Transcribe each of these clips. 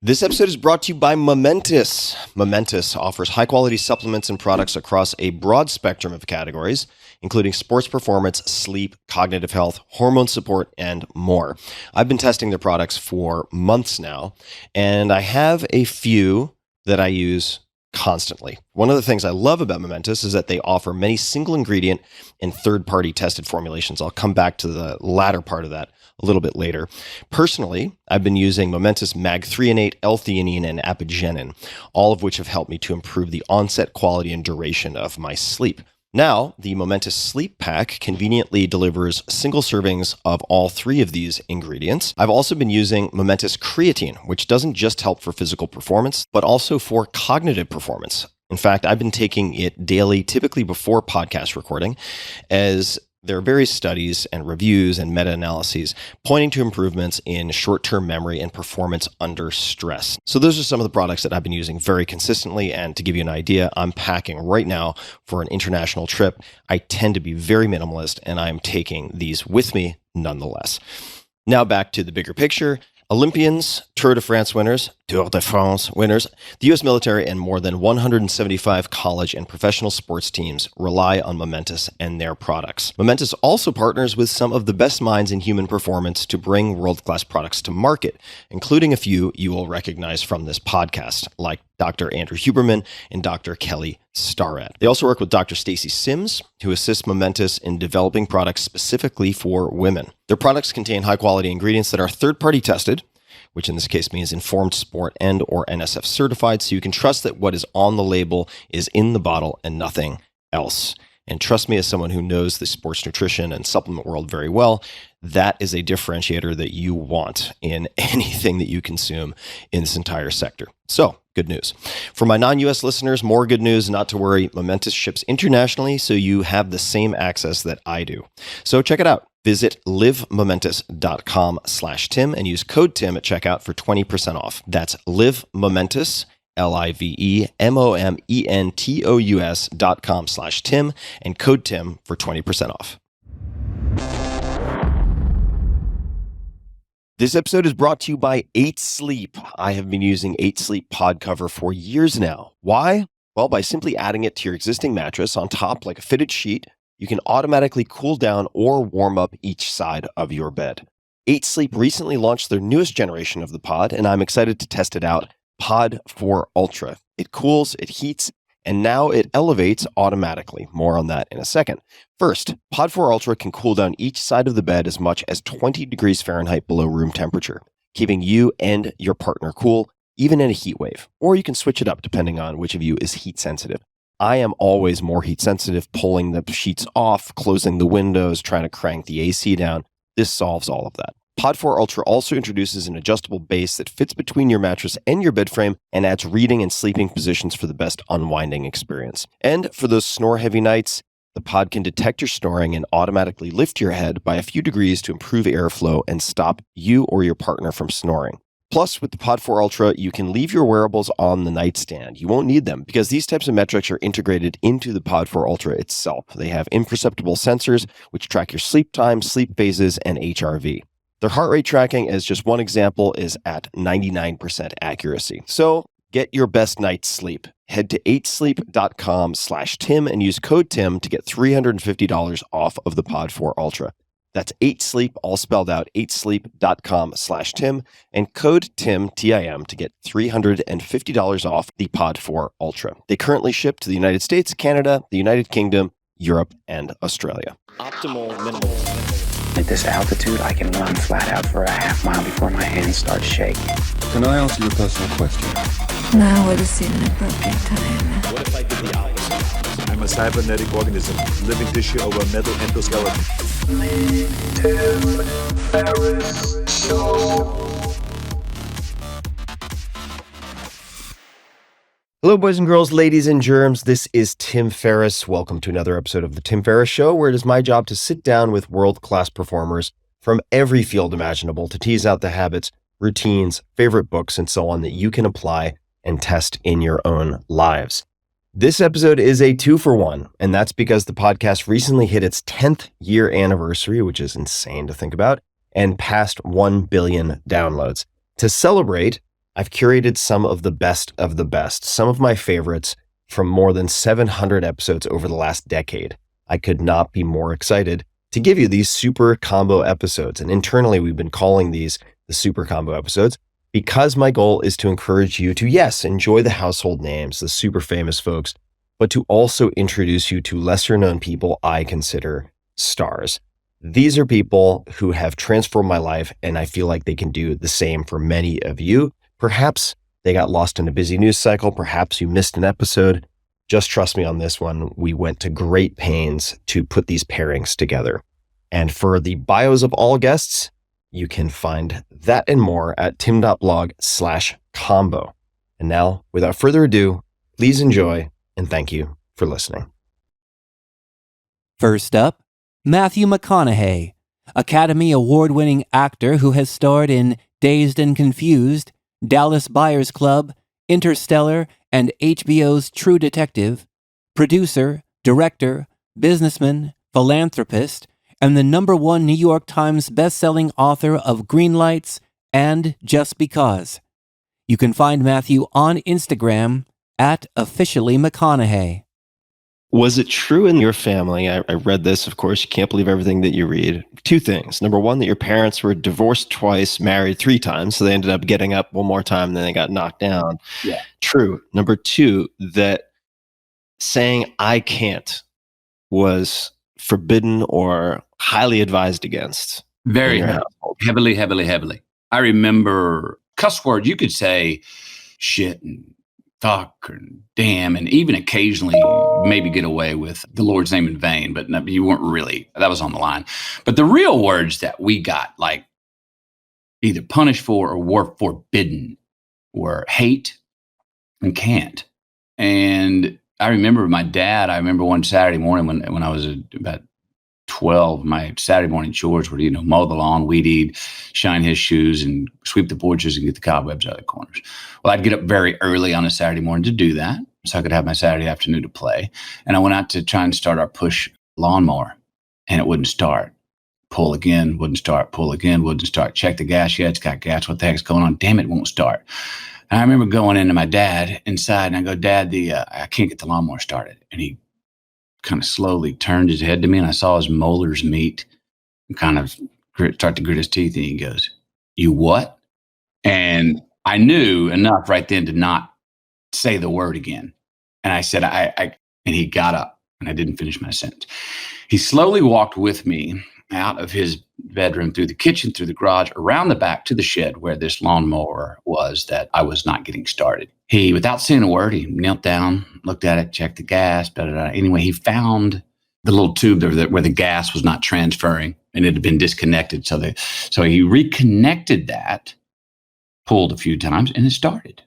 This episode is brought to you by Momentous. Momentous offers high-quality supplements and products across a broad spectrum of categories, including sports performance, sleep, cognitive health, hormone support, and more. I've been testing their products for months now, and I have a few that I use constantly. One of the things I love about Momentous is that they offer many single ingredient and third-party tested formulations. I'll come back to the latter part of that a little bit later. Personally, I've been using Momentous Mag-threonate, L-theanine, and apigenin, all of which have helped me to improve the onset, quality, and duration of my sleep. Now, the Momentous Sleep Pack conveniently delivers single servings of all three of these ingredients. I've also been using Momentous Creatine, which doesn't just help for physical performance, but also for cognitive performance. In fact, I've been taking it daily, typically before podcast recording, as there are various studies and reviews and meta-analyses pointing to improvements in short-term memory and performance under stress. So those are some of the products that I've been using very consistently. And to give you an idea, I'm packing right now for an international trip. I tend to be very minimalist, and I'm taking these with me nonetheless. Now back to the bigger picture. Olympians, Tour de France winners, the U.S. military, and more than 175 college and professional sports teams rely on Momentous and their products. Momentous also partners with some of the best minds in human performance to bring world-class products to market, including a few you will recognize from this podcast, like Dr. Andrew Huberman and Dr. Kelly Starrett. They also work with Dr. Stacy Sims, who assists Momentous in developing products specifically for women. Their products contain high-quality ingredients that are third-party tested, which in this case means informed sport and or NSF certified, so you can trust that what is on the label is in the bottle and nothing else. And trust me, as someone who knows the sports nutrition and supplement world very well, that is a differentiator that you want in anything that you consume in this entire sector. So, good news. For my non-US listeners, more good news, not to worry. Momentous ships internationally, so you have the same access that I do. So check it out. Visit livemomentous.com/Tim and use code Tim at checkout for 20% off. That's livemomentous, livemomentous.com/Tim and code Tim for 20% off. This episode is brought to you by 8 Sleep. I have been using 8 Sleep pod cover for years now. Why? Well, by simply adding it to your existing mattress on top like a fitted sheet, you can automatically cool down or warm up each side of your bed. 8 Sleep recently launched their newest generation of the pod, and I'm excited to test it out, Pod 4 Ultra. It cools, it heats, and now it elevates automatically. More on that in a second. First, Pod 4 Ultra can cool down each side of the bed as much as 20 degrees Fahrenheit below room temperature, keeping you and your partner cool, even in a heat wave. Or you can switch it up depending on which of you is heat sensitive. I am always more heat sensitive, pulling the sheets off, closing the windows, trying to crank the AC down. This solves all of that. Pod 4 Ultra also introduces an adjustable base that fits between your mattress and your bed frame and adds reading and sleeping positions for the best unwinding experience. And for those snore-heavy nights, the pod can detect your snoring and automatically lift your head by a few degrees to improve airflow and stop you or your partner from snoring. Plus, with the Pod 4 Ultra, you can leave your wearables on the nightstand. You won't need them because these types of metrics are integrated into the Pod 4 Ultra itself. They have imperceptible sensors which track your sleep time, sleep phases, and HRV. Their heart rate tracking, as just one example, is at 99% accuracy. So get your best night's sleep. Head to 8sleep.com/Tim and use code Tim to get $350 off of the Pod 4 Ultra. That's 8Sleep, all spelled out, 8sleep.com/Tim and code Tim, T-I-M, to get $350 off the Pod 4 Ultra. They currently ship to the United States, Canada, the United Kingdom, Europe, and Australia. Optimal minimal. At this altitude, I can run flat out for a half mile before my hands start shaking. Can I ask you a personal question? Now would seem an appropriate time. What if I did the opposite? I'm a cybernetic organism, living tissue over a metal endoskeleton. Tim Ferriss Show. Hello, boys and girls, ladies and germs. This is Tim Ferriss. Welcome to another episode of The Tim Ferriss Show, where it is my job to sit down with world-class performers from every field imaginable to tease out the habits, routines, favorite books, and so on that you can apply and test in your own lives. This episode is a 2-for-1, and that's because the podcast recently hit its 10th year anniversary, which is insane to think about, and passed 1 billion downloads. To celebrate, I've curated some of the best, some of my favorites from more than 700 episodes over the last decade. I could not be more excited to give you these super combo episodes. And internally, we've been calling these the super combo episodes because my goal is to encourage you to, yes, enjoy the household names, the super famous folks, but to also introduce you to lesser known people I consider stars. These are people who have transformed my life, and I feel like they can do the same for many of you. Perhaps they got lost in a busy news cycle. Perhaps you missed an episode. Just trust me on this one. We went to great pains to put these pairings together. And for the bios of all guests, you can find that and more at tim.blog/combo. And now, without further ado, please enjoy and thank you for listening. First up, Matthew McConaughey, Academy Award-winning actor who has starred in Dazed and Confused, Dallas Buyers Club, Interstellar, and HBO's True Detective, producer, director, businessman, philanthropist, and the #1 New York Times bestselling author of Greenlights and Just Because. You can find Matthew on Instagram at @officiallymcconaughey. Was it true in your family? I read this, of course, you can't believe everything that you read. Two things. Number one, that your parents were divorced twice, married 3 times, so they ended up getting up one more time, and then they got knocked down. Yeah. True. Number two, that saying I can't was forbidden or highly advised against. Very in your household. heavily. I remember cuss words. You could say shit and fuck and damn, and even occasionally maybe get away with the Lord's name in vain, but no, you weren't really, that was on the line. But the real words that we got like either punished for or were forbidden were hate and can't. And I remember my dad, one Saturday morning when I was about 12, my Saturday morning chores were, mow the lawn, weed eat, shine his shoes, and sweep the porches and get the cobwebs out of the corners. Well, I'd get up very early on a Saturday morning to do that so I could have my Saturday afternoon to play. And I went out to try and start our push lawnmower, and it wouldn't start. Pull again, wouldn't start. Pull again, wouldn't start. Check the gas. Yeah, it's got gas. What the heck's going on? Damn it, won't start. And I remember going into my dad inside, and I go, Dad, I can't get the lawnmower started. And he kind of slowly turned his head to me, and I saw his molars meet and kind of start to grit his teeth, and he goes, "You what?" And I knew enough right then to not say the word again. And I said, and he got up, and I didn't finish my sentence. He slowly walked with me out of his bedroom, through the kitchen, through the garage, around the back to the shed where this lawnmower was that I was not getting started. He, without saying a word, he knelt down, looked at it, checked the gas, Anyway, he found the little tube where the gas was not transferring, and it had been disconnected. So he reconnected that, pulled a few times, and it started.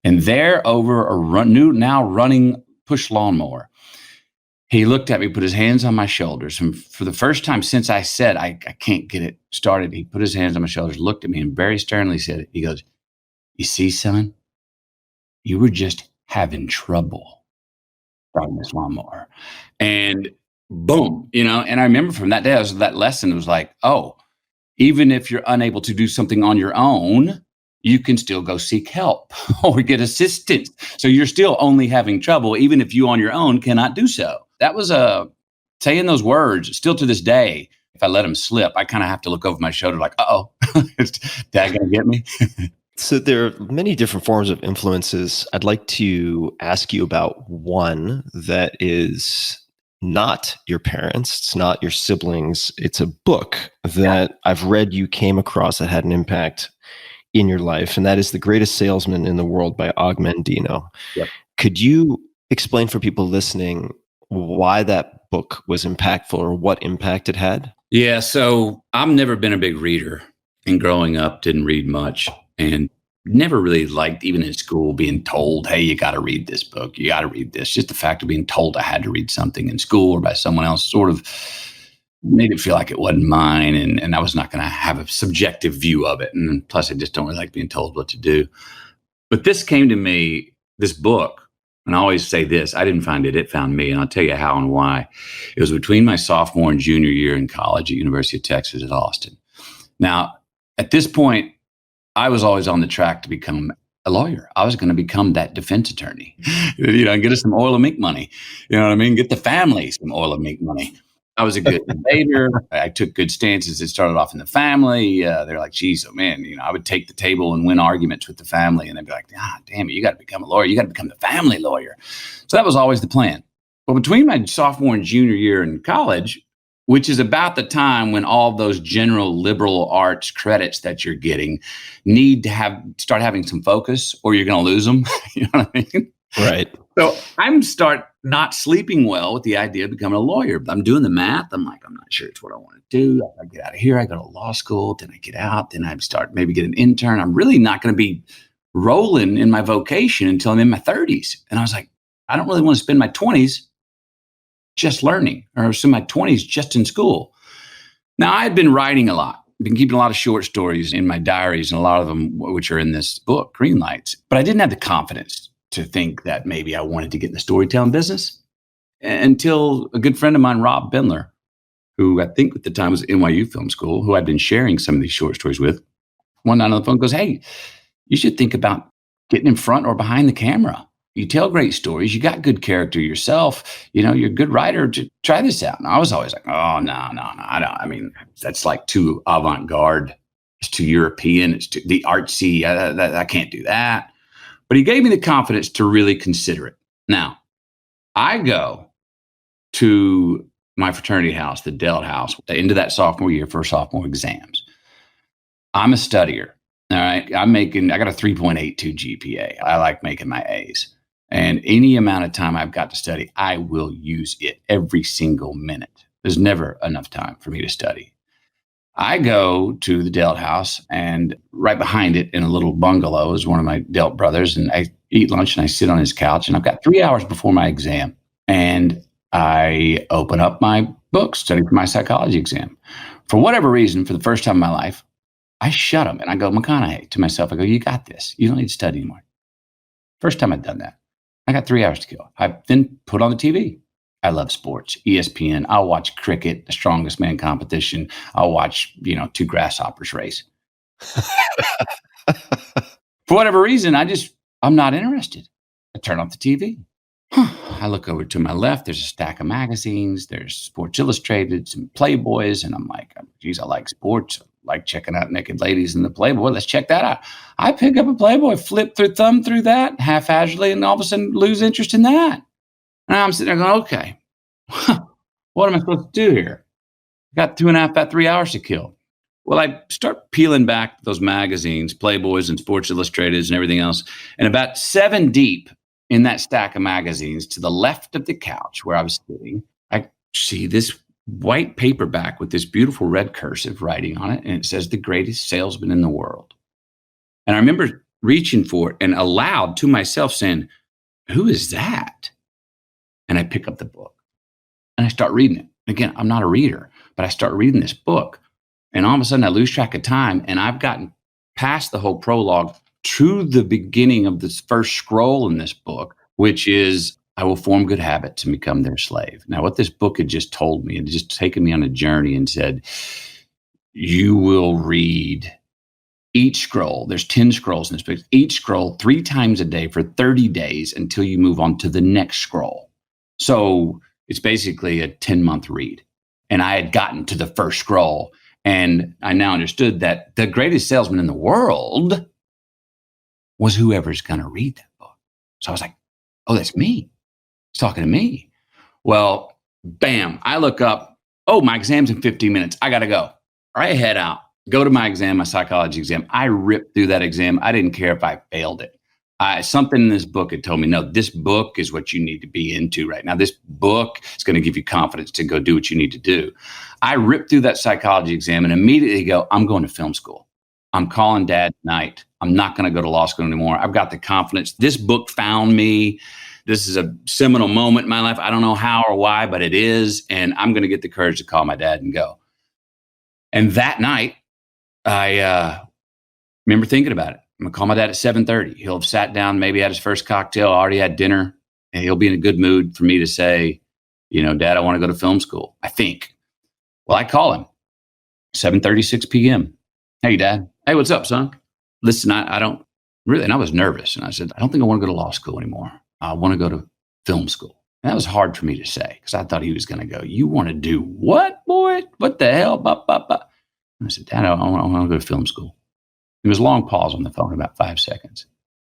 And there, over a now running push lawnmower, he looked at me, put his hands on my shoulders, and for the first time since I said I can't get it started, he put his hands on my shoulders, looked at me, and very sternly said, he goes, "You see, son, you were just having trouble driving this lawnmower." And boom, and I remember from that day, that lesson was like, oh, even if you're unable to do something on your own, you can still go seek help or get assistance. So you're still only having trouble, even if you on your own cannot do so. That was saying those words. Still to this day, if I let them slip, I kind of have to look over my shoulder like, uh-oh, is Dad going to get me? So there are many different forms of influences. I'd like to ask you about one that is not your parents. It's not your siblings. It's a book that I've read you came across that had an impact in your life, and that is The Greatest Salesman in the World by Og Mandino. Yep. Could you explain for people listening why that book was impactful or what impact it had? Yeah, so I've never been a big reader, and growing up didn't read much, and never really liked, even in school, being told, hey, you got to read this book, you got to read this. Just the fact of being told I had to read something in school or by someone else sort of made it feel like it wasn't mine, and I was not going to have a subjective view of it. And plus, I just don't really like being told what to do. But this came to me, this book, and I always say this, I didn't find it, it found me, and I'll tell you how and why. It was between my sophomore and junior year in college at University of Texas at Austin. Now, at this point, I was always on the track to become a lawyer. I was going to become that defense attorney, and get us some oil and mink money. You know what I mean? Get the family some oil and mink money. I was a good debater. I took good stances. It started off in the family. They're like, geez, oh man, I would take the table and win arguments with the family. And they'd be like, damn it, you got to become a lawyer. You got to become the family lawyer. So that was always the plan. But between my sophomore and junior year in college, which is about the time when all those general liberal arts credits that you're getting need to start having some focus, or you're going to lose them. You know what I mean? Right. So I'm not sleeping well with the idea of becoming a lawyer. I'm doing the math. I'm like, I'm not sure it's what I want to do. I get out of here. I go to law school. Then I get out. Then I start maybe get an intern. I'm really not going to be rolling in my vocation until I'm in my 30s. And I was like, I don't really want to spend my 20s just learning, or spend my 20s just in school. Now, I had been writing a lot. I've been keeping a lot of short stories in my diaries, and a lot of them which are in this book, Green Lights. But I didn't have the confidence to think that maybe I wanted to get in the storytelling business until a good friend of mine, Rob Bendler, who I think at the time was at NYU Film School, who I'd been sharing some of these short stories with, one night on the phone goes, hey, you should think about getting in front or behind the camera. You tell great stories. You got good character yourself. You're a good writer. To try this out. And I was always like, oh, no. I don't. I mean, that's like too avant-garde. It's too European. It's too the artsy. I can't do that. But he gave me the confidence to really consider it. Now, I go to my fraternity house, the Delt House, into that sophomore year for sophomore exams. I'm a studier. All right. I got a 3.82 GPA. I like making my A's. And any amount of time I've got to study, I will use it every single minute. There's never enough time for me to study. I go to the Delt house, and right behind it in a little bungalow is one of my Delt brothers. And I eat lunch and I sit on his couch, and I've got 3 hours before my exam. And I open up my book, studying for my psychology exam. For whatever reason, for the first time in my life, I shut him and I go, McConaughey, to myself. I go, you got this. You don't need to study anymore. First time I'd done that. I got 3 hours to kill. I then put on the TV. I love sports, ESPN. I'll watch cricket, the strongest man competition. I'll watch, two grasshoppers race. For whatever reason, I'm not interested. I turn off the TV. I look over to my left. There's a stack of magazines. There's Sports Illustrated, some Playboys. And I'm like, geez, I like sports. I like checking out naked ladies in the Playboy. Let's check that out. I pick up a Playboy, thumb through that haphazardly, and all of a sudden lose interest in that. And I'm sitting there going, okay, what am I supposed to do here? I got about 3 hours to kill. Well, I start peeling back those magazines, Playboys and Sports Illustrateds and everything else. And about 7 deep in that stack of magazines to the left of the couch where I was sitting, I see this white paperback with this beautiful red cursive writing on it. And it says, the greatest salesman in the world. And I remember reaching for it and aloud to myself saying, who is that? And I pick up the book and I start reading it. Again, I'm not a reader, but I start reading this book. And all of a sudden I lose track of time. And I've gotten past the whole prologue to the beginning of this first scroll in this book, which is, I will form good habits and become their slave. Now, what this book had just told me, it had just taken me on a journey and said, you will read each scroll. There's 10 scrolls in this book. Each scroll 3 times a day for 30 days until you move on to the next scroll. So it's basically a 10-month read. And I had gotten to the first scroll, and I now understood that the greatest salesman in the world was whoever's going to read that book. So I was like, oh, that's me. He's talking to me. Well, bam, I look up. Oh, my exam's in 15 minutes. I got to go. All right, head out. Go to my exam, my psychology exam. I ripped through that exam. I didn't care if I failed it. Something in this book had told me, no, this book is what you need to be into right now. This book is going to give you confidence to go do what you need to do. I ripped through that psychology exam and immediately go, I'm going to film school. I'm calling dad tonight. I'm not going to go to law school anymore. I've got the confidence. This book found me. This is a seminal moment in my life. I don't know how or why, but it is. And I'm going to get the courage to call my dad and go. And that night, I remember thinking about it. I'm going to call my dad at 7:30. He'll have sat down, maybe had his first cocktail, already had dinner, and he'll be in a good mood for me to say, Dad, I want to go to film school, I think. Well, I call him, 7:36 p.m. Hey, Dad. Hey, what's up, son? listen, I don't really, and I was nervous. And I said, I don't think I want to go to law school anymore. I want to go to film school. And that was hard for me to say because I thought he was going to go, you want to do what, boy? What the hell? And I said, Dad, I want to go to film school. There was a long pause on the phone, about 5 seconds.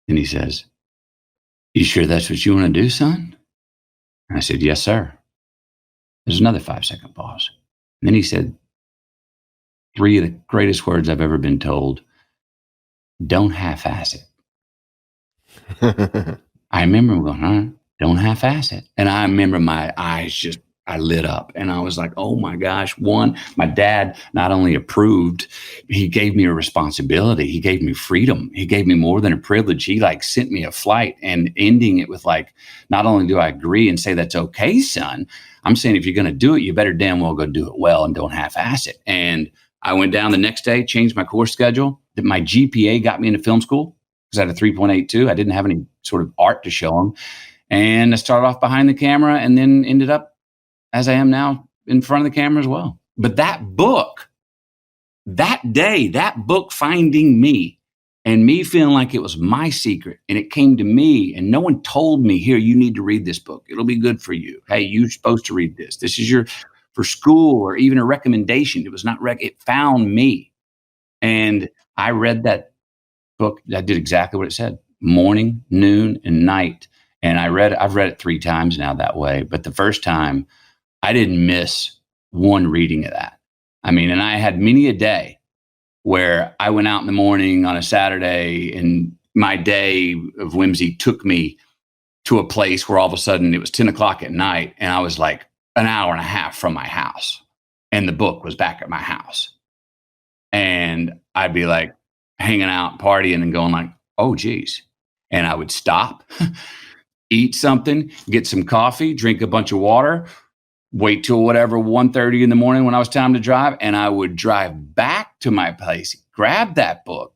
And he says, you sure that's what you want to do, son? And I said, yes, sir. There's another 5-second pause. And then he said, 3 of the greatest words I've ever been told. Don't half-ass it. I remember him going, all right, don't half-ass it. And I remember my eyes I lit up and I was like, oh my gosh. One, my dad not only approved, he gave me a responsibility. He gave me freedom. He gave me more than a privilege. He like sent me a flight and ending it with like, not only do I agree and say that's okay, son, I'm saying if you're going to do it, you better damn well go do it well and don't half-ass it. And I went down the next day, changed my course schedule. My GPA got me into film school because I had a 3.82. I didn't have any sort of art to show them. And I started off behind the camera and then ended up as I am now in front of the camera as well. But that book, that day, that book finding me and me feeling like it was my secret and it came to me and no one told me, here, you need to read this book. It'll be good for you. Hey, you're supposed to read this. This is for school or even a recommendation. It was not, it found me. And I read that book. I did exactly what it said, morning, noon, and night. And I've read it 3 times now that way. But the first time, I didn't miss one reading of that. I mean, and I had many a day where I went out in the morning on a Saturday and my day of whimsy took me to a place where all of a sudden it was 10 o'clock at night and I was like an hour and a half from my house and the book was back at my house. And I'd be like hanging out, partying and going like, oh, geez. And I would stop, eat something, get some coffee, drink a bunch of water, wait till whatever 1:30 in the morning when I was time to drive. And I would drive back to my place, grab that book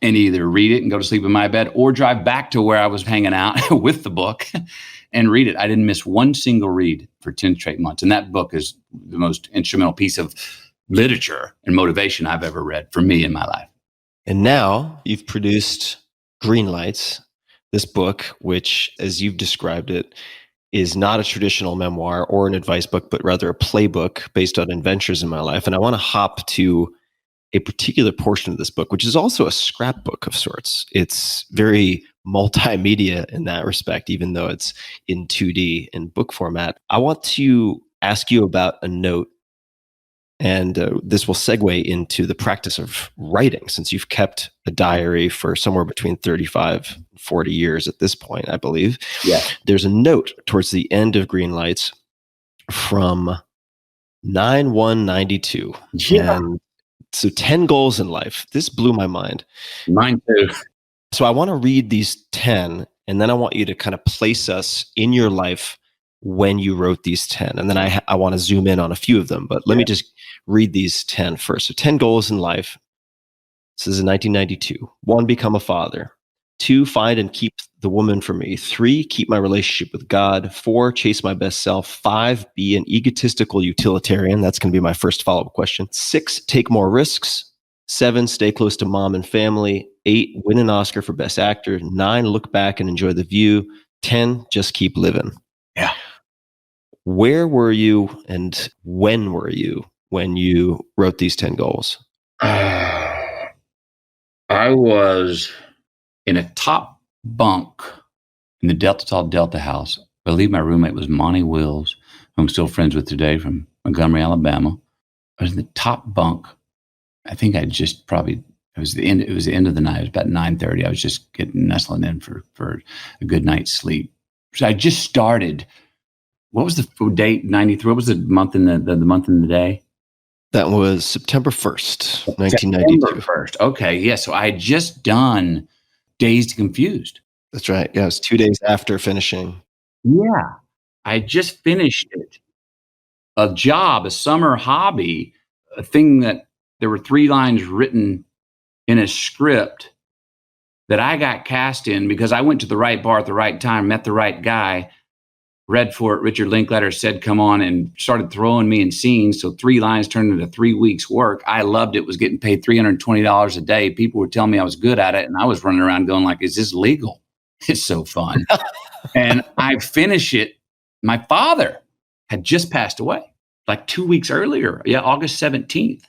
and either read it and go to sleep in my bed or drive back to where I was hanging out with the book and read it. I didn't miss one single read for 10 straight months. And that book is the most instrumental piece of literature and motivation I've ever read for me in my life. And now you've produced Green Lights, this book, which, as you've described it, is not a traditional memoir or an advice book, but rather a playbook based on adventures in my life. And I want to hop to a particular portion of this book, which is also a scrapbook of sorts. It's very multimedia in that respect, even though it's in 2D in book format. I want to ask you about a note, and this will segue into the practice of writing, since you've kept a diary for somewhere between 35 and 40 years at this point, I believe. Yeah. There's a note towards the end of Green Lights from 9/1/92. Yeah. And so 10 goals in life. This blew my mind. Mine too. So I want to read these 10, and then I want you to kind of place us in your life when you wrote these 10. And then I want to zoom in on a few of them, but let me just read these 10 first. So 10 goals in life. This is in 1992. 1, become a father. 2, find and keep the woman for me. 3, keep my relationship with God. 4, chase my best self. 5, be an egotistical utilitarian. That's going to be my first follow-up question. 6, take more risks. 7, stay close to mom and family. 8, win an Oscar for best actor. 9, look back and enjoy the view. 10, just keep living. Yeah. Where were you and when were you when you wrote these 10 goals? I was in a top bunk in the Delta Tall Delta house. I believe my roommate was Monty Wills, who I'm still friends with today from Montgomery, Alabama. I was in the top bunk. I think I just probably, it was the end of the night. It was about 9:30. I was just nestling in for a good night's sleep. So I just started. What was the date? 93. What was the month in the month in the day? That was September 1st, 1992. September 1st. Okay. Yeah. So I had just done Dazed and Confused. That's right. Yeah. It was 2 days after finishing. Yeah. I just finished it. A job, a summer hobby, a thing that there were 3 lines written in a script that I got cast in because I went to the right bar at the right time, met the right guy. read for it. Richard Linklater said, come on, and started throwing me in scenes. So 3 lines turned into 3 weeks work. I loved it, was getting paid $320 a day. People were telling me I was good at it. And I was running around going like, is this legal? It's so fun. And I finish it. My father had just passed away like 2 weeks earlier. Yeah, August 17th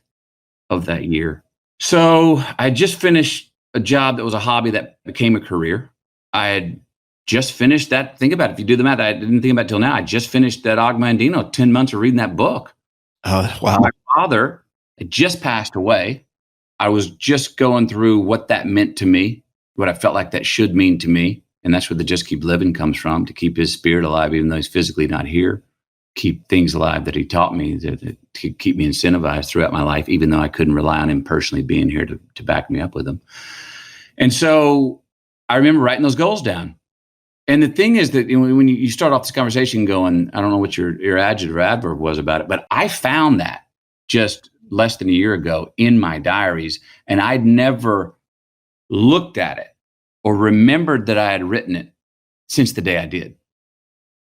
of that year. So I just finished a job that was a hobby that became a career. I had just finished that. Think about it. If you do the math, I didn't think about it till now. I just finished that Og Mandino, 10 months of reading that book. Oh, wow. My father had just passed away. I was just going through what that meant to me, what I felt like that should mean to me. And that's where the Just Keep Living comes from, to keep his spirit alive, even though he's physically not here. Keep things alive that he taught me to keep me incentivized throughout my life, even though I couldn't rely on him personally being here to back me up with him. And so I remember writing those goals down. And the thing is that when you start off this conversation going, I don't know what your adjective or adverb was about it, but I found that just less than a year ago in my diaries, and I'd never looked at it or remembered that I had written it since the day I did.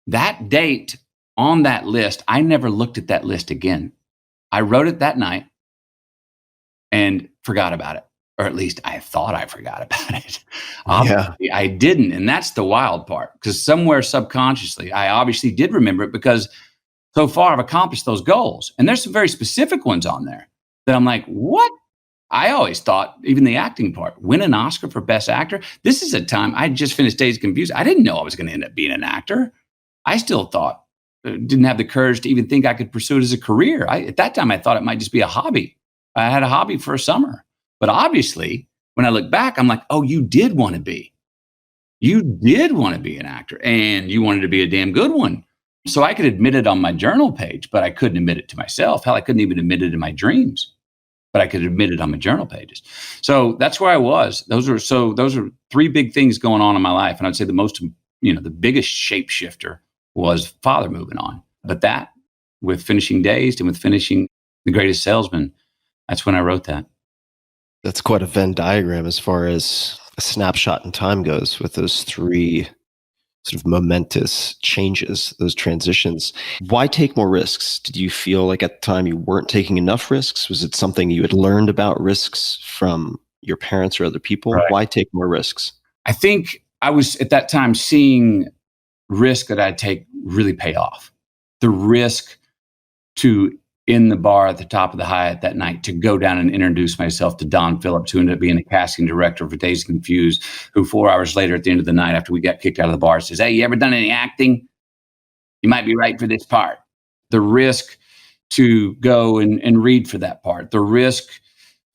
That date on that list, I never looked at that list again. I wrote it that night and forgot about it. Or at least I thought I forgot about it. Obviously, I didn't. And that's the wild part, because somewhere subconsciously, I obviously did remember it, because so far I've accomplished those goals. And there's some very specific ones on there that I'm like, what? I always thought, even the acting part, win an Oscar for Best Actor. This is a time I just finished Dazed and Confused. I didn't know I was going to end up being an actor. I still thought, didn't have the courage to even think I could pursue it as a career. At that time, I thought it might just be a hobby. I had a hobby for a summer. But obviously, when I look back, I'm like, oh, you did want to be. You did want to be an actor, and you wanted to be a damn good one. So I could admit it on my journal page, but I couldn't admit it to myself. Hell, I couldn't even admit it in my dreams, but I could admit it on my journal pages. So that's where I was. Those are 3 big things going on in my life. And I'd say the biggest shapeshifter was father moving on. But that, with finishing Dazed and with finishing The Greatest Salesman, that's when I wrote that. That's quite a Venn diagram as far as a snapshot in time goes, with those 3 sort of momentous changes, those transitions. Why take more risks? Did you feel like at the time you weren't taking enough risks? Was it something you had learned about risks from your parents or other people? Right. Why take more risks? I think I was at that time seeing risk that I'd take really pay off. The risk to in the bar at the top of the Hyatt that night to go down and introduce myself to Don Phillips, who ended up being a casting director for Dazed and Confused, who 4 hours later at the end of the night, after we got kicked out of the bar, says, hey, you ever done any acting? You might be right for this part. The risk to go and read for that part. The risk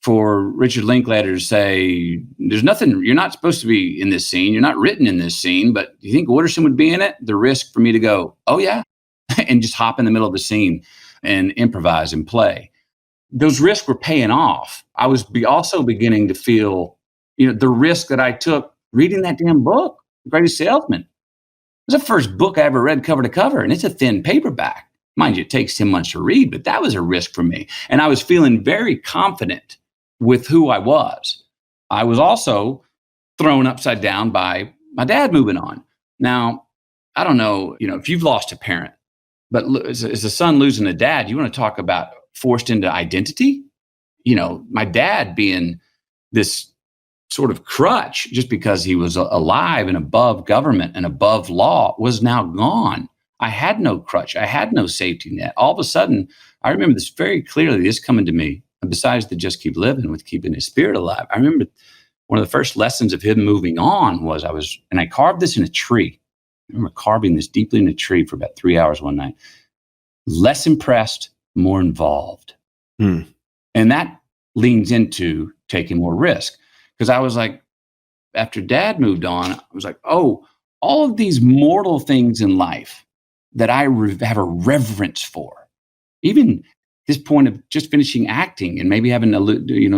for Richard Linklater to say, there's nothing, you're not supposed to be in this scene. You're not written in this scene, but do you think Wooderson would be in it? The risk for me to go, oh yeah, and just hop in the middle of the scene and improvise and play. Those risks were paying off. I was also beginning to feel, the risk that I took reading that damn book, The Greatest Salesman. It was the first book I ever read cover to cover, and it's a thin paperback. Mind you, it takes 10 months to read, but that was a risk for me. And I was feeling very confident with who I was. I was also thrown upside down by my dad moving on. Now, I don't know, if you've lost a parent, but as a son losing a dad, you want to talk about forced into identity? My dad being this sort of crutch just because he was alive and above government and above law was now gone. I had no crutch. I had no safety net. All of a sudden, I remember this very clearly, this coming to me, and besides the Just Keep Living with keeping his spirit alive. I remember one of the first lessons of him moving on was I carved this in a tree. I remember carving this deeply in a tree for about 3 hours one night. Less impressed, more involved. And that leans into taking more risk. Because I was like, after dad moved on, I was like, oh, all of these mortal things in life that I have a reverence for, even this point of just finishing acting and maybe having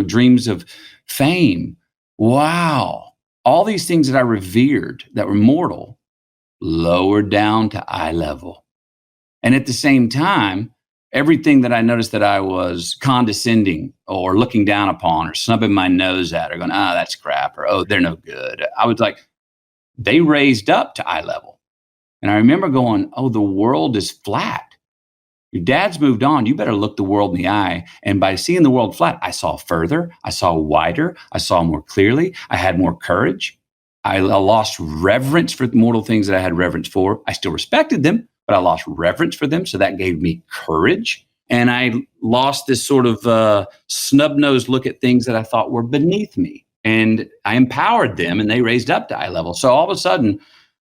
dreams of fame. Wow. All these things that I revered that were mortal, lowered down to eye level. And at the same time, everything that I noticed that I was condescending or looking down upon or snubbing my nose at or going, that's crap, or, oh, they're no good. I was like, they raised up to eye level. And I remember going, oh, the world is flat. Your dad's moved on. You better look the world in the eye. And by seeing the world flat, I saw further. I saw wider. I saw more clearly. I had more courage. I lost reverence for mortal things that I had reverence for. I still respected them, but I lost reverence for them. So that gave me courage. And I lost this sort of snub-nosed look at things that I thought were beneath me. And I empowered them, and they raised up to eye level. So all of a sudden,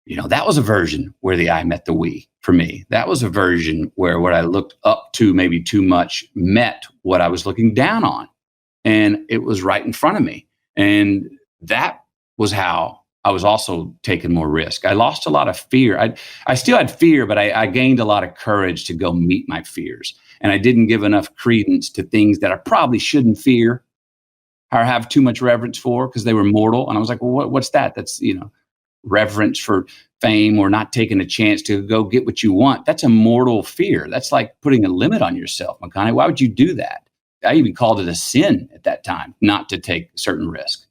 that was a version where the I met the we for me. That was a version where what I looked up to maybe too much met what I was looking down on. And it was right in front of me. And that was how I was also taking more risk. I lost a lot of fear. I still had fear, but I gained a lot of courage to go meet my fears. And I didn't give enough credence to things that I probably shouldn't fear or have too much reverence for because they were mortal. And I was like, well, what's that? That's, reverence for fame or not taking a chance to go get what you want. That's a mortal fear. That's like putting a limit on yourself, McConaughey. Why would you do that? I even called it a sin at that time, not to take certain risk,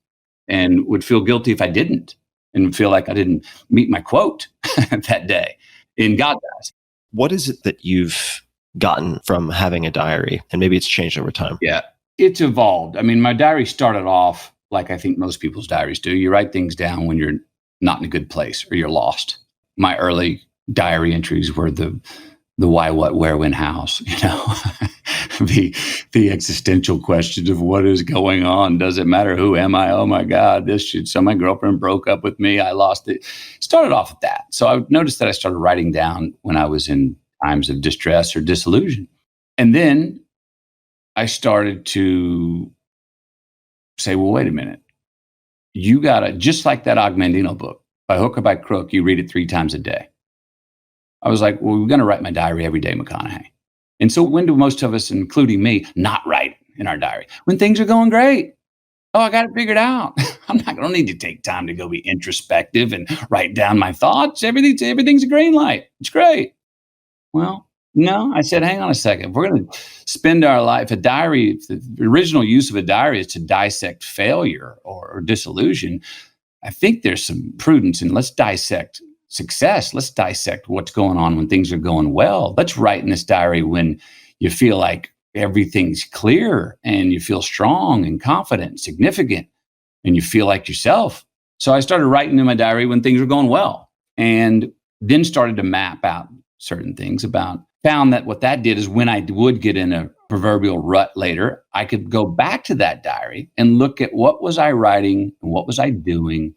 and would feel guilty if I didn't, and feel like I didn't meet my quote that day in God's eyes. What is it that you've gotten from having a diary? And maybe it's changed over time. Yeah, it's evolved. I mean, my diary started off like I think most people's diaries do. You write things down when you're not in a good place or you're lost. My early diary entries were the why, what, where, when, hows, the existential questions of what is going on. Does it matter? Who am I? Oh my God, so my girlfriend broke up with me. I lost it. Started off with that. So I noticed that I started writing down when I was in times of distress or disillusion. And then I started to say, well, wait a minute. You gotta, just like that Augmentino book, by hook or by crook, you read it 3 times a day. I was like, well, we're going to write my diary every day, McConaughey. And so when do most of us, including me, not write in our diary? When things are going great. Oh, I got it figured out. I don't need to take time to go be introspective and write down my thoughts. Everything's a green light. It's great. Well, no, I said, hang on a second. If we're going to spend our life, if the original use of a diary is to dissect failure or disillusion, I think there's some prudence in let's dissect success. Let's dissect what's going on when things are going well. Let's write in this diary when you feel like everything's clear and you feel strong and confident and significant and you feel like yourself. So I started writing in my diary when things were going well, and then started to map out certain things found that what that did is when I would get in a proverbial rut later, I could go back to that diary and look at what was I writing and what was I doing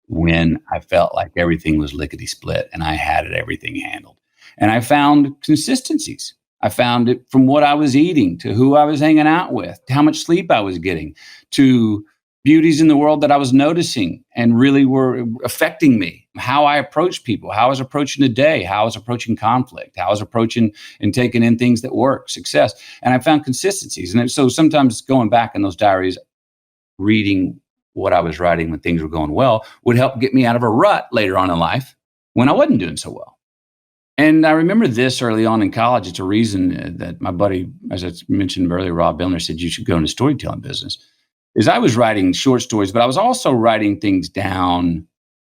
when I felt like everything was lickety split and I had everything handled. And I found consistencies. I found it from what I was eating to who I was hanging out with, to how much sleep I was getting, to beauties in the world that I was noticing and really were affecting me, how I approached people, how I was approaching the day, how I was approaching conflict, how I was approaching and taking in things that work, success. And I found consistencies. And so sometimes going back in those diaries, reading what I was writing when things were going well would help get me out of a rut later on in life when I wasn't doing so well. And I remember this early on in college. It's a reason that my buddy, as I mentioned earlier, Rob Billner, said you should go into storytelling business. Is I was writing short stories, but I was also writing things down,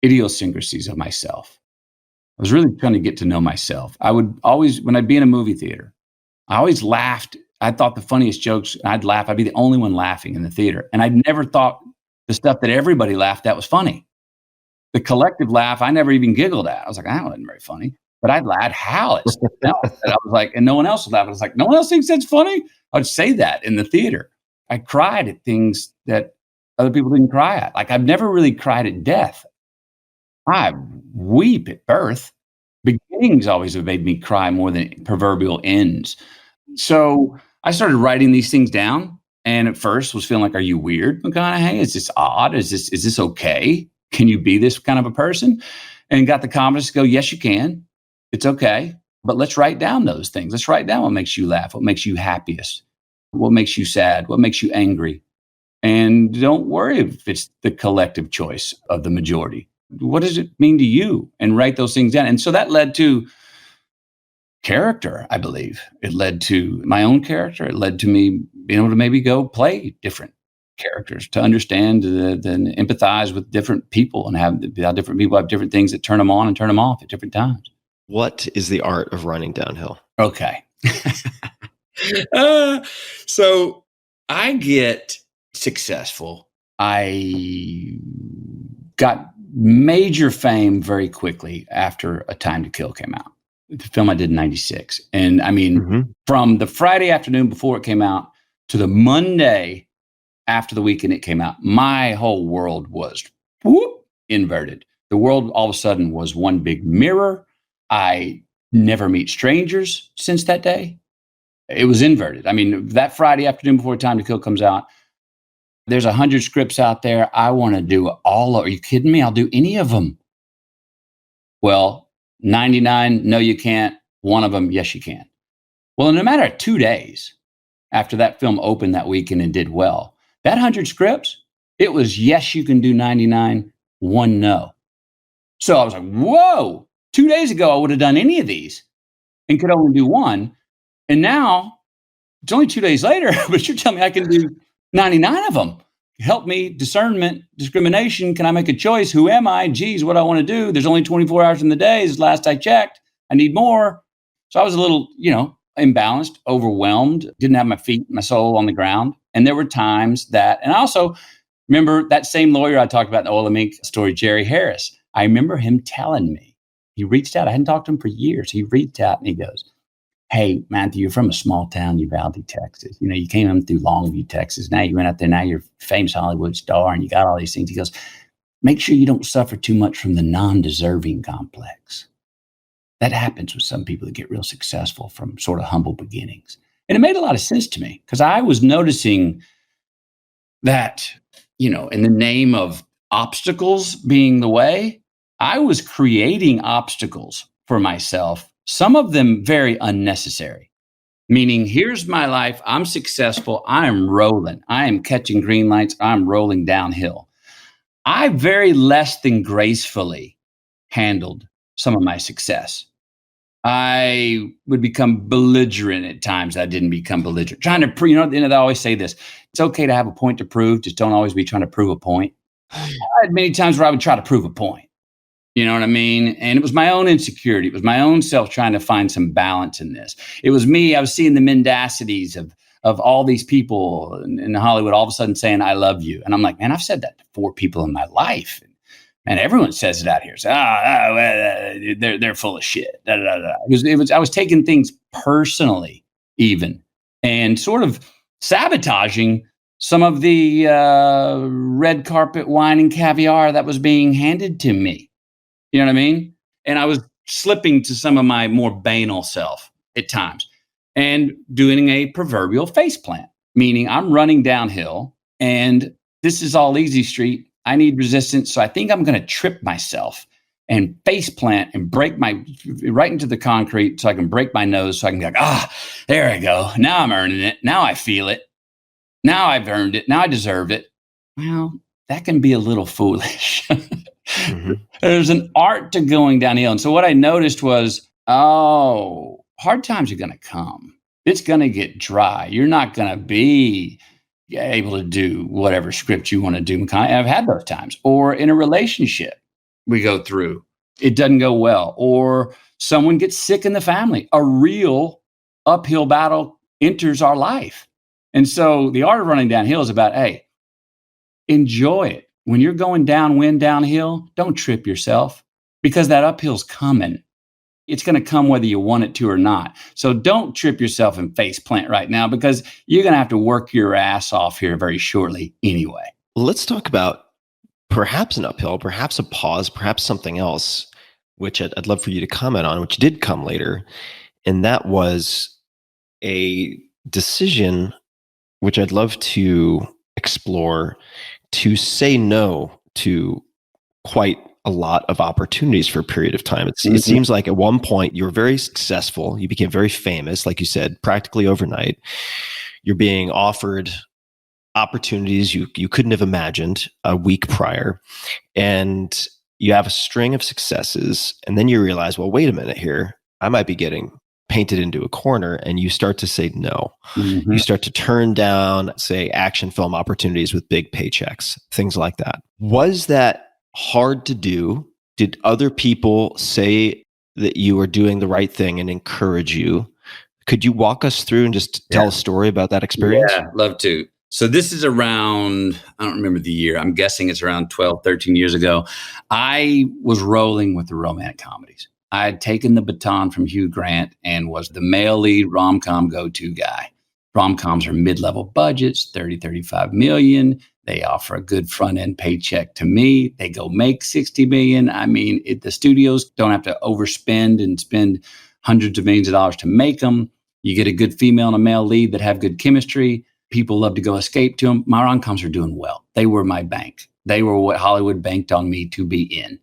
idiosyncrasies of myself. I was really trying to get to know myself. I would always, when I'd be in a movie theater, I always laughed. I thought the funniest jokes, I'd laugh. I'd be the only one laughing in the theater. And I'd never thought the stuff that everybody laughed at was funny. The collective laugh, I never even giggled at. I was like, that wasn't very funny. But I'd howl at something else. And I was like, and no one else would laugh. I was like, no one else thinks that's funny? I would say that in the theater. I cried at things that other people didn't cry at. Like I've never really cried at death. I weep at birth. Beginnings always have made me cry more than proverbial ends. So I started writing these things down, and at first was feeling like, are you weird, McConaughey? Is this odd? Is this okay? Can you be this kind of a person? And got the confidence to go, yes, you can. It's okay. But let's write down those things. Let's write down what makes you laugh, what makes you happiest, what makes you sad, what makes you angry. And don't worry if it's the collective choice of the majority. What does it mean to you? And write those things down. And so that led to character, I believe. It led to my own character. It led to me being able to maybe go play different characters, to understand and empathize with different people and have how different people have different things that turn them on and turn them off at different times. What is the art of running downhill? Okay. So I get successful. I got major fame very quickly after A Time to Kill came out. The film I did in 96. And I mean, from the Friday afternoon before it came out to the Monday after the weekend it came out, my whole world was inverted. The world all of a sudden was one big mirror. I never meet strangers since that day. It was inverted. I mean, that Friday afternoon before Time to Kill comes out, there's 100 scripts out there. I want to do all of, are you kidding me? I'll do any of them. Well, 99, no, you can't. One of them, yes, you can. Well, in a matter of 2 days after that film opened that weekend and did well, that 100 scripts, it was yes, you can do 99, one no. So I was like, whoa, 2 days ago, I would have done any of these and could only do one. And now it's only 2 days later, but you're telling me I can do 99 of them. Help me, discernment, discrimination. Can I make a choice? Who am I? Geez, what do I want to do? There's only 24 hours in the day. As last I checked, I need more. So I was a little, imbalanced, overwhelmed, didn't have my feet, my soul on the ground. And there were times that, and I also remember that same lawyer I talked about in the Oil and Mink story, Jerry Harris. I remember him telling me, he reached out. I hadn't talked to him for years. He reached out and he goes, hey, Matthew, you're from a small town, Uvalde, Texas. You came in through Longview, Texas. Now you went out there. Now you're a famous Hollywood star and you got all these things. He goes, make sure you don't suffer too much from the non-deserving complex. That happens with some people that get real successful from sort of humble beginnings. And it made a lot of sense to me because I was noticing that, in the name of obstacles being the way, I was creating obstacles for myself. Some of them very unnecessary, meaning here's my life. I'm successful. I am rolling. I am catching green lights. I'm rolling downhill. I very less than gracefully handled some of my success. I would become belligerent at times. I didn't become belligerent. Trying to prove, they always say this. It's okay to have a point to prove. Just don't always be trying to prove a point. I had many times where I would try to prove a point. You know what I mean? And it was my own insecurity. It was my own self trying to find some balance in this. It was me. I was seeing the mendacities of all these people in Hollywood all of a sudden saying, I love you. And I'm like, man, I've said that to 4 people in my life. And everyone says it out here. So, they're full of shit. Da, da, da. I was taking things personally even and sort of sabotaging some of the red carpet wine and caviar that was being handed to me. You know what I mean? And I was slipping to some of my more banal self at times and doing a proverbial faceplant, meaning I'm running downhill and this is all easy street. I need resistance. So I think I'm going to trip myself and faceplant and break right into the concrete so I can break my nose so I can be like, there I go. Now I'm earning it. Now I feel it. Now I've earned it. Now I deserve it. Well, that can be a little foolish. Mm-hmm. There's an art to going downhill. And so what I noticed was, hard times are going to come. It's going to get dry. You're not going to be able to do whatever script you want to do. I've had those times. Or in a relationship we go through, it doesn't go well. Or someone gets sick in the family. A real uphill battle enters our life. And so the art of running downhill is about, hey, enjoy it. When you're going downwind, downhill, don't trip yourself because that uphill's coming. It's going to come whether you want it to or not. So don't trip yourself and face plant right now because you're going to have to work your ass off here very shortly anyway. Let's talk about perhaps an uphill, perhaps a pause, perhaps something else, which I'd love for you to comment on, which did come later. And that was a decision which I'd love to explore, to say no to quite a lot of opportunities for a period of time. It seems like at one point you were very successful. You became very famous, like you said, practically overnight. You're being offered opportunities you couldn't have imagined a week prior. And you have a string of successes. And then you realize, well, wait a minute here. I might be getting painted into a corner and you start to say no. Mhm. You start to turn down, say, action film opportunities with big paychecks, things like that. Was that hard to do? Did other people say that you were doing the right thing and encourage you? Could you walk us through and just tell a story about that experience? Yeah, love to. So this is around, I don't remember the year. I'm guessing it's around 12, 13 years ago. I was rolling with the romantic comedies. I had taken the baton from Hugh Grant and was the male lead rom-com go-to guy. Rom-coms are mid-level budgets, 30, 35 million. They offer a good front-end paycheck to me. They go make 60 million. I mean, the studios don't have to overspend and spend hundreds of millions of dollars to make them. You get a good female and a male lead that have good chemistry. People love to go escape to them. My rom-coms are doing well. They were my bank. They were what Hollywood banked on me to be in.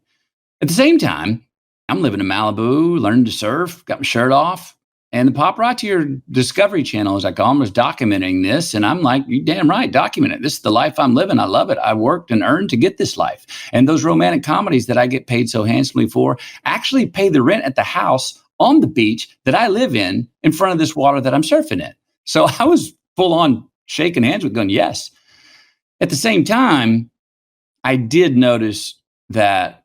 At the same time, I'm living in Malibu, learning to surf, got my shirt off. And the paparazzi or Discovery Channel, as I call them, was documenting this. And I'm like, you damn right, document it. This is the life I'm living. I love it. I worked and earned to get this life. And those romantic comedies that I get paid so handsomely for actually pay the rent at the house on the beach that I live in front of this water that I'm surfing in. So I was full on shaking hands with going, yes. At the same time, I did notice that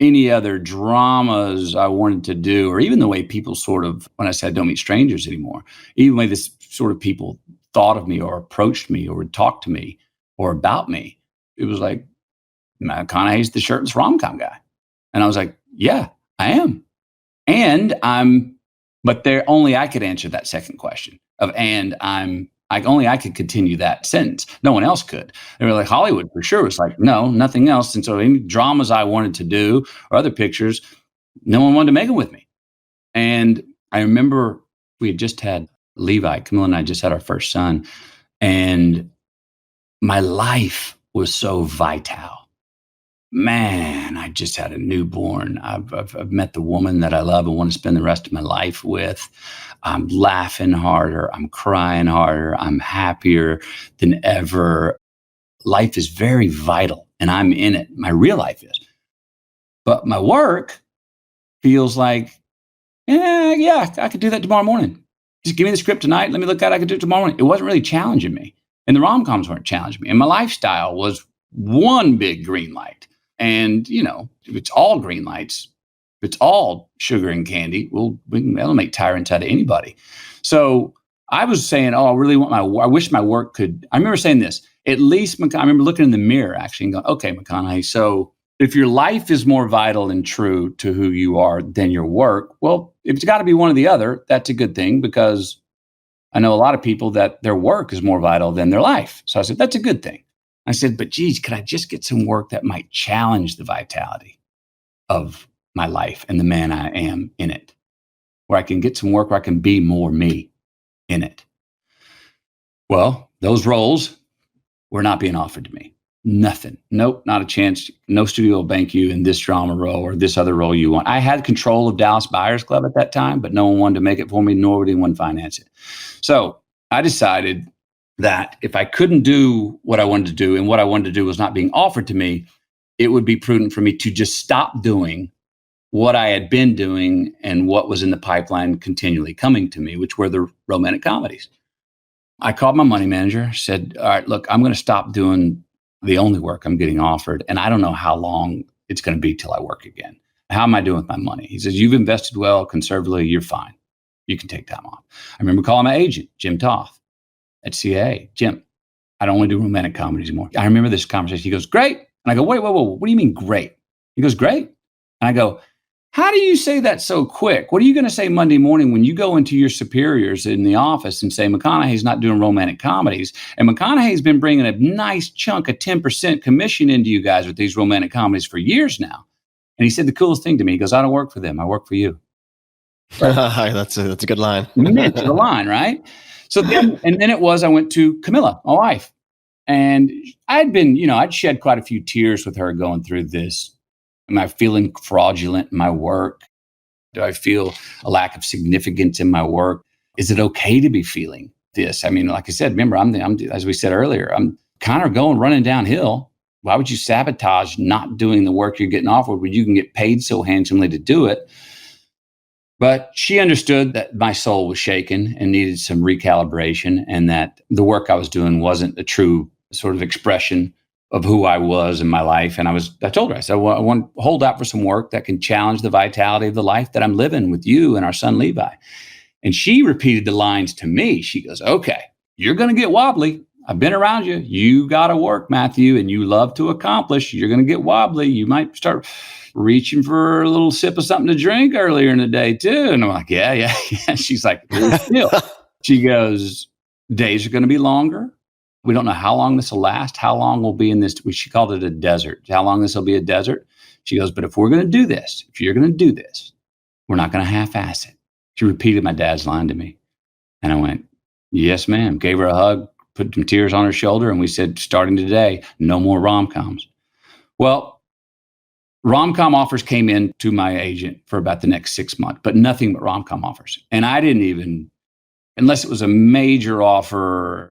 any other dramas I wanted to do, or even the way people sort of, when I said don't meet strangers anymore, even the way this sort of people thought of me or approached me or would talk to me or about me, it was like, McConaughey's the shirtless rom-com guy. And I was like, yeah, I am. And but only I could answer that second question of, only I could continue that sentence. No one else could. They were like, Hollywood for sure was like, no, nothing else. And so any dramas I wanted to do or other pictures, no one wanted to make them with me. And I remember we had just had Levi, Camilla and I just had our first son. And my life was so vital. Man, I just had a newborn. I've met the woman that I love and want to spend the rest of my life with. I'm laughing harder. I'm crying harder. I'm happier than ever. Life is very vital and I'm in it. My real life is. But my work feels like, yeah, I could do that tomorrow morning. Just give me the script tonight. Let me look at it. I could do it tomorrow morning. It wasn't really challenging me. And the rom-coms weren't challenging me. And my lifestyle was one big green light. And, if it's all green lights, if it's all sugar and candy, that'll make tyrants out of anybody. So I was saying, I really want I wish my work could, I remember saying this, at least, I remember looking in the mirror actually and going, okay, McConaughey, so if your life is more vital and true to who you are than your work, well, if it's got to be one or the other, that's a good thing because I know a lot of people that their work is more vital than their life. So I said, that's a good thing. I said, but geez, could I just get some work that might challenge the vitality of my life and the man I am in it, where I can get some work where I can be more me in it? Well, those roles were not being offered to me. Nothing. Nope, not a chance. No studio will bank you in this drama role or this other role you want. I had control of Dallas Buyers Club at that time, but no one wanted to make it for me, nor would anyone finance it. So I decided that if I couldn't do what I wanted to do and what I wanted to do was not being offered to me, it would be prudent for me to just stop doing what I had been doing and what was in the pipeline continually coming to me, which were the romantic comedies. I called my money manager, said, all right, look, I'm going to stop doing the only work I'm getting offered. And I don't know how long it's going to be till I work again. How am I doing with my money? He says, you've invested well, conservatively, you're fine. You can take time off. I remember calling my agent, Jim Toth, at CAA. Jim, I don't want to do romantic comedies anymore. I remember this conversation. He goes, great. And I go, wait, what do you mean great? He goes, great. And I go, how do you say that so quick? What are you going to say Monday morning when you go into your superiors in the office and say, McConaughey's not doing romantic comedies? And McConaughey's been bringing a nice chunk of 10% commission into you guys with these romantic comedies for years now. And he said the coolest thing to me. He goes, I don't work for them. I work for you. That's a good line. Meant the line, right? So then I went to Camilla, my wife. And I'd been, I'd shed quite a few tears with her going through this. Am I feeling fraudulent in my work? Do I feel a lack of significance in my work? Is it okay to be feeling this? I mean, like I said, remember, I'm as we said earlier, I'm kind of running downhill. Why would you sabotage not doing the work you're getting offered when you can get paid so handsomely to do it? But she understood that my soul was shaken and needed some recalibration, and that the work I was doing wasn't a true sort of expression of who I was in my life. And I told her, I said, well, I want to hold out for some work that can challenge the vitality of the life that I'm living with you and our son, Levi. And she repeated the lines to me. She goes, okay, you're going to get wobbly. I've been around you. You got to work, Matthew, and you love to accomplish. You're going to get wobbly. You might start reaching for a little sip of something to drink earlier in the day too. And I'm like, yeah. She's like, still. She goes, days are going to be longer. We don't know how long this will last, how long we'll be in this. She called it a desert, how long this will be a desert. She goes, but if we're going to do this, if you're going to do this, we're not going to half-ass it. She repeated my dad's line to me. And I went, yes, ma'am. Gave her a hug, put some tears on her shoulder. And we said, starting today, no more rom-coms. Well, rom-com offers came in to my agent for about the next 6 months, but nothing but rom-com offers. And I didn't even, unless it was a major offer,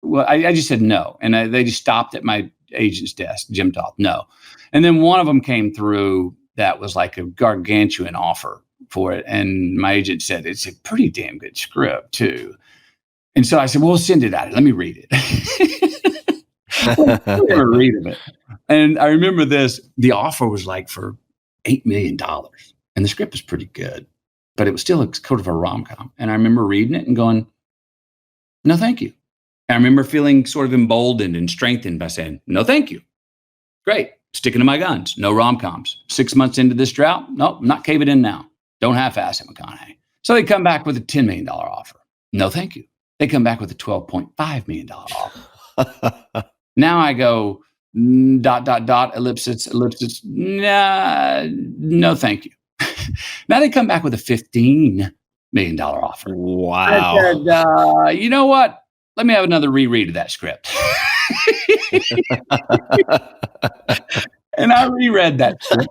well, I just said no. And they just stopped at my agent's desk, Jim Toth, no. And then one of them came through that was like a gargantuan offer for it. And my agent said, it's a pretty damn good script too. And so I said, well, send it out. Let me read it. Let me read it. And I remember this, the offer was like for $8 million. And the script was pretty good, but it was still sort of a rom-com. And I remember reading it and going, no, thank you. I remember feeling sort of emboldened and strengthened by saying, no, thank you. Great. Sticking to my guns. No rom-coms. 6 months into this drought. Nope, I'm not caving in now. Don't half-ass it, McConaughey. So they come back with a $10 million offer. No, thank you. They come back with a $12.5 million offer. Now I go, ... ellipsis. Nah, no, thank you. Now they come back with a $15 million offer. Wow. I said, you know what? Let me have another reread of that script. And I reread that script.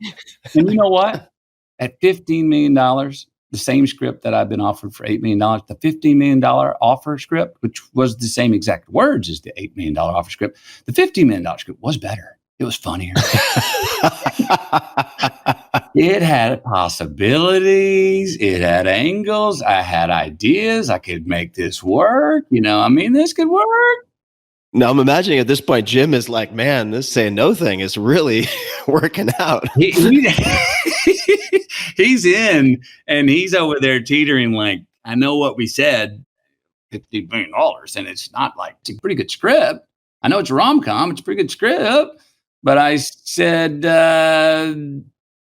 And you know what? At $15 million, the same script that I've been offered for $8 million, the $15 million offer script, which was the same exact words as the $8 million offer script, the $15 million script was better. It was funnier. It had possibilities. It had angles. I had ideas. I could make this work. This could work. Now I'm imagining at this point, Jim is like, man, this saying no thing is really working out. He's in and he's over there teetering like, I know what we said, $50 million. And it's not like, it's a pretty good script. I know it's a rom-com. It's a pretty good script. But I said,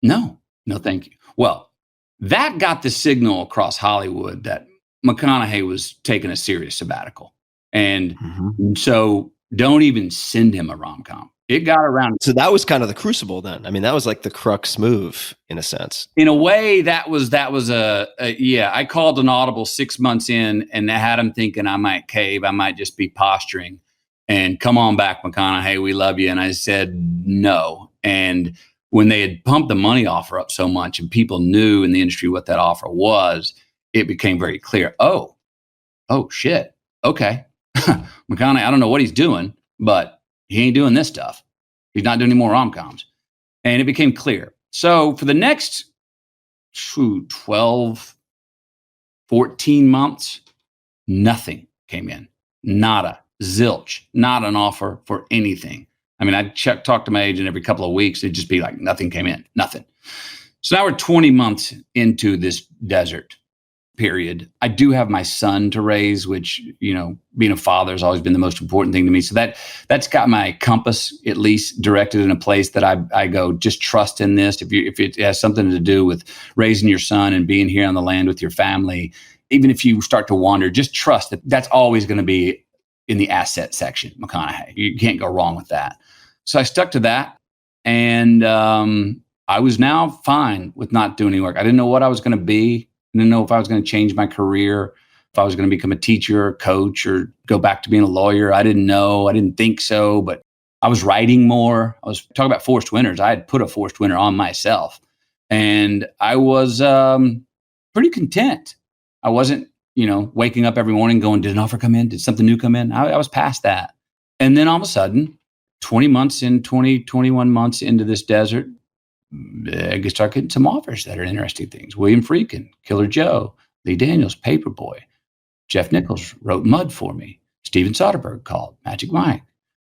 no, thank you. Well, that got the signal across Hollywood that McConaughey was taking a serious sabbatical. And so don't even send him a rom-com. It got around. So that was kind of the crucible then. I mean, that was like the crux move in a sense. In a way, that was I called an audible 6 months in and I had him thinking I might cave. I might just be posturing. And come on back, McConaughey, we love you. And I said, no. And when they had pumped the money offer up so much and people knew in the industry what that offer was, it became very clear. Oh, shit. Okay. McConaughey, I don't know what he's doing, but he ain't doing this stuff. He's not doing any more rom-coms. And it became clear. So for the next 12, 14 months, nothing came in. Nada. Zilch, not an offer for anything. I mean, I'd talk to my agent every couple of weeks. It'd just be like, nothing came in, nothing. So now we're 20 months into this desert period. I do have my son to raise, which, being a father has always been the most important thing to me. So that's got my compass at least directed in a place that I go, just trust in this. If it has something to do with raising your son and being here on the land with your family, even if you start to wander, just trust that that's always going to be in the asset section, McConaughey. You can't go wrong with that. So I stuck to that. And I was now fine with not doing any work. I didn't know what I was going to be. I didn't know if I was going to change my career, if I was going to become a teacher or coach or go back to being a lawyer. I didn't know. I didn't think so. But I was writing more. I was talking about forced winners. I had put a forced winner on myself. And I was pretty content. I wasn't waking up every morning going, did an offer come in? Did something new come in? I was past that. And then all of a sudden, 21 months into this desert, I could start getting some offers that are interesting things. William Friedkin, Killer Joe, Lee Daniels, Paperboy. Jeff Nichols wrote Mud for me. Steven Soderbergh called, Magic Mike.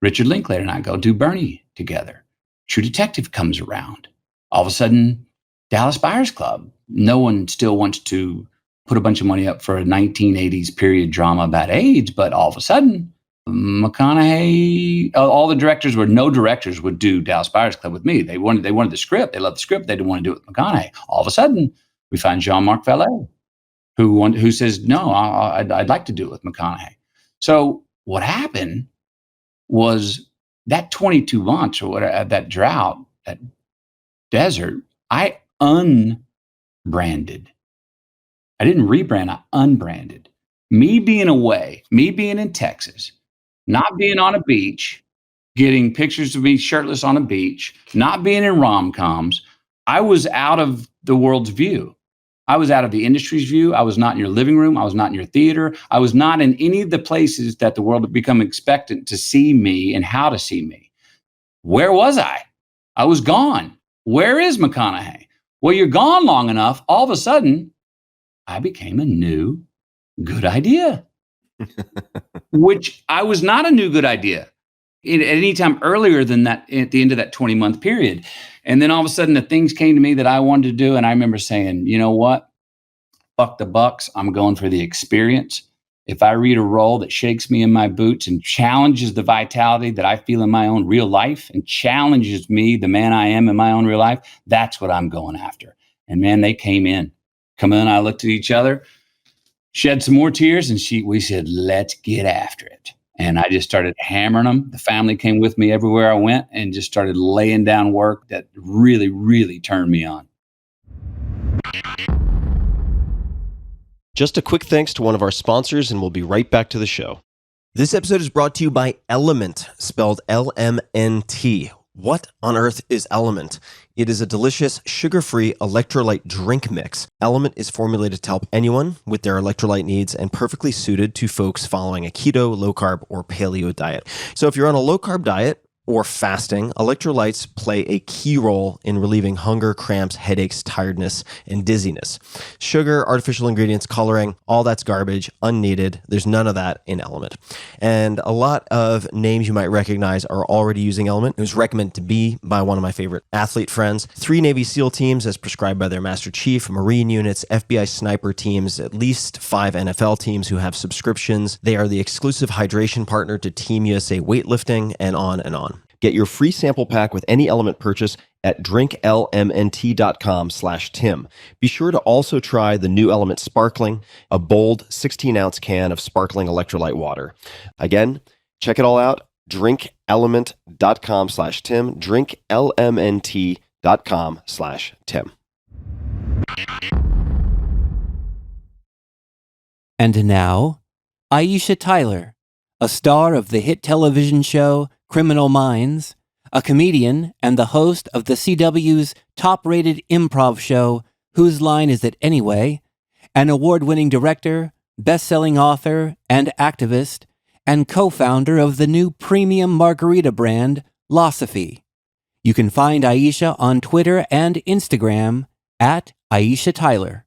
Richard Linklater and I go do Bernie together. True Detective comes around. All of a sudden, Dallas Buyers Club. No one still wants to put a bunch of money up for a 1980s period drama about AIDS, but all of a sudden, McConaughey, all the directors no directors would do Dallas Buyers Club with me. They wanted the script. They loved the script. They didn't want to do it with McConaughey. All of a sudden, we find Jean-Marc Vallée, who says, no, I'd like to do it with McConaughey. So what happened was that 22 months or whatever, that drought, that desert, I unbranded. I didn't rebrand, I unbranded. Me being away, me being in Texas, not being on a beach, getting pictures of me shirtless on a beach, not being in rom-coms, I was out of the world's view. I was out of the industry's view. I was not in your living room. I was not in your theater. I was not in any of the places that the world had become expectant to see me and how to see me. Where was I? I was gone. Where is McConaughey? Well, you're gone long enough. All of a sudden, I became a new good idea, which I was not a new good idea at any time earlier than that, at the end of that 20-month period. And then all of a sudden the things came to me that I wanted to do. And I remember saying, you know what? Fuck the bucks. I'm going for the experience. If I read a role that shakes me in my boots and challenges the vitality that I feel in my own real life and challenges me, the man I am in my own real life, that's what I'm going after. And man, they came in. Camille and I looked at each other, shed some more tears, and we said, let's get after it. And I just started hammering them. The family came with me everywhere I went and just started laying down work that really, really turned me on. Just a quick thanks to one of our sponsors, and we'll be right back to the show. This episode is brought to you by Element, spelled LMNT. What on earth is Element? It is a delicious, sugar-free electrolyte drink mix. Element is formulated to help anyone with their electrolyte needs and perfectly suited to folks following a keto, low-carb, or paleo diet. So if you're on a low-carb diet or fasting, electrolytes play a key role in relieving hunger, cramps, headaches, tiredness, and dizziness. Sugar, artificial ingredients, coloring, all that's garbage, unneeded. There's none of that in Element. And a lot of names you might recognize are already using Element. It was recommended to me by one of my favorite athlete friends. 3 Navy SEAL teams as prescribed by their Master Chief, Marine units, FBI sniper teams, at least 5 NFL teams who have subscriptions. They are the exclusive hydration partner to Team USA weightlifting, and on and on. Get your free sample pack with any Element purchase at drinklmnt.com/Tim. Be sure to also try the new Element Sparkling, a bold 16-ounce can of sparkling electrolyte water. Again, check it all out, drinklmnt.com/Tim, drinklmnt.com/Tim. And now, Aisha Tyler, a star of the hit television show Criminal Minds, a comedian and the host of the CW's top-rated improv show Whose Line Is It Anyway, an award-winning director, best-selling author and activist, and co-founder of the new premium margarita brand, Losophy. You can find Aisha on Twitter and Instagram at Aisha Tyler.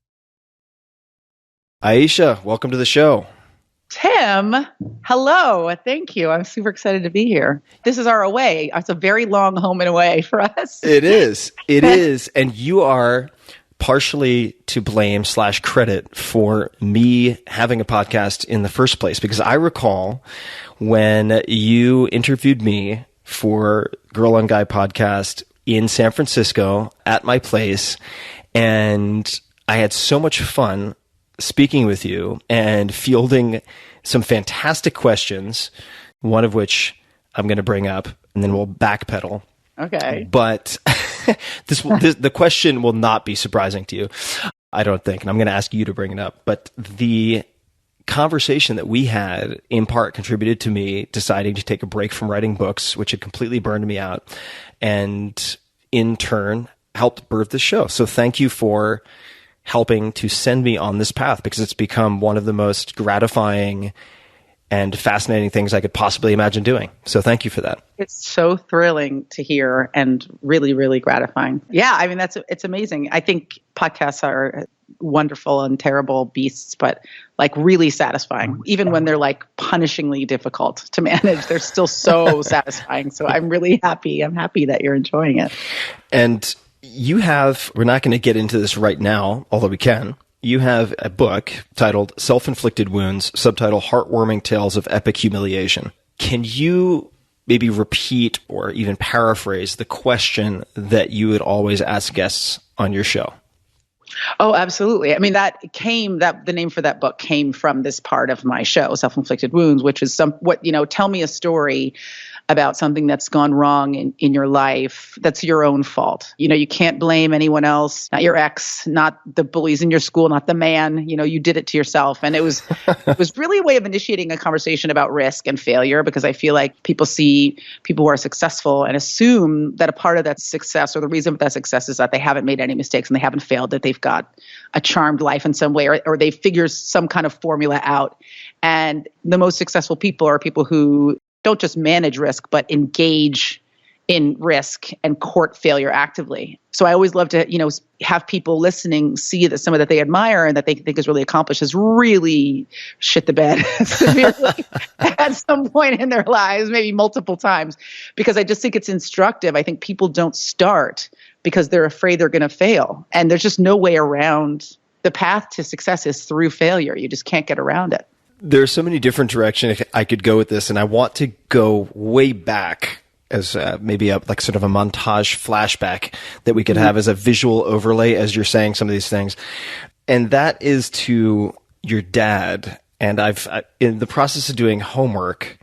Aisha, welcome to the show. Tim, hello. Thank you. I'm super excited to be here. This is our away. It's a very long home and away for us. It is. It is. And you are partially to blame / credit for me having a podcast in the first place, because I recall when you interviewed me for Girl on Guy podcast in San Francisco at my place, and I had so much fun speaking with you and fielding some fantastic questions, one of which I'm going to bring up, and then we'll backpedal. Okay. But the question will not be surprising to you, I don't think, and I'm going to ask you to bring it up. But the conversation that we had in part contributed to me deciding to take a break from writing books, which had completely burned me out, and in turn helped birth the show. So thank you for helping to send me on this path, because it's become one of the most gratifying and fascinating things I could possibly imagine doing. So thank you for that. It's so thrilling to hear and really, really gratifying. Yeah, I mean, it's amazing. I think podcasts are wonderful and terrible beasts, but like really satisfying. Even when they're like punishingly difficult to manage, they're still so satisfying. So I'm really happy. I'm happy that you're enjoying it. And you have, we're not going to get into this right now, although we can. You have a book titled Self-Inflicted Wounds, subtitle Heartwarming Tales of Epic Humiliation. Can you maybe repeat or even paraphrase the question that you would always ask guests on your show? Oh, absolutely. I mean, the name for that book came from this part of my show, Self-Inflicted Wounds, which is tell me a story about something that's gone wrong in your life that's your own fault. You can't blame anyone else, not your ex, not the bullies in your school, not the man. You did it to yourself. And it was really a way of initiating a conversation about risk and failure, because I feel like people see people who are successful and assume that a part of that success, or the reason for that success, is that they haven't made any mistakes and they haven't failed, that they've got a charmed life in some way, or they figure some kind of formula out. And the most successful people are people who don't just manage risk, but engage in risk and court failure actively. So I always love to, have people listening see that someone that they admire and that they think is really accomplished has really shit the bed severely at some point in their lives, maybe multiple times, because I just think it's instructive. I think people don't start because they're afraid they're going to fail. And there's just no way around. The path to success is through failure. You just can't get around it. There's so many different directions I could go with this, and I want to go way back as maybe a sort of a montage flashback that we could have as a visual overlay as you're saying some of these things. And that is to your dad. And I've in the process of doing homework,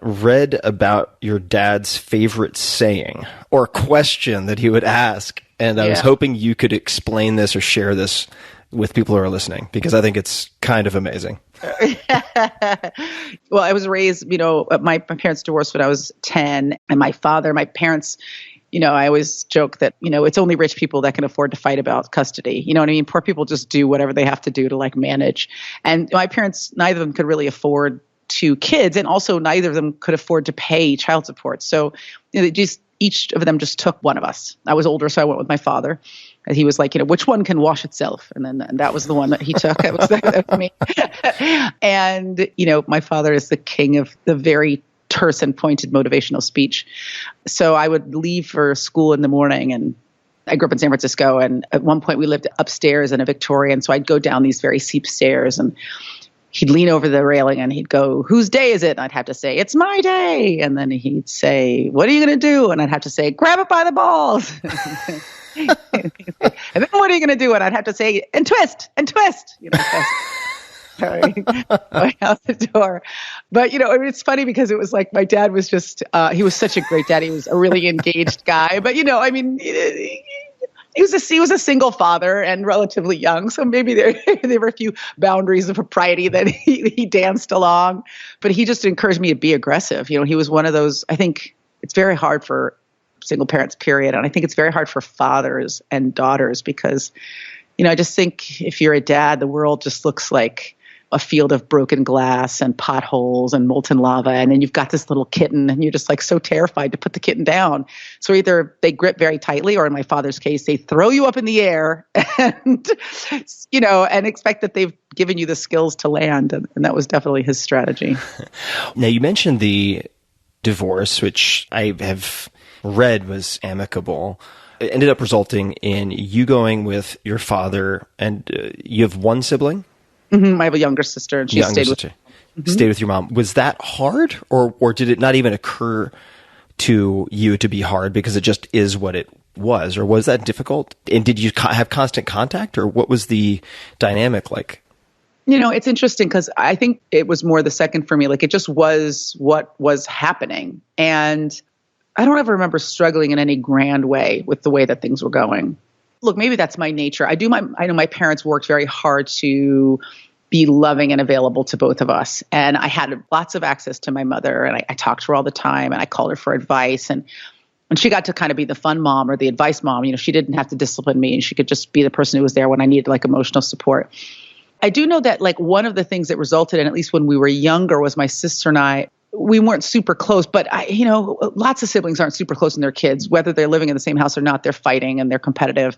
read about your dad's favorite saying or question that he would ask. And I was hoping you could explain this or share this with people who are listening, because I think it's kind of amazing. Well, I was raised, my parents divorced when I was 10, and my parents, I always joke that, it's only rich people that can afford to fight about custody. You know what I mean? Poor people just do whatever they have to do to manage. And my parents, neither of them could really afford 2 kids, and also neither of them could afford to pay child support. So each of them just took one of us. I was older, so I went with my father. And he was like, which one can wash itself? And that was the one that he took. It was that was me. And, my father is the king of the very terse and pointed motivational speech. So I would leave for school in the morning, and I grew up in San Francisco. And at one point we lived upstairs in a Victorian. So I'd go down these very steep stairs, and he'd lean over the railing and he'd go, "Whose day is it?" And I'd have to say, "It's my day." And then he'd say, "What are you going to do?" And I'd have to say, "Grab it by the balls." And then what are you going to do? And I'd have to say, "And twist, and twist." Going out the door. But, it's funny because it was like my dad was just, he was such a great dad. He was a really engaged guy. But, he was a single father and relatively young. So maybe there were a few boundaries of propriety that he danced along. But he just encouraged me to be aggressive. He was one of those, I think it's very hard for single parents, period. And I think it's very hard for fathers and daughters because, I just think if you're a dad, the world just looks like a field of broken glass and potholes and molten lava. And then you've got this little kitten and you're just so terrified to put the kitten down. So either they grip very tightly, or in my father's case, they throw you up in the air and, and expect that they've given you the skills to land. And that was definitely his strategy. Now, you mentioned the divorce, which I have read was amicable. It ended up resulting in you going with your father, and you have one sibling? Mm-hmm. I have a younger sister, and she stayed with your mom. Was that hard, or did it not even occur to you to be hard because it just is what it was, or was that difficult? And did you have constant contact, or what was the dynamic like? It's interesting because I think it was more the second for me. It just was what was happening, and I don't ever remember struggling in any grand way with the way that things were going. Look, maybe that's my nature. I know my parents worked very hard to be loving and available to both of us. And I had lots of access to my mother, and I talked to her all the time, and I called her for advice. And she got to kind of be the fun mom or the advice mom. She didn't have to discipline me, and she could just be the person who was there when I needed emotional support. I do know that like one of the things that resulted in, at least when we were younger, was my sister and I, we weren't super close, but lots of siblings aren't super close in their kids, whether they're living in the same house or not, they're fighting and they're competitive.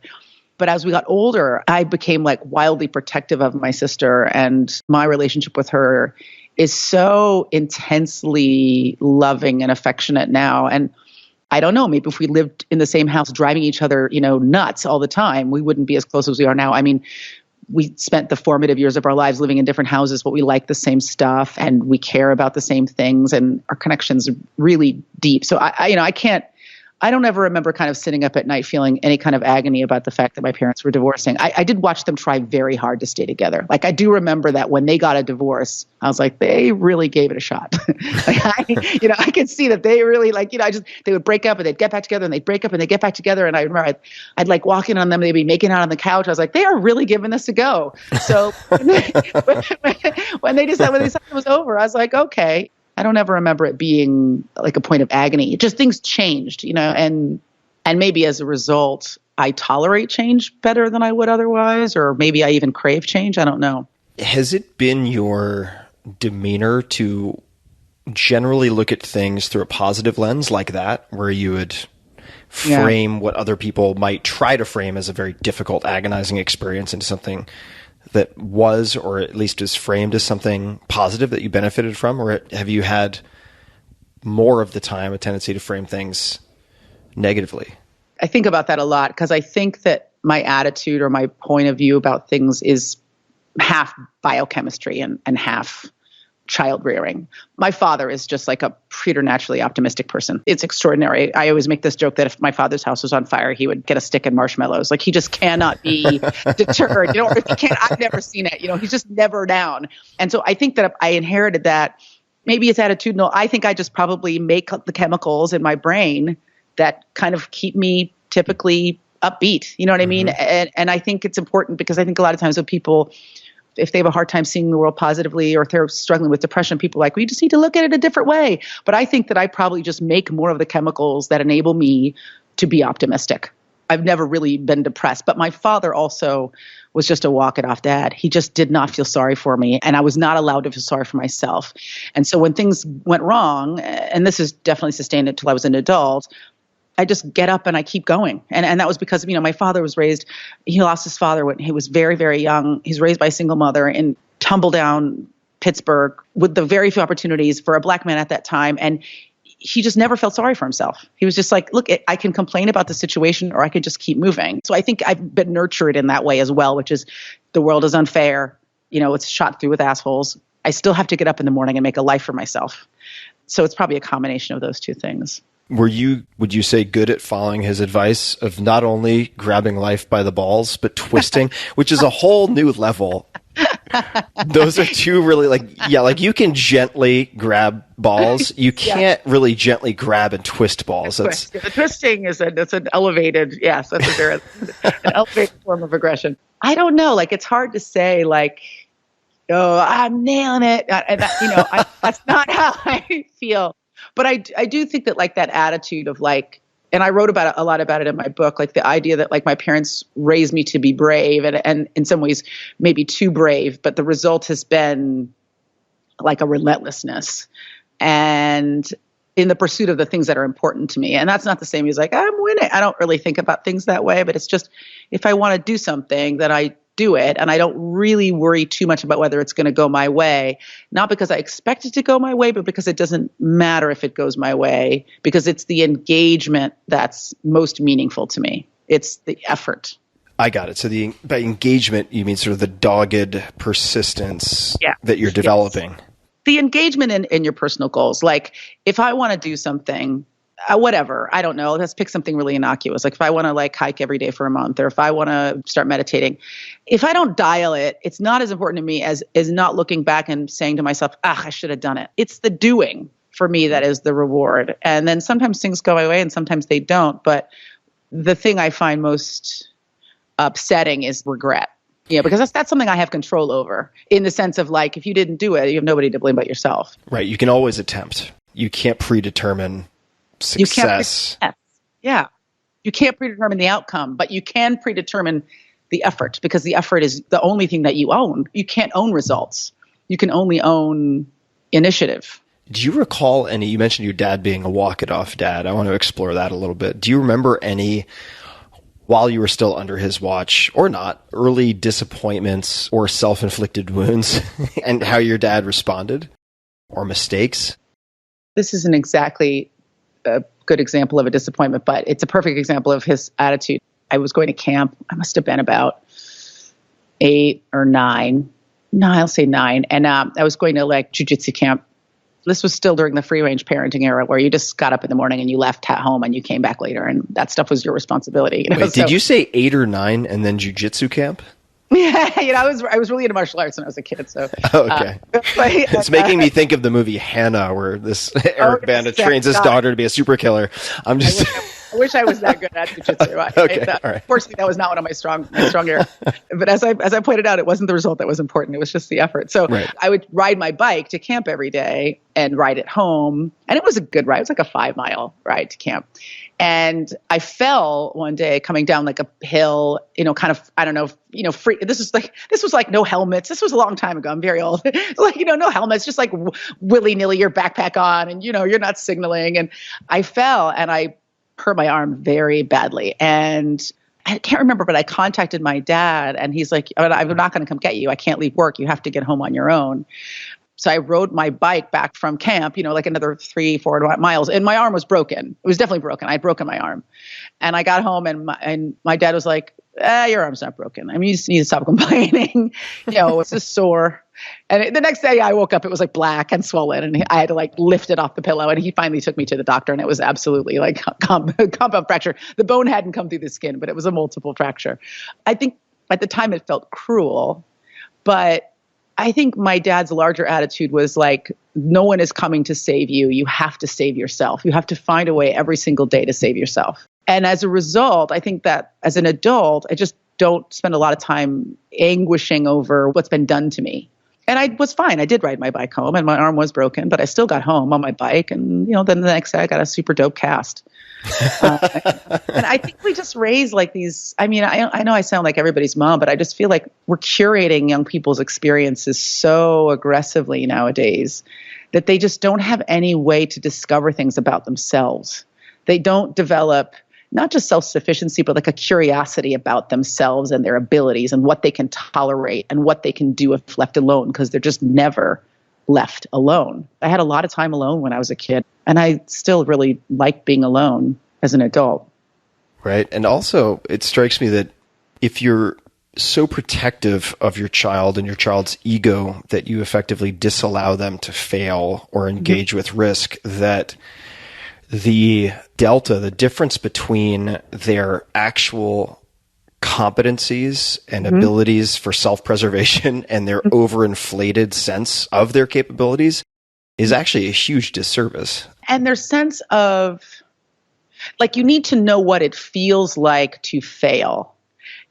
But as we got older, I became like wildly protective of my sister, and my relationship with her is so intensely loving and affectionate now. And I don't know, maybe if we lived in the same house driving each other, nuts all the time, we wouldn't be as close as we are now. I mean, we spent the formative years of our lives living in different houses, but we like the same stuff and we care about the same things, and our connection's really deep. So I don't ever remember kind of sitting up at night feeling any kind of agony about the fact that my parents were divorcing. I did watch them try very hard to stay together. Like I do remember that when they got a divorce, I was like, they really gave it a shot. I could see that they really they would break up and they'd get back together, and they'd break up and they'd get back together. And I remember I'd like walk in on them, they'd be making out on the couch. I was like, they are really giving this a go. So when they decided it was over, I was like, okay. I don't ever remember it being like a point of agony. It just things changed, and maybe as a result, I tolerate change better than I would otherwise, or maybe I even crave change. I don't know. Has it been your demeanor to generally look at things through a positive lens like that, where you would frame what other people might try to frame as a very difficult, agonizing experience into something that was, or at least is framed as something positive that you benefited from? Or have you had more of the time a tendency to frame things negatively? I think about that a lot, because I think that my attitude or my point of view about things is half biochemistry and half child rearing. My father is just like a preternaturally optimistic person. It's extraordinary. I always make this joke that if my father's house was on fire, he would get a stick and marshmallows. Like he just cannot be deterred. Or if he can't, I've never seen it. He's just never down. And so I think that I inherited that. Maybe it's attitudinal. I think I just probably make the chemicals in my brain that kind of keep me typically upbeat. You know what I mean? And I think it's important, because I think a lot of times when people, if they have a hard time seeing the world positively, or if they're struggling with depression, people are like, we just need to look at it a different way. But I think that I probably just make more of the chemicals that enable me to be optimistic. I've never really been depressed, but my father also was just a walk it off dad. He just did not feel sorry for me, and I was not allowed to feel sorry for myself. And so when things went wrong, and this is definitely sustained until I was an adult, I just get up and I keep going. And that was because, my father was raised, he lost his father when he was very, very young. He's raised by a single mother in tumble down Pittsburgh with the very few opportunities for a black man at that time. And he just never felt sorry for himself. He was just like, look, I can complain about the situation, or I can just keep moving. So I think I've been nurtured in that way as well, which is the world is unfair. It's shot through with assholes. I still have to get up in the morning and make a life for myself. So it's probably a combination of those two things. Would you say, good at following his advice of not only grabbing life by the balls, but twisting, which is a whole new level? Those are two really you can gently grab balls. You can't really gently grab and twist balls. The twisting is an elevated, that's an elevated form of aggression. I don't know. It's hard to say I'm nailing it. That's not how I feel. But I do think that that attitude of and I wrote a lot about it in my book, the idea that my parents raised me to be brave, and in some ways maybe too brave, but the result has been a relentlessness and in the pursuit of the things that are important to me. And that's not the same as I'm winning. I don't really think about things that way, but it's just, if I want to do something, then I do it. And I don't really worry too much about whether it's going to go my way, not because I expect it to go my way, but because it doesn't matter if it goes my way, because it's the engagement that's most meaningful to me. It's the effort. I got it. So by engagement, you mean sort of the dogged persistence that you're developing. Yes. The engagement in your personal goals. If I want to do something, whatever, I don't know, let's pick something really innocuous. If I want to hike every day for a month, or if I want to start meditating, if I don't dial it, it's not as important to me as not looking back and saying to myself, I should have done it. It's the doing for me that is the reward. And then sometimes things go my way and sometimes they don't. But the thing I find most upsetting is regret. Because that's something I have control over, in the sense of if you didn't do it, you have nobody to blame but yourself. Right. You can always attempt. You can't predetermine success. You can't predetermine the outcome, but you can predetermine the effort, because the effort is the only thing that you own. You can't own results. You can only own initiative. Do you recall any, you mentioned your dad being a walk-it-off dad. I want to explore that a little bit. Do you remember any, while you were still under his watch or not, early disappointments or self-inflicted wounds and how your dad responded or mistakes? This isn't exactly a good example of a disappointment, but it's a perfect example of his attitude. I was going to camp. I must have been about 8 or 9. No, I'll say 9. And I was going to like jujitsu camp. This was still during the free range parenting era where you just got up in the morning and you left at home and you came back later, and that stuff was your responsibility. You know? Wait, did you say 8 or 9 and then jujitsu camp? Yeah, I was really into martial arts when I was a kid. So okay, it's making me think of the movie Hannah, where this Eric Bana trains his daughter to be a super killer. I wish I was that good at jiu-jitsu. Okay, all right. Unfortunately, that was not one of my strong areas. But as I pointed out, it wasn't the result that was important. It was just the effort. So I would ride my bike to camp every day and ride it home. And it was a good ride. It was like a 5-mile ride to camp. And I fell one day coming down like a hill, kind of, I don't know, free. This was like no helmets. This was a long time ago. I'm very old. Like, no helmets, just like willy-nilly, your backpack on and, you're not signaling. And I fell and I hurt my arm very badly. And I can't remember, but I contacted my dad and he's like, I'm not going to come get you. I can't leave work. You have to get home on your own. So I rode my bike back from camp, like another 3-4 miles, and my arm was broken. It was definitely broken. I'd broken my arm. And I got home and my dad was like, your arm's not broken. I mean, you just need to stop complaining. It's just sore. And the next day I woke up, it was like black and swollen, and I had to like lift it off the pillow. And he finally took me to the doctor, and it was absolutely like compound fracture. The bone hadn't come through the skin, but it was a multiple fracture. I think at the time it felt cruel, but I think my dad's larger attitude was like, no one is coming to save you. You have to save yourself. You have to find a way every single day to save yourself. And as a result, I think that as an adult, I just don't spend a lot of time anguishing over what's been done to me. And I was fine. I did ride my bike home and my arm was broken, but I still got home on my bike. And, then the next day I got a super dope cast. And I think we just raise like these, I mean, I know I sound like everybody's mom, but I just feel like we're curating young people's experiences so aggressively nowadays that they just don't have any way to discover things about themselves. They don't develop not just self-sufficiency, but like a curiosity about themselves and their abilities and what they can tolerate and what they can do if left alone, because they're just never left alone. I had a lot of time alone when I was a kid, and I still really like being alone as an adult. Right. And also, it strikes me that if you're so protective of your child and your child's ego that you effectively disallow them to fail or engage with risk, that the delta, the difference between their actual competencies and abilities for self-preservation and their overinflated sense of their capabilities is actually a huge disservice. And their sense of, like, you need to know what it feels like to fail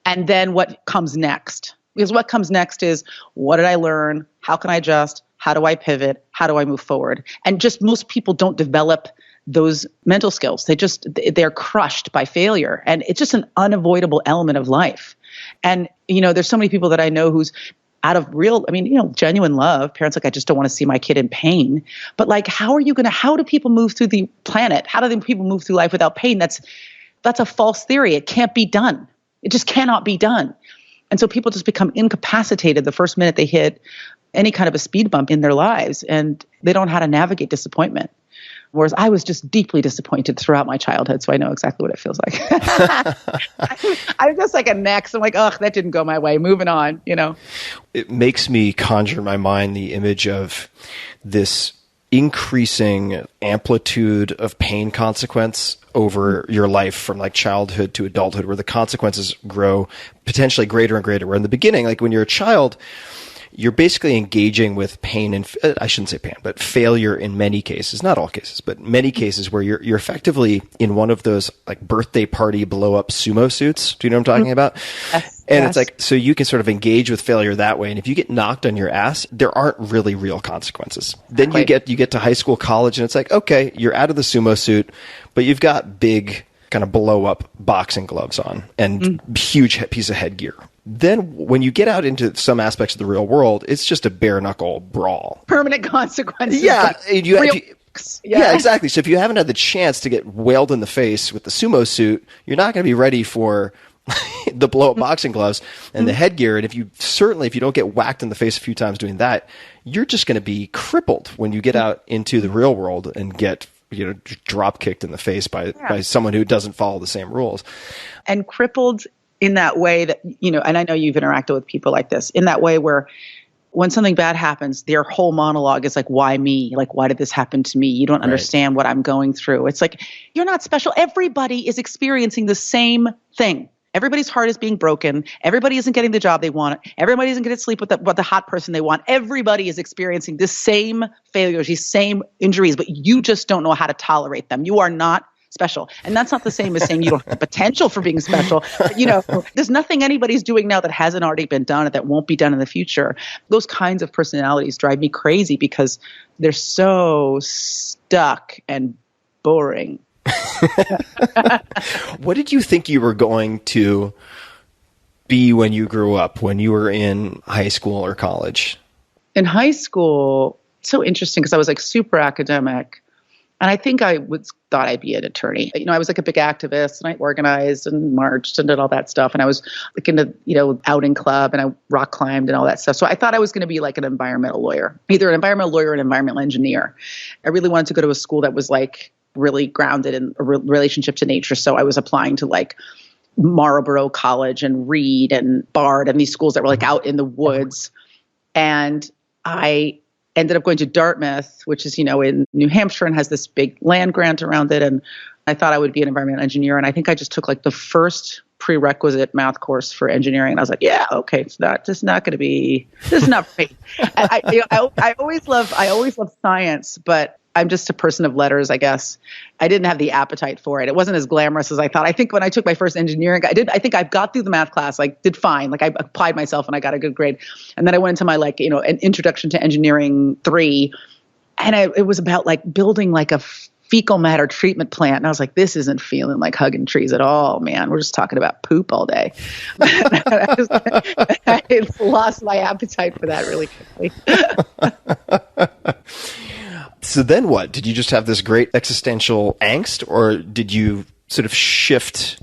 and then what comes next. Because what comes next is, what did I learn? How can I adjust? How do I pivot? How do I move forward? And just most people don't develop those mental skills. They're crushed by failure. And it's just an unavoidable element of life. And, there's so many people that I know who's out of genuine love. Parents like, I just don't want to see my kid in pain. But like, how do people move through the planet? How do people move through life without pain? That's a false theory. It can't be done. It just cannot be done. And so people just become incapacitated the first minute they hit any kind of a speed bump in their lives, and they don't know how to navigate disappointment. Whereas I was just deeply disappointed throughout my childhood, so I know exactly what it feels like. I'm just like a next. I'm like, that didn't go my way. Moving on, It makes me conjure in my mind the image of this increasing amplitude of pain consequence over your life from like childhood to adulthood, where the consequences grow potentially greater and greater. Where in the beginning, like when you're a child, you're basically engaging with pain and I shouldn't say pain, but failure in many cases, not all cases, but many cases where you're effectively in one of those like birthday party blow up sumo suits. Do you know what I'm talking about? Yes. And it's like, so you can sort of engage with failure that way. And if you get knocked on your ass, there aren't really real consequences. Then you get to high school, college, and it's like, okay, you're out of the sumo suit, but you've got big kind of blow up boxing gloves on and huge piece of headgear. Then when you get out into some aspects of the real world, it's just a bare knuckle brawl. Permanent consequences. Yeah. Yeah, exactly. So if you haven't had the chance to get whaled in the face with the sumo suit, you're not going to be ready for the blow up boxing gloves and the headgear. And if you don't get whacked in the face a few times doing that, you're just going to be crippled when you get out into the real world and get drop kicked in the face by someone who doesn't follow the same rules. And crippled in that way that, and I know you've interacted with people like this, in that way where when something bad happens, their whole monologue is like, why me? Like, why did this happen to me? You don't understand what I'm going through. It's like, you're not special. Everybody is experiencing the same thing. Everybody's heart is being broken. Everybody isn't getting the job they want. Everybody isn't getting to sleep with the hot person they want. Everybody is experiencing the same failures, these same injuries, but you just don't know how to tolerate them. You are not special. And that's not the same as saying you don't have the potential for being special. But, there's nothing anybody's doing now that hasn't already been done and that won't be done in the future. Those kinds of personalities drive me crazy because they're so stuck and boring. What did you think you were going to be when you grew up, when you were in high school or college? In high school, it's so interesting because I was like super academic. And I think I thought I'd be an attorney. I was like a big activist and I organized and marched and did all that stuff. And I was like in the, outing club and I rock climbed and all that stuff. So I thought I was going to be like an environmental lawyer, either an environmental lawyer or an environmental engineer. I really wanted to go to a school that was like really grounded in a relationship to nature. So I was applying to like Marlborough College and Reed and Bard and these schools that were like out in the woods. And I ended up going to Dartmouth, which is, in New Hampshire and has this big land grant around it. And I thought I would be an environmental engineer. And I think I just took like the first prerequisite math course for engineering. And I was like, yeah, okay, it's not just not going to be, this is not for me. I always love science, but I'm just a person of letters, I guess. I didn't have the appetite for it. It wasn't as glamorous as I thought. I think when I took my first engineering, I think I got through the math class, like did fine. Like I applied myself and I got a good grade. And then I went into my an introduction to engineering 3. And it was about like building like a fecal matter treatment plant. And I was like, this isn't feeling like hugging trees at all, man. We're just talking about poop all day. I lost my appetite for that really quickly. So then what? Did you just have this great existential angst, or did you sort of shift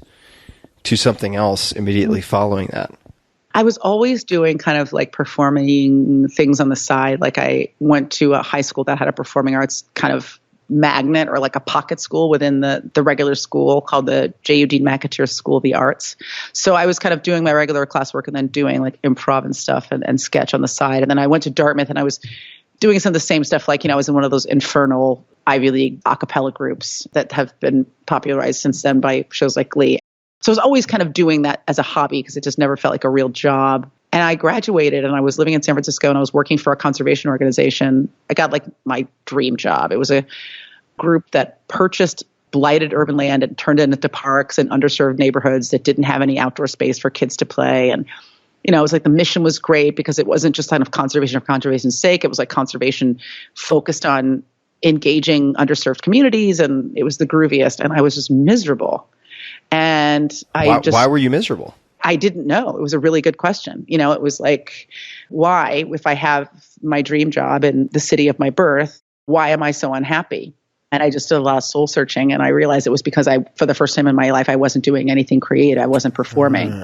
to something else immediately following that? I was always doing kind of like performing things on the side. Like I went to a high school that had a performing arts kind of magnet or like a pocket school within the regular school called the J.U. Dean McAteer School of the Arts. So I was kind of doing my regular classwork and then doing like improv and stuff and sketch on the side. And then I went to Dartmouth and I was doing some of the same stuff. Like, I was in one of those infernal Ivy League a cappella groups that have been popularized since then by shows like Glee. So I was always kind of doing that as a hobby because it just never felt like a real job. And I graduated and I was living in San Francisco and I was working for a conservation organization. I got like my dream job. It was a group that purchased blighted urban land and turned it into parks and underserved neighborhoods that didn't have any outdoor space for kids to play. And it was like the mission was great because it wasn't just kind of conservation for conservation's sake. It was like conservation focused on engaging underserved communities, and it was the grooviest. And I was just miserable. And why were you miserable? I didn't know. It was a really good question. It was like, why, if I have my dream job in the city of my birth, why am I so unhappy? And I just did a lot of soul searching, and I realized it was because for the first time in my life, I wasn't doing anything creative. I wasn't performing.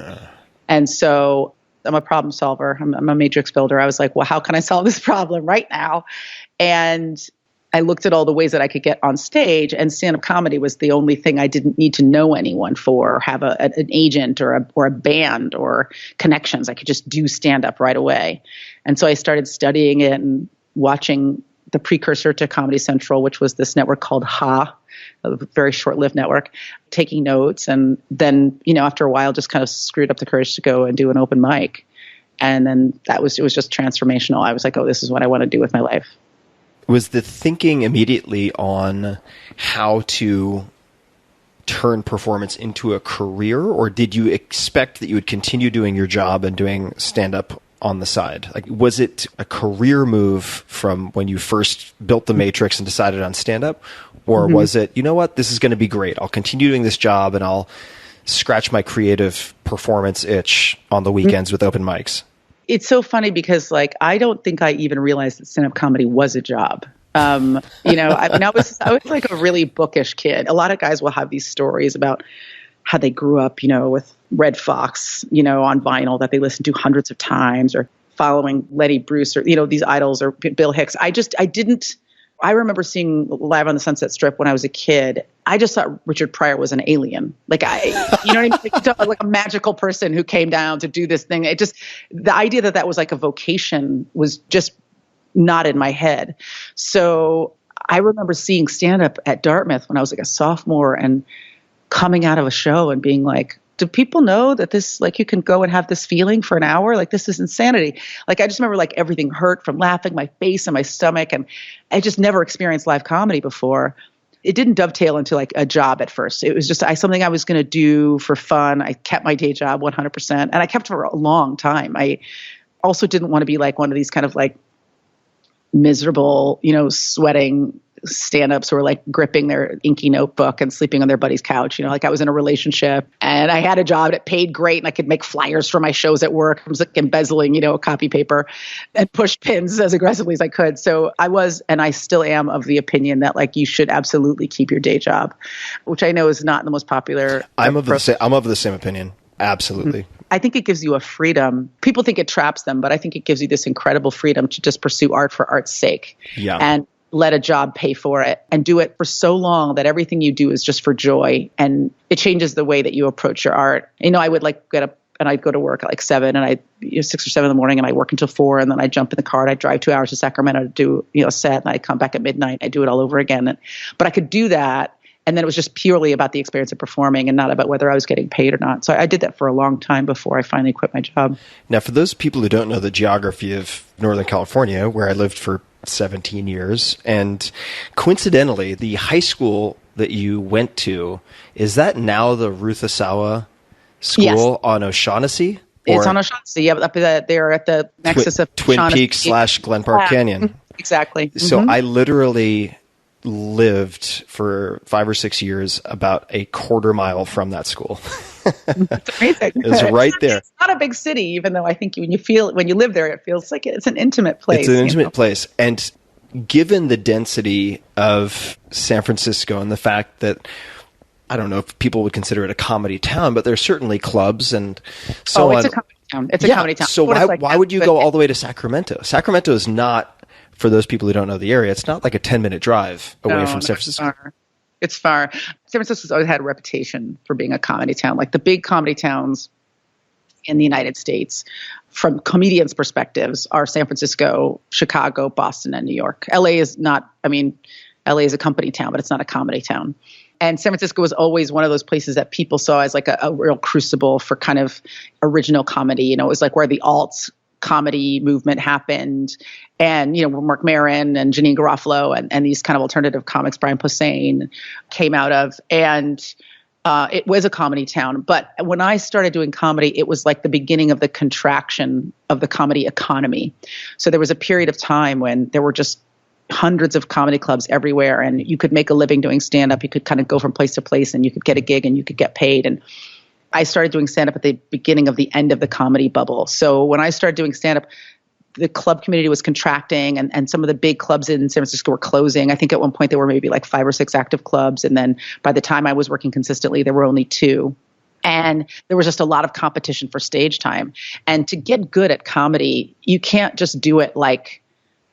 And so I'm a problem solver. I'm a matrix builder. I was like, well, how can I solve this problem right now? And I looked at all the ways that I could get on stage, and stand-up comedy was the only thing I didn't need to know anyone for, or have an agent or a band or connections. I could just do stand-up right away. And so I started studying it and watching the precursor to Comedy Central, which was this network called Ha, a very short-lived network, taking notes. And then, after a while, just kind of screwed up the courage to go and do an open mic. And then it was just transformational. I was like, oh, this is what I want to do with my life. Was the thinking immediately on how to turn performance into a career, or did you expect that you would continue doing your job and doing stand-up on the side? Like, was it a career move from when you first built the Matrix and decided on stand-up? Or was it, you know what, this is going to be great. I'll continue doing this job and I'll scratch my creative performance itch on the weekends with open mics? It's so funny because like, I don't think I even realized that stand-up comedy was a job. I was like a really bookish kid. A lot of guys will have these stories about how they grew up, with Red Fox, on vinyl that they listened to hundreds of times, or following Lenny Bruce, or, these idols, or Bill Hicks. I remember seeing Live on the Sunset Strip when I was a kid. I just thought Richard Pryor was an alien. Like you know what I mean? Like a magical person who came down to do this thing. The idea that was like a vocation was just not in my head. So I remember seeing stand-up at Dartmouth when I was like a sophomore and coming out of a show and being like, do people know that this, like, you can go and have this feeling for an hour? Like, this is insanity. Like, I just remember like everything hurt from laughing, my face and my stomach. And I just never experienced live comedy before. It didn't dovetail into like a job at first. It was just something I was going to do for fun. I kept my day job 100%, and I kept for a long time. I also didn't want to be like one of these kind of like miserable, sweating stand-ups who were like gripping their inky notebook and sleeping on their buddy's couch. Like I was in a relationship and I had a job that paid great and I could make flyers for my shows at work. I was like embezzling, copy paper and push pins as aggressively as I could. So I was, and I still am, of the opinion that like you should absolutely keep your day job, which I know is not the most popular. I'm of the same opinion. Absolutely. I think it gives you a freedom. People think it traps them, but I think it gives you this incredible freedom to just pursue art for art's sake. Yeah. And let a job pay for it, and do it for so long that everything you do is just for joy. And it changes the way that you approach your art. I would like get up and I'd go to work at like 7 and 6 or 7 in the morning, and I work until 4, and then I jump in the car and I drive 2 hours to Sacramento to do, a set, and I come back at midnight. I do it all over again. But I could do that. And then it was just purely about the experience of performing and not about whether I was getting paid or not. So I did that for a long time before I finally quit my job. Now, for those people who don't know the geography of Northern California, where I lived for 17 years, and coincidentally, the high school that you went to, is that now the Ruth Asawa School on O'Shaughnessy? It's on O'Shaughnessy. Yeah, up there at the nexus of Twin Peaks / Glen Park Canyon. Exactly. So I literally lived for 5 or 6 years about a quarter mile from that school. It's amazing. It's right there. It's not a big city, even though I think when you live there, it feels like it's an intimate place. It's an intimate place. And given the density of San Francisco and the fact that, I don't know if people would consider it a comedy town, but there's certainly clubs and so on. It's a comedy town. It's a comedy town. So why would you go all the way to Sacramento? Sacramento is not, for those people who don't know the area, it's not like a 10-minute drive away from San Francisco. It's far. San Francisco's always had a reputation for being a comedy town. Like the big comedy towns in the United States, from comedians' perspectives, are San Francisco, Chicago, Boston, and New York. LA is a company town, but it's not a comedy town. And San Francisco was always one of those places that people saw as like a real crucible for kind of original comedy. It was like where the alt comedy movement happened, and Mark Maron and Janine Garofalo and these kind of alternative comics, Brian Posehn, came out of, and it was a comedy town. But when I started doing comedy, it was like the beginning of the contraction of the comedy economy. So there was a period of time when there were just hundreds of comedy clubs everywhere, and you could make a living doing stand-up. You could kind of go from place to place, and you could get a gig and you could get paid. And I started doing stand-up at the beginning of the end of the comedy bubble. So when I started doing stand-up, the club community was contracting, and some of the big clubs in San Francisco were closing. I think at one point there were maybe like 5 or 6 active clubs. And then by the time I was working consistently, there were only 2. And there was just a lot of competition for stage time. And to get good at comedy, you can't just do it like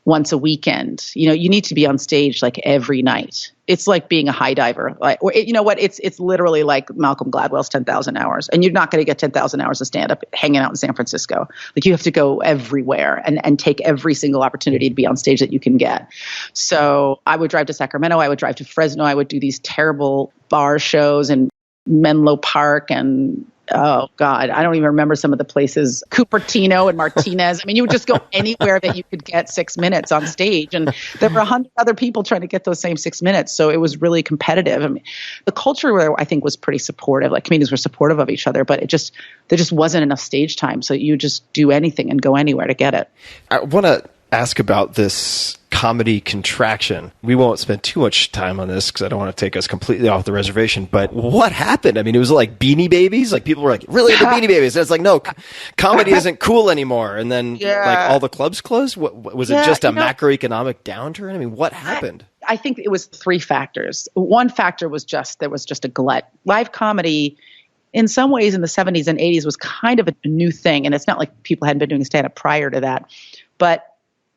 once a weekend. You need to be on stage like every night. It's like being a high diver. It's literally like Malcolm Gladwell's 10,000 hours. And you're not going to get 10,000 hours of stand-up hanging out in San Francisco. Like, you have to go everywhere and take every single opportunity to be on stage that you can get. So I would drive to Sacramento. I would drive to Fresno. I would do these terrible bar shows in Menlo Park and Oh God, I don't even remember some of the places, Cupertino and Martinez. I mean, you would just go anywhere that you could get 6 minutes on stage. And there were 100 other people trying to get those same 6 minutes. So it was really competitive. I mean, the culture there, I think, was pretty supportive. Like comedians were supportive of each other, but there just wasn't enough stage time. So you just do anything and go anywhere to get it. I want to ask about this comedy contraction. We won't spend too much time on this because I don't want to take us completely off the reservation, but what happened? I mean, it was like Beanie Babies. Like people were like, really into Beanie Babies. And it's like, no, comedy isn't cool anymore. And then like all the clubs closed. What was it just a macroeconomic downturn? I mean, what happened? I think it was 3 factors. One factor was there was just a glut. Live comedy in some ways in the 70s and 80s was kind of a new thing. And it's not like people hadn't been doing stand-up prior to that. But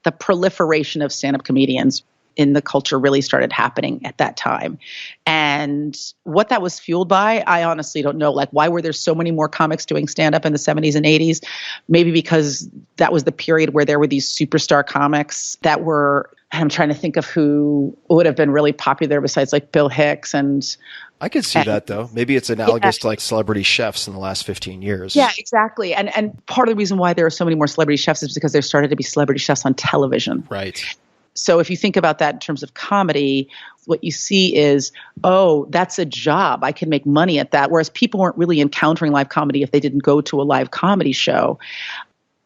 the proliferation of stand-up comedians in the culture really started happening at that time. And what that was fueled by, I honestly don't know. Like, why were there so many more comics doing stand-up in the 70s and 80s? Maybe because that was the period where there were these superstar comics that were, I'm trying to think of who would have been really popular besides like Bill Hicks and I could see that, though. Maybe it's analogous to like celebrity chefs in the last 15 years. Yeah, exactly. And part of the reason why there are so many more celebrity chefs is because there started to be celebrity chefs on television. Right. So if you think about that in terms of comedy, what you see is, oh, that's a job. I can make money at that. Whereas people weren't really encountering live comedy if they didn't go to a live comedy show.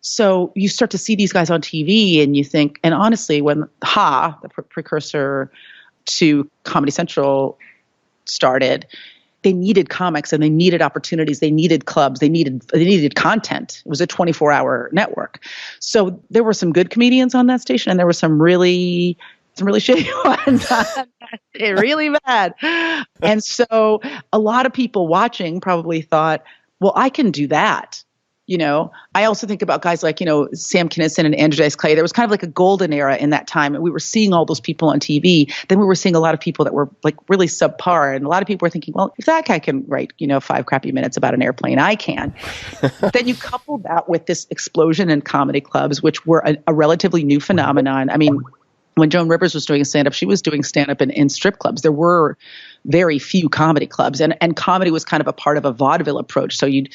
So you start to see these guys on TV and you think, and honestly, when the precursor to Comedy Central started, they needed comics and they needed opportunities. They needed clubs. They needed content. It was a 24-hour network. So there were some good comedians on that station and there were some really shitty ones. Really bad. And so a lot of people watching probably thought, well, I can do that. You know, I also think about guys like, Sam Kinison and Andrew Dice Clay. There was kind of like a golden era in that time. And we were seeing all those people on TV. Then we were seeing a lot of people that were like really subpar. And a lot of people were thinking, well, if that guy can write, 5 crappy minutes about an airplane, I can. Then you couple that with this explosion in comedy clubs, which were a relatively new phenomenon. I mean, when Joan Rivers was doing stand-up, she was doing stand-up in strip clubs. There were very few comedy clubs, and comedy was kind of a part of a vaudeville approach. So you'd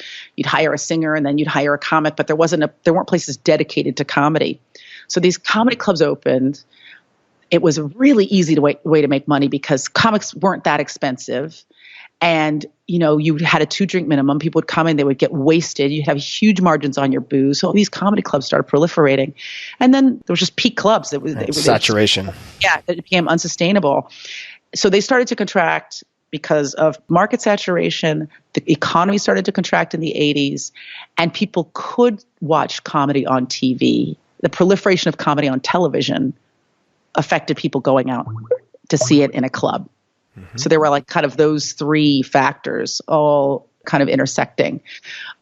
hire a singer and then you'd hire a comic, but there weren't places dedicated to comedy. So these comedy clubs opened. It was a really easy way to make money because comics weren't that expensive. And, you had a 2-drink minimum. People would come in, they would get wasted. You'd have huge margins on your booze. So these comedy clubs started proliferating. And then there was just peak clubs. It was saturation. It became unsustainable. So they started to contract because of market saturation. The economy started to contract in the 80s. And people could watch comedy on TV. The proliferation of comedy on television affected people going out to see it in a club. So there were like kind of those 3 factors all kind of intersecting.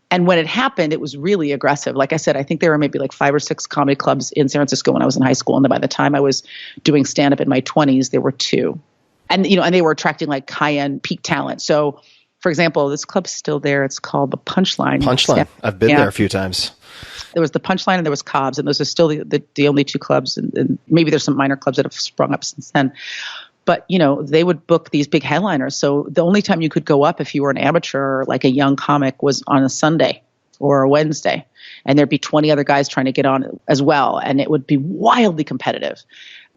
And when it happened, it was really aggressive. Like I said, I think there were maybe like 5 or 6 comedy clubs in San Francisco when I was in high school. And then by the time I was doing stand-up in my 20s, there were 2. And, and they were attracting like high-end peak talent. So, for example, this club's still there. It's called the Punchline. Punchline. I've been there a few times. There was the Punchline and there was Cobb's. And those are still the only 2 clubs. And maybe there's some minor clubs that have sprung up since then. But, they would book these big headliners. So the only time you could go up if you were an amateur, like a young comic, was on a Sunday or a Wednesday. And there'd be 20 other guys trying to get on as well. And it would be wildly competitive.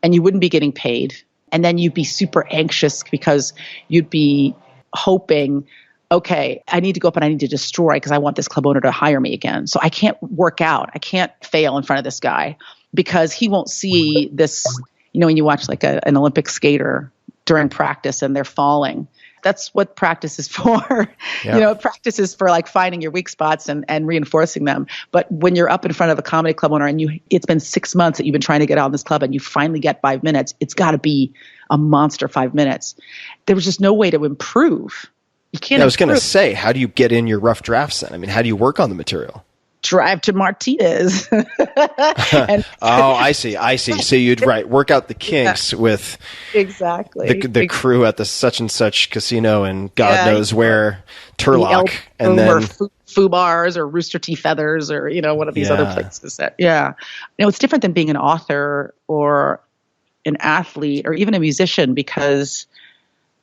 And you wouldn't be getting paid. And then you'd be super anxious because you'd be hoping, okay, I need to go up and I need to destroy because I want this club owner to hire me again. So I can't work out. I can't fail in front of this guy because he won't see this. When you watch like an Olympic skater during practice and they're falling, that's what practice is for. Yeah. Practice is for like finding your weak spots and reinforcing them. But when you're up in front of a comedy club owner and it's been 6 months that you've been trying to get out in this club and you finally get 5 minutes, it's got to be a monster 5 minutes. There was just no way to improve. You can't. I was going to say, how do you get in your rough drafts then? I mean, how do you work on the material? Drive to Martinez. I see. So you'd work out the kinks with exactly the crew at the such and such casino and God knows where, Turlock, and then Foo Bars or Rooster Tea Feathers or one of these other places. It's different than being an author or an athlete or even a musician because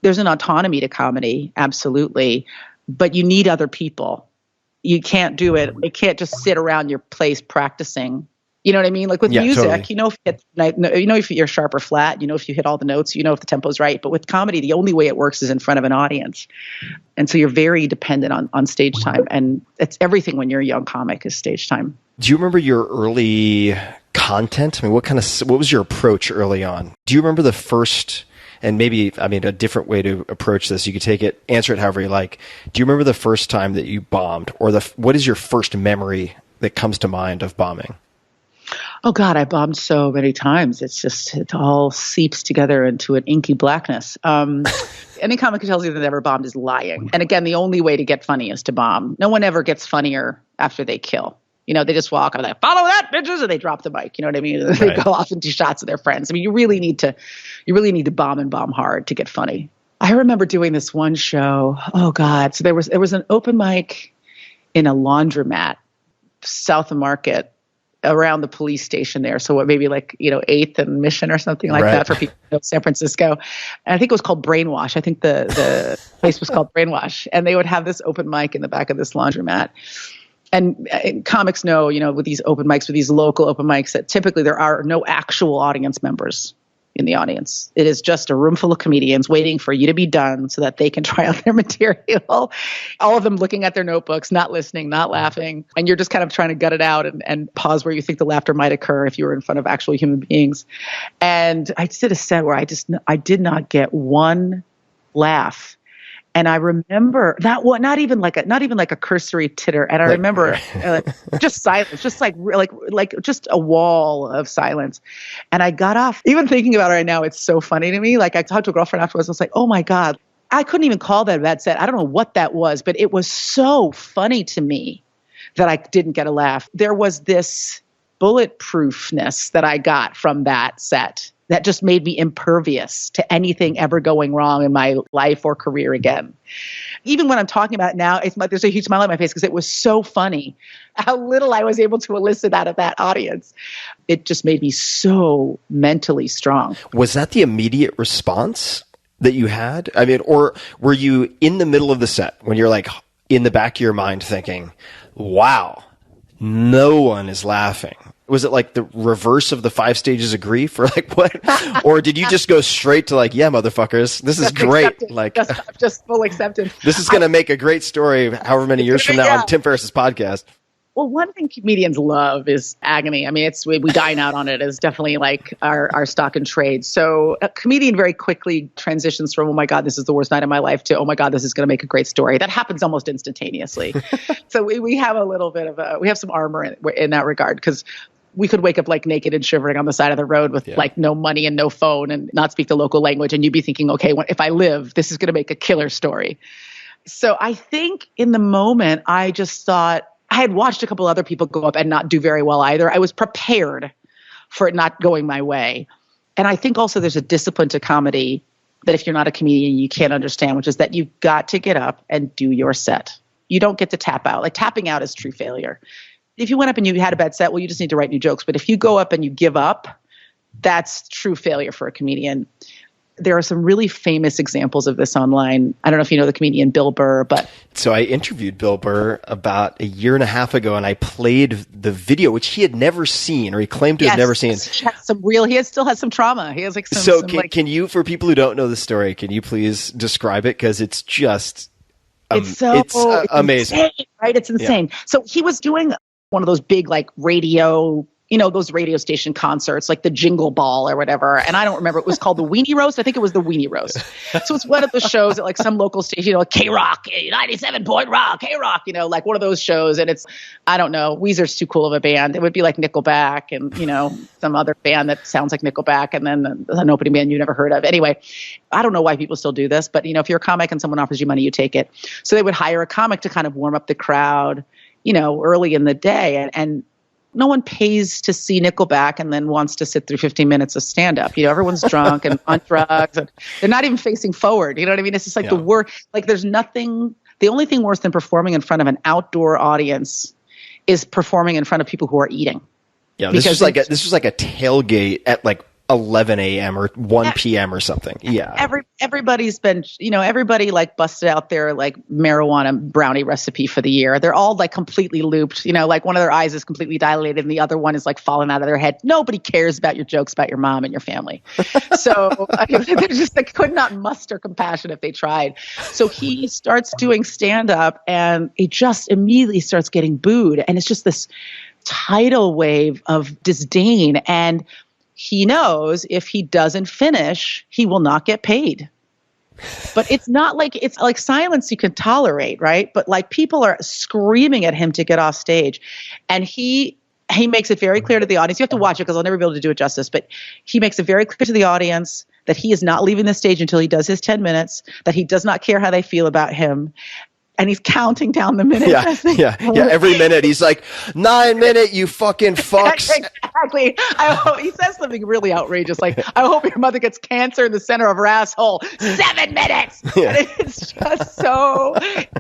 there's an autonomy to comedy, absolutely, but you need other people. you can't do it. It can't just sit around your place practicing. You know what I mean? Like with music, totally. you know, if you're sharp or flat, you know, if you hit all the notes, you know, if the tempo's right. But with comedy, the only way it works is in front of an audience. And so you're very dependent on stage time. And it's everything when you're a young comic is stage time. Do you remember your early content? I mean, what was your approach early on? Do you remember the first, and maybe, I mean, a different way to approach this, you could answer it however you like. Do you remember the first time that you bombed, or what is your first memory that comes to mind of bombing? Oh God, I bombed so many times. It all seeps together into an inky blackness. Any comic who tells you they've never bombed is lying. And again, the only way to get funny is to bomb. No one ever gets funnier after they kill. You know, they just walk and they're like, follow that, bitches, and they drop the mic. You know what I mean? They go off and do shots of their friends. I mean, you really need to bomb and bomb hard to get funny. I remember doing this one show. Oh God. So there was an open mic in a laundromat, South of Market, around the police station there. So what, maybe like, you know, 8th and Mission or something like that for people who know San Francisco. And I think it was called Brainwash. I think the place was called Brainwash. And they would have this open mic in the back of this laundromat. And comics know, you know, with these open mics, with these local open mics, that typically there are no actual audience members in the audience. It is just a room full of comedians waiting for you to be done so that they can try out their material. All of them looking at their notebooks, not listening, not laughing. And you're just kind of trying to gut it out and pause where you think the laughter might occur if you were in front of actual human beings. And I did a set where I did not get one laugh. And I remember that one, not even like a cursory titter. And I remember just silence, just like just a wall of silence. And I got off, even thinking about it right now, it's so funny to me. Like I talked to a girlfriend afterwards. I was like, oh my God, I couldn't even call that a bad set. I don't know what that was, but it was so funny to me that I didn't get a laugh. There was this bulletproofness that I got from that set that just made me impervious to anything ever going wrong in my life or career again. Even when I'm talking about it now, there's a huge smile on my face because it was so funny how little I was able to elicit out of that audience. It just made me so mentally strong. Was that the immediate response that you had? I mean, or were you in the middle of the set when you're like in the back of your mind thinking, wow, no one is laughing? Was it like the reverse of the 5 stages of grief, or like what? Or did you just go straight to like, yeah, motherfuckers, this is great. Acceptance. Like just full acceptance. This is going to make a great story however many years from now on Tim Ferriss's podcast. Well, one thing comedians love is agony. I mean, we dine out on it. It's definitely like our stock and trade. So a comedian very quickly transitions from, oh my God, this is the worst night of my life, to, oh my God, this is going to make a great story. That happens almost instantaneously. So we have a little bit of we have some armor in that regard, because we could wake up like naked and shivering on the side of the road with like no money and no phone and not speak the local language. And you'd be thinking, okay, if I live, this is going to make a killer story. So I think in the moment, I just thought, I had watched a couple other people go up and not do very well either. I was prepared for it not going my way. And I think also there's a discipline to comedy that if you're not a comedian, you can't understand, which is that you've got to get up and do your set. You don't get to tap out. Like tapping out is true failure. If you went up and you had a bad set, well, you just need to write new jokes. But if you go up and you give up, that's true failure for a comedian. There are some really famous examples of this online. I don't know if you know the comedian Bill Burr, but... So I interviewed Bill Burr about a year and a half ago, and I played the video, which he had never seen, or he claimed to have never seen. He still has some trauma. He has like some... So can you, for people who don't know the story, can you please describe it? Because it's just... it's amazing. Insane, right? It's insane. Yeah. So he was doing one of those big like radio... You know, those radio station concerts, like the Jingle Ball or whatever. And I don't remember. It was called the Weenie Roast. I think it was the Weenie Roast. So it's one of the shows at like some local station, you know, like K-Rock, 97 Rock, K-Rock, you know, like one of those shows. And it's, I don't know, Weezer's too cool of a band. It would be like Nickelback and, you know, some other band that sounds like Nickelback, and then an opening band you never heard of. Anyway, I don't know why people still do this, but, you know, if you're a comic and someone offers you money, you take it. So they would hire a comic to kind of warm up the crowd, you know, early in the day. And no one pays to see Nickelback and then wants to sit through 15 minutes of stand-up. You know, everyone's drunk and on drugs, and they're not even facing forward. You know what I mean? It's just like the worst. Like there's nothing. The only thing worse than performing in front of an outdoor audience is performing in front of people who are eating. Yeah, this was like a tailgate at like 11 a.m. or 1 p.m. or something. Yeah. Everybody's been, everybody like busted out their like marijuana brownie recipe for the year. They're all like completely looped, like one of their eyes is completely dilated and the other one is like falling out of their head. Nobody cares about your jokes about your mom and your family. So they just could not muster compassion if they tried. So he starts doing stand up and he just immediately starts getting booed. And it's just this tidal wave of disdain. And he knows if he doesn't finish, he will not get paid. But it's like silence you can tolerate, right? But like people are screaming at him to get off stage. And he makes it very clear to the audience. You have to watch it because I'll never be able to do it justice. But he makes it very clear to the audience that he is not leaving the stage until he does his 10 minutes, that he does not care how they feel about him. And he's counting down the minutes. Yeah. Every minute he's like, 9 minutes, you fucking fucks. Exactly. He says something really outrageous, like, I hope your mother gets cancer in the center of her asshole. 7 minutes. Yeah. And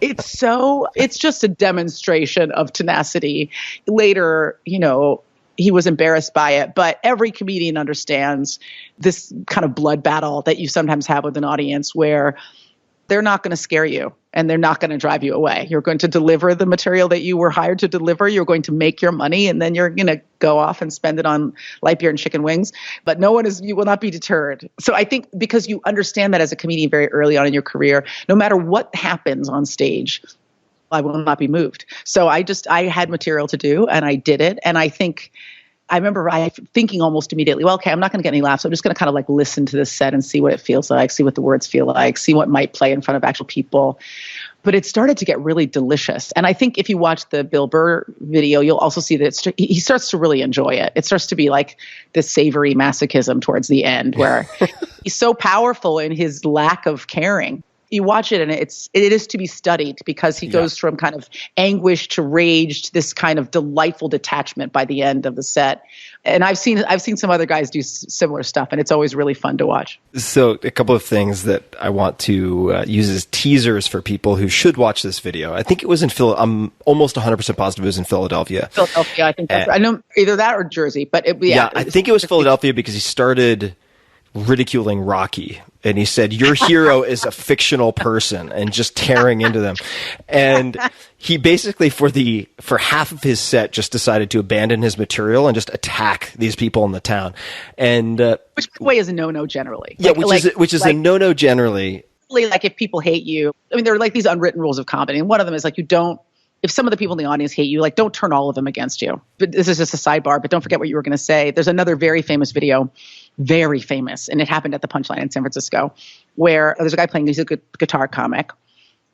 it's just a demonstration of tenacity. Later, he was embarrassed by it, but every comedian understands this kind of blood battle that you sometimes have with an audience where they're not going to scare you and they're not going to drive you away. You're going to deliver the material that you were hired to deliver. You're going to make your money and then you're going to go off and spend it on light beer and chicken wings. But you will not be deterred. So I think because you understand that as a comedian very early on in your career, no matter what happens on stage, I will not be moved. So I had material to do and I did it. And I remember thinking almost immediately, well, okay, I'm not going to get any laughs. So I'm just going to kind of like listen to this set and see what it feels like, see what the words feel like, see what might play in front of actual people. But it started to get really delicious. And I think if you watch the Bill Burr video, you'll also see that he starts to really enjoy it. It starts to be like this savory masochism towards the end where he's so powerful in his lack of caring. You watch it and it is to be studied because he goes from kind of anguish to rage to this kind of delightful detachment by the end of the set. And I've seen some other guys do similar stuff and it's always really fun to watch. So a couple of things that I want to use as teasers for people who should watch this video. I think it was in I'm almost 100% positive it was in Philadelphia. I think that's right. I know either that or Jersey, but I think it was Philadelphia because he started ridiculing Rocky. And he said, your hero is a fictional person and just tearing into them. And he basically for half of his set just decided to abandon his material and just attack these people in the town. And which by the way is a no-no generally. Yeah, which is a no-no generally. Like if people hate you, I mean, there are like these unwritten rules of comedy. And one of them is like if some of the people in the audience hate you, like don't turn all of them against you. But this is just a sidebar, but don't forget what you were going to say. There's another very famous video, very famous, and it happened at the Punchline in San Francisco, where there's a guy playing, he's a good guitar comic,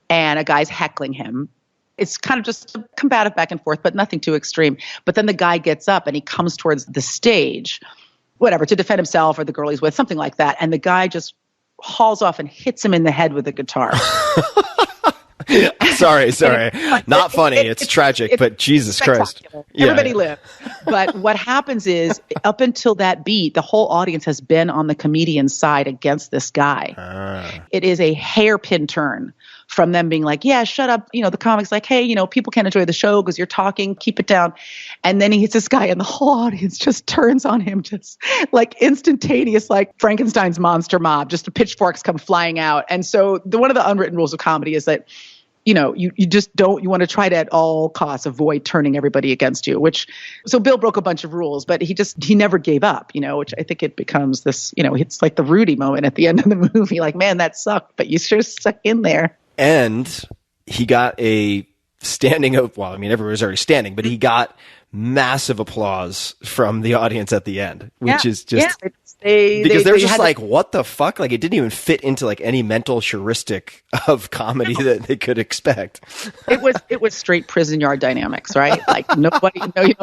and a guy's heckling him. It's kind of just combative back and forth, but nothing too extreme. But then the guy gets up and he comes towards the stage, whatever, to defend himself or the girl he's with, something like that. And the guy just hauls off and hits him in the head with the guitar. Sorry. Not funny. It's tragic, but Jesus Christ. Yeah. Everybody live. But what happens is, up until that beat, the whole audience has been on the comedian's side against this guy. It is a hairpin turn from them being like, yeah, shut up. The comic's like, hey, people can't enjoy the show because you're talking, keep it down. And then he hits this guy and the whole audience just turns on him, just like instantaneous, like Frankenstein's monster mob, just the pitchforks come flying out. And so one of the unwritten rules of comedy is that, you want to try to at all costs avoid turning everybody against you, so Bill broke a bunch of rules, but he never gave up, which I think it becomes this, it's like the Rudy moment at the end of the movie, like, man, that sucked, but you sure stuck in there. And he got a standing well, I mean, everyone was already standing, but he got massive applause from the audience at the end, which is just because they're just like, what the fuck? Like, it didn't even fit into like any mental heuristic of comedy that they could expect. It was straight prison yard dynamics, right? Like nobody, that's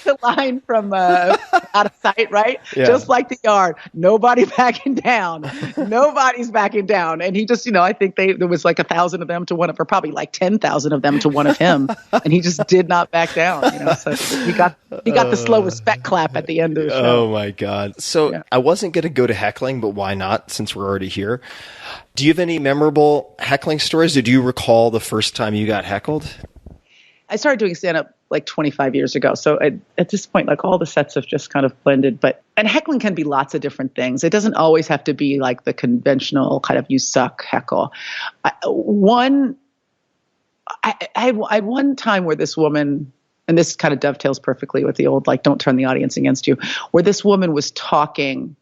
the line from Out of Sight, right? Yeah. Just like the yard, nobody backing down, nobody's backing down, and he just, I think there was like 1,000 of them to one of, or probably like 10,000 of them to one of him, and he just did not back down. So he got the slow respect clap at the end of the show. Oh my God. So I wasn't going to go to heckling, but why not, since we're already here? Do you have any memorable heckling stories? Did you recall the first time you got heckled? I started doing stand-up like 25 years ago. So at this point, like all the sets have just kind of blended. And heckling can be lots of different things. It doesn't always have to be like the conventional kind of you suck heckle. I had one time where this woman, and this kind of dovetails perfectly with the old, like, don't turn the audience against you, where this woman was talking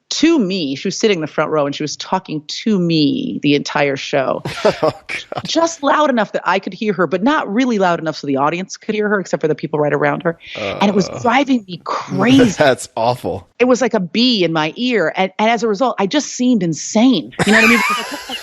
to me. She was sitting in the front row and she was talking to me the entire show. Oh, just loud enough that I could hear her, but not really loud enough so the audience could hear her, except for the people right around her. And it was driving me crazy. That's awful. It was like a bee in my ear. And as a result, I just seemed insane. You know what I mean? Because I kept, like,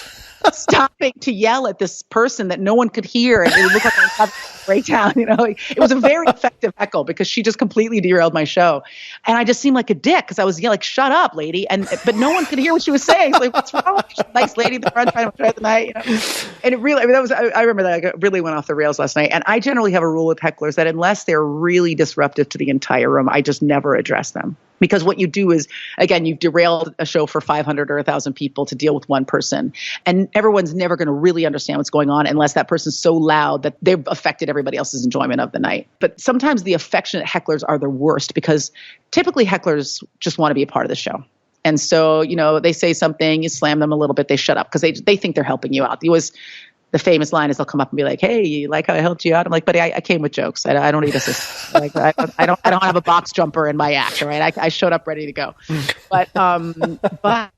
stopping to yell at this person that no one could hear. And it would look like I was having a breakdown. You know, like, it was a very effective heckle because she just completely derailed my show. And I just seemed like a dick because I was yelling, like, shut up, lady. But no one could hear what she was saying. It's like, what's wrong with you? Nice lady in the front trying to enjoy the night. You know? And it really, I remember that I really went off the rails last night. And I generally have a rule with hecklers that unless they're really disruptive to the entire room, I just never address them. Because what you do is, again, you've derailed a show for 500 or 1,000 people to deal with one person. And everyone's never going to really understand what's going on unless that person's so loud that they've affected everybody else's enjoyment of the night. But sometimes the affectionate hecklers are the worst because typically hecklers just want to be a part of the show. And so, you know, they say something, you slam them a little bit, they shut up because they think they're helping you out. The famous line is they'll come up and be like, hey, you like how I helped you out? I'm like, buddy, I came with jokes. I don't need assistance. Like, I don't have a box jumper in my act, right? I showed up ready to go. But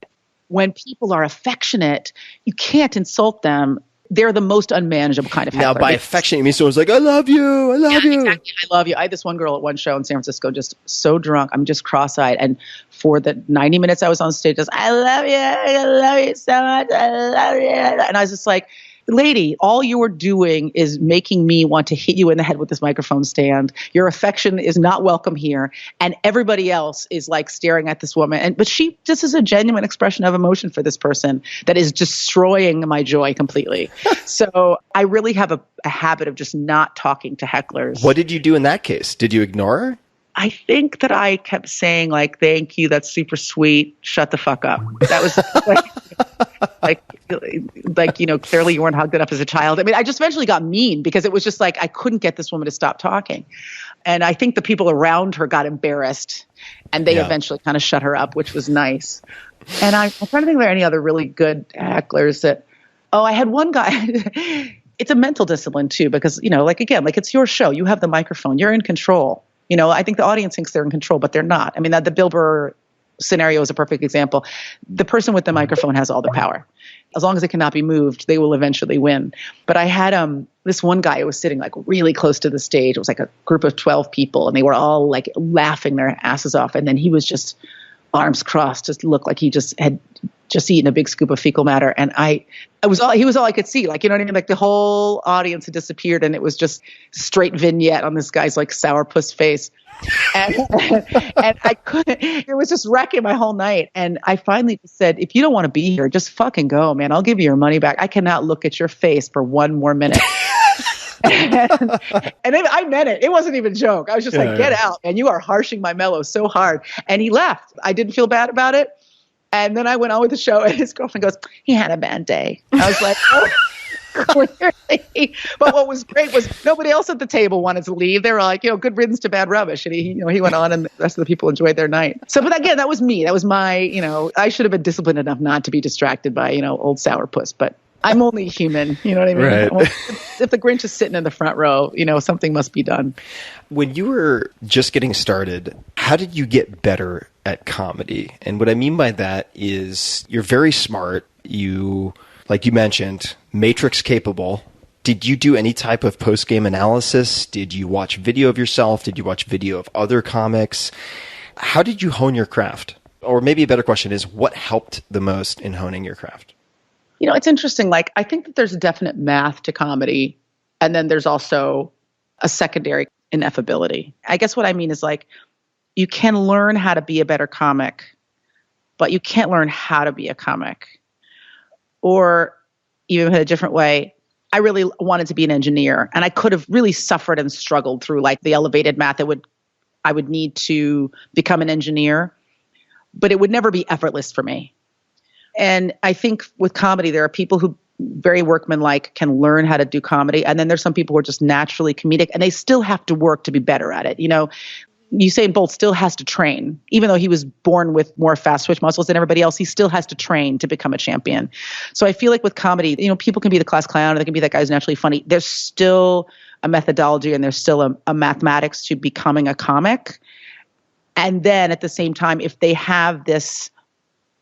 when people are affectionate, you can't insult them. They're the most unmanageable kind of heckler. Now, by affectionate, you mean someone's like, I love you. I love you. Exactly. I love you. I had this one girl at one show in San Francisco, just so drunk. I'm just cross-eyed. And for the 90 minutes I was on stage, just, I love you. I love you so much. I love you. And I was just like, lady, all you are doing is making me want to hit you in the head with this microphone stand. Your affection is not welcome here. And everybody else is like staring at this woman. But she just is a genuine expression of emotion for this person that is destroying my joy completely. So I really have a habit of just not talking to hecklers. What did you do in that case? Did you ignore her? I think that I kept saying, like, thank you, that's super sweet, shut the fuck up. That was like, you know, clearly you weren't hugged enough as a child. I mean, I just eventually got mean because it was just like I couldn't get this woman to stop talking. And I think the people around her got embarrassed and they eventually kind of shut her up, which was nice. And I'm trying to think if there are any other really good hecklers that, I had one guy. It's a mental discipline too, because, you know, like, again, like, it's your show. You have the microphone. You're in control. You know, I think the audience thinks they're in control, but they're not. I mean, the Bill Burr scenario is a perfect example. The person with the microphone has all the power. As long as it cannot be moved, they will eventually win. But I had this one guy who was sitting like really close to the stage. It was like a group of 12 people, and they were all like laughing their asses off. And then he was just arms crossed, just looked like he just had just eaten a big scoop of fecal matter. And he was all I could see. Like, you know what I mean? Like, the whole audience had disappeared and it was just straight vignette on this guy's like sourpuss face. And I couldn't, it was just wrecking my whole night. And I finally said, if you don't want to be here, just fucking go, man. I'll give you your money back. I cannot look at your face for one more minute. and I meant it. It wasn't even a joke. I was just get out, man. You are harshing my mellow so hard. And he left. I didn't feel bad about it. And then I went on with the show, and his girlfriend goes, he had a bad day. I was like, clearly. But what was great was nobody else at the table wanted to leave. They were like, good riddance to bad rubbish. And he went on, and the rest of the people enjoyed their night. So, but again, that was me. That was my, I should have been disciplined enough not to be distracted by, old sourpuss. But I'm only human. You know what I mean? Right. Well, if the Grinch is sitting in the front row, something must be done. When you were just getting started, how did you get better at comedy? And what I mean by that is you're very smart. You, like you mentioned, Matrix capable. Did you do any type of post-game analysis? Did you watch video of yourself? Did you watch video of other comics? How did you hone your craft? Or maybe a better question is, what helped the most in honing your craft? It's interesting. Like, I think that there's a definite math to comedy, and then there's also a secondary ineffability. I guess what I mean is, like, you can learn how to be a better comic, but you can't learn how to be a comic. Or even in a different way, I really wanted to be an engineer, and I could have really suffered and struggled through like the elevated math I would need to become an engineer, but it would never be effortless for me. And I think with comedy, there are people who very workmanlike, can learn how to do comedy. And then there's some people who are just naturally comedic and they still have to work to be better at it. You know, Usain Bolt still has to train, even though he was born with more fast twitch muscles than everybody else. He still has to train to become a champion. So I feel like with comedy, you know, people can be the class clown or they can be that guy who's naturally funny. There's still a methodology and there's still a mathematics to becoming a comic. And then at the same time, if they have this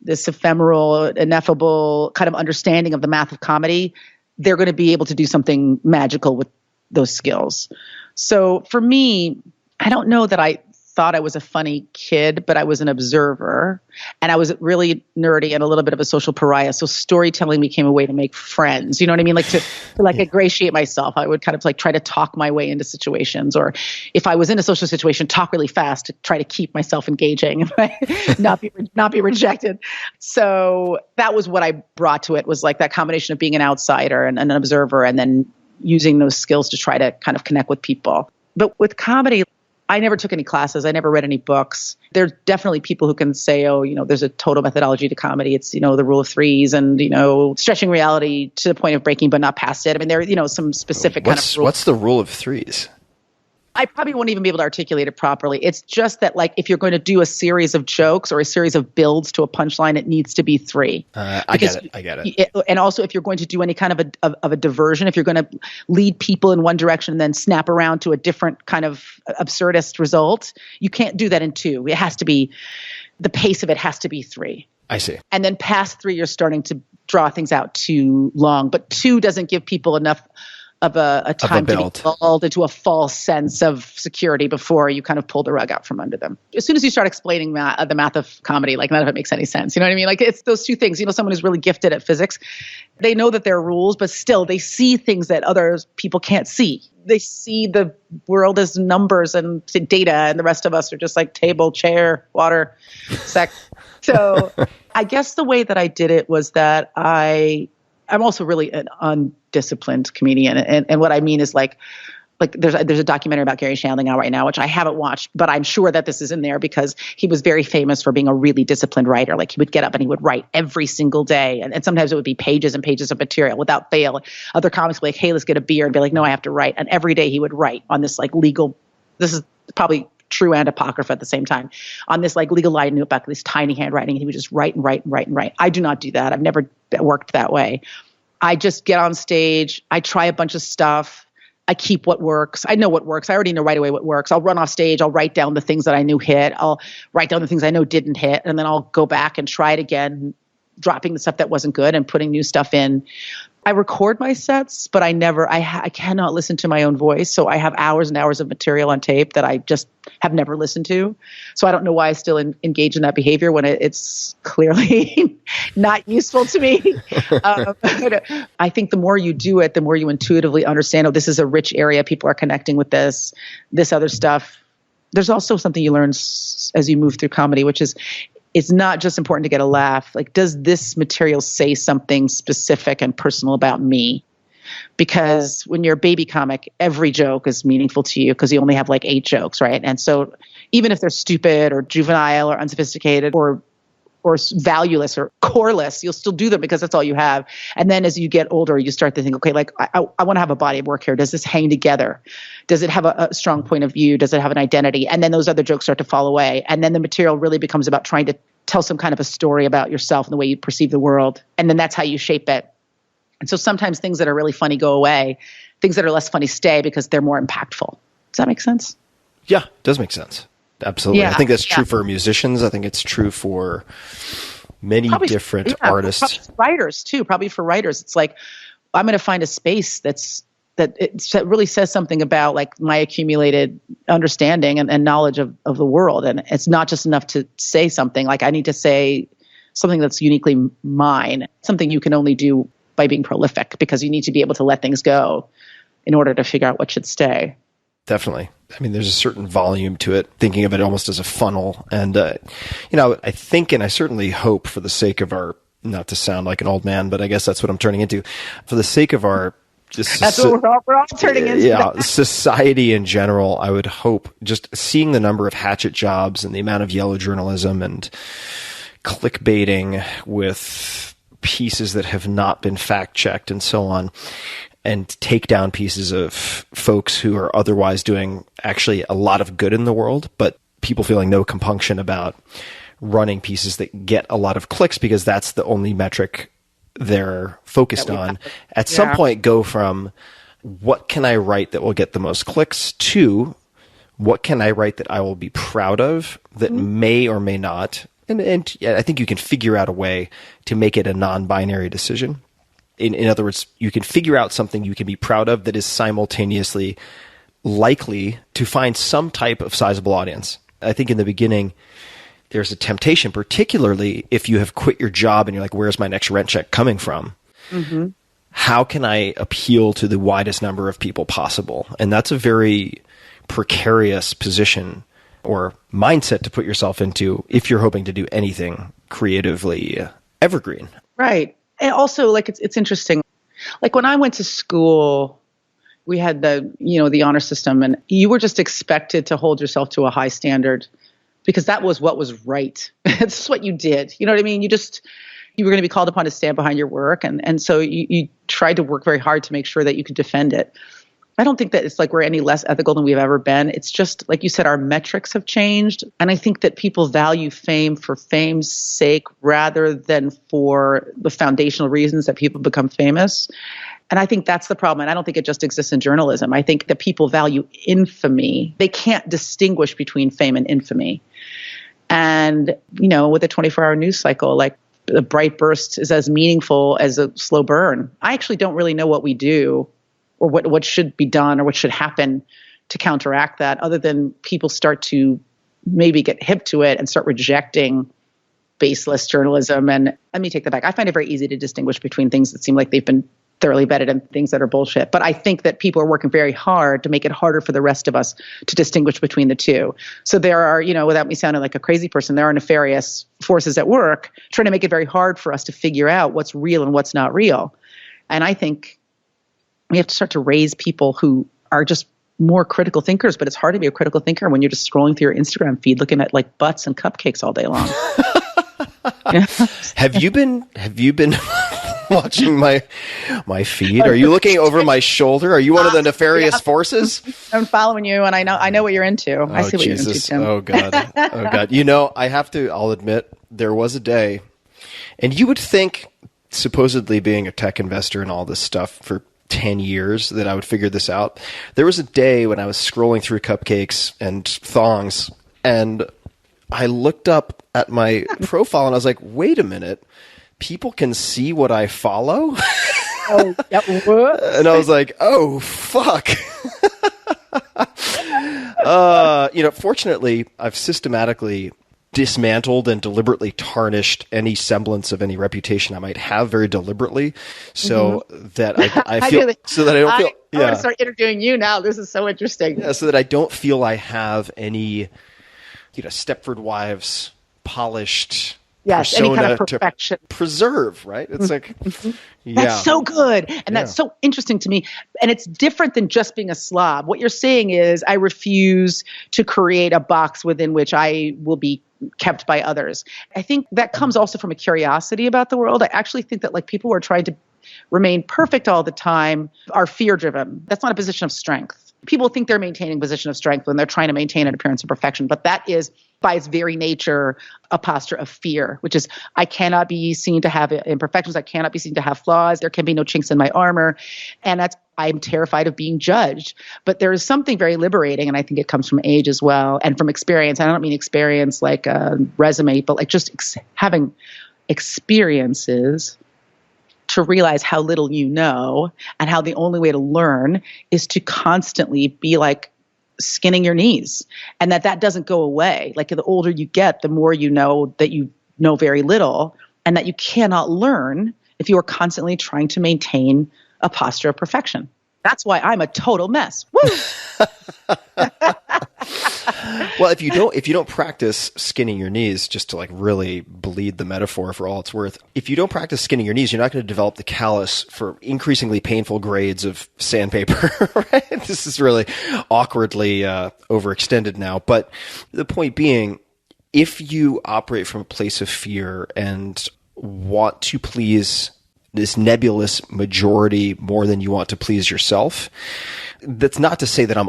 ephemeral, ineffable kind of understanding of the math of comedy, they're going to be able to do something magical with those skills. So for me, I don't know that I thought I was a funny kid, but I was an observer and I was really nerdy and a little bit of a social pariah. So storytelling became a way to make friends. You know what I mean? Like to ingratiate myself. I would kind of like try to talk my way into situations, or if I was in a social situation, talk really fast to try to keep myself engaging and not be rejected. So that was what I brought to it, was like that combination of being an outsider and an observer, and then using those skills to try to kind of connect with people. But with comedy, I never took any classes. I never read any books. There's definitely people who can say, oh, you know, there's a total methodology to comedy. It's, you know, the rule of threes and, you know, stretching reality to the point of breaking, but not past it. I mean, there are, you know, some specific kind of rules. What's the rule of threes? I probably won't even be able to articulate it properly. It's just that, like, if you're going to do a series of jokes or a series of builds to a punchline, it needs to be three. I get it. And also, if you're going to do any kind of a diversion, if you're going to lead people in one direction and then snap around to a different kind of absurdist result, you can't do that in two. It has to be, the pace of it has to be three. I see. And then past three, you're starting to draw things out too long. But two doesn't give people enough of a time to be lulled into a false sense of security before you kind of pull the rug out from under them. As soon as you start explaining the math of comedy, like, none of it makes any sense. You know what I mean? Like, it's those two things. You know, someone who's really gifted at physics, they know that there are rules, but still they see things that other people can't see. They see the world as numbers and data, and the rest of us are just like table, chair, water, sex. So I guess the way that I did it was that I'm also really an undisciplined comedian. And what I mean is like there's a documentary about Gary Shandling out right now, which I haven't watched, but I'm sure that this is in there because he was very famous for being a really disciplined writer. Like, he would get up and he would write every single day. And sometimes it would be pages and pages of material without fail. Other comics would be like, hey, let's get a beer, and be like, no, I have to write. And every day he would write on this like legal, this is probably true and apocrypha at the same time, on this like legal line notebook, this tiny handwriting, and he would just write and write and write and write. I do not do that. I've never worked that way. I just get on stage. I try a bunch of stuff. I keep what works. I know what works. I already know right away what works. I'll run off stage. I'll write down the things that I knew hit. I'll write down the things I know didn't hit. And then I'll go back and try it again, dropping the stuff that wasn't good and putting new stuff in. I record my sets, but I cannot listen to my own voice. So I have hours and hours of material on tape that I just have never listened to. So I don't know why I still engage in that behavior when it's clearly not useful to me. I think the more you do it, the more you intuitively understand, oh, this is a rich area. People are connecting with this other stuff. There's also something you learn as you move through comedy, which is, it's not just important to get a laugh. Like, does this material say something specific and personal about me? Because when you're a baby comic, every joke is meaningful to you because you only have like 8 jokes, right? And so even if they're stupid or juvenile or unsophisticated or valueless or coreless, you'll still do them because that's all you have. And then as you get older, you start to think, okay, like I want to have a body of work here. Does this hang together? Does it have a strong point of view? Does it have an identity? And then those other jokes start to fall away. And then the material really becomes about trying to tell some kind of a story about yourself and the way you perceive the world. And then that's how you shape it. And so sometimes things that are really funny go away. Things that are less funny stay because they're more impactful. Does that make sense? Yeah, it does make sense. Absolutely. Yeah, I think that's true for musicians. I think it's true for many different artists. Probably for writers too. Probably for writers. It's like, I'm going to find a space that really says something about like my accumulated understanding and knowledge of the world. And it's not just enough to say something. Like, I need to say something that's uniquely mine, something you can only do by being prolific, because you need to be able to let things go in order to figure out what should stay. Definitely. I mean, there's a certain volume to it, thinking of it almost as a funnel. And, I think, and I certainly hope, for the sake of our, not to sound like an old man, but I guess that's what I'm turning into, for the sake of our, that's what we're all turning into. Yeah, society in general, I would hope, just seeing the number of hatchet jobs and the amount of yellow journalism and clickbaiting with pieces that have not been fact checked and so on, and take down pieces of folks who are otherwise doing actually a lot of good in the world, but people feeling no compunction about running pieces that get a lot of clicks because that's the only metric they're focused on. At some point, go from what can I write that will get the most clicks to what can I write that I will be proud of that may or may not. And I think you can figure out a way to make it a non-binary decision. In other words, you can figure out something you can be proud of that is simultaneously likely to find some type of sizable audience. I think in the beginning, there's a temptation, particularly if you have quit your job and you're like, where's my next rent check coming from? Mm-hmm. How can I appeal to the widest number of people possible? And that's a very precarious position or mindset to put yourself into if you're hoping to do anything creatively evergreen. Right. And also, like, it's interesting. Like, when I went to school, we had the honor system, and you were just expected to hold yourself to a high standard because that was what was right. It's just what you did. You know what I mean? You were going to be called upon to stand behind your work. And so you tried to work very hard to make sure that you could defend it. I don't think that it's like we're any less ethical than we've ever been. It's just, like you said, our metrics have changed. And I think that people value fame for fame's sake rather than for the foundational reasons that people become famous. And I think that's the problem. And I don't think it just exists in journalism. I think that people value infamy. They can't distinguish between fame and infamy. And, with a 24-hour news cycle, like, a bright burst is as meaningful as a slow burn. I actually don't really know what we do or what should be done or what should happen to counteract that, other than people start to maybe get hip to it and start rejecting baseless journalism. And let me take that back. I find it very easy to distinguish between things that seem like they've been thoroughly vetted and things that are bullshit. But I think that people are working very hard to make it harder for the rest of us to distinguish between the two. So there are, without me sounding like a crazy person, there are nefarious forces at work trying to make it very hard for us to figure out what's real and what's not real. And I think we have to start to raise people who are just more critical thinkers, but it's hard to be a critical thinker when you're just scrolling through your Instagram feed looking at like butts and cupcakes all day long. Have you been watching my feed? Are you looking over my shoulder? Are you one of the nefarious forces? I'm following you, and I know what you're into. I see what Jesus. you're into, Tim. Oh God. I'll admit, there was a day, and you would think, supposedly being a tech investor and all this stuff for 10 years, that I would figure this out. There was a day when I was scrolling through cupcakes and thongs, and I looked up at my profile and I was like, wait a minute, people can see what I follow? Oh, yep. And I was like, oh, fuck. Fortunately, I've systematically dismantled and deliberately tarnished any semblance of any reputation I might have very deliberately, so that I feel, so that I don't feel. I want to start interviewing you now. This is so interesting. Yeah, so that I don't feel I have any, Stepford Wives polished. Yes, any kind of perfection. To preserve, right? It's like, That's so good. And that's so interesting to me. And it's different than just being a slob. What you're saying is, I refuse to create a box within which I will be kept by others. I think that comes also from a curiosity about the world. I actually think that, like, people who are trying to remain perfect all the time are fear-driven. That's not a position of strength. People think they're maintaining a position of strength when they're trying to maintain an appearance of perfection, but that is, by its very nature, a posture of fear, which is, I cannot be seen to have imperfections. I cannot be seen to have flaws. There can be no chinks in my armor. And I'm terrified of being judged. But there is something very liberating, and I think it comes from age as well, and from experience. And I don't mean experience like a resume, but like just having experiences to realize how little you know, and how the only way to learn is to constantly be like skinning your knees, and that doesn't go away. Like, the older you get, the more you know that you know very little, and that you cannot learn if you are constantly trying to maintain a posture of perfection. That's why I'm a total mess. Woo! Well, if you don't practice skinning your knees, just to like really bleed the metaphor for all it's worth, if you don't practice skinning your knees, you're not going to develop the callus for increasingly painful grades of sandpaper, right? This is really awkwardly overextended now. But the point being, if you operate from a place of fear and want to please this nebulous majority more than you want to please yourself. That's not to say that I've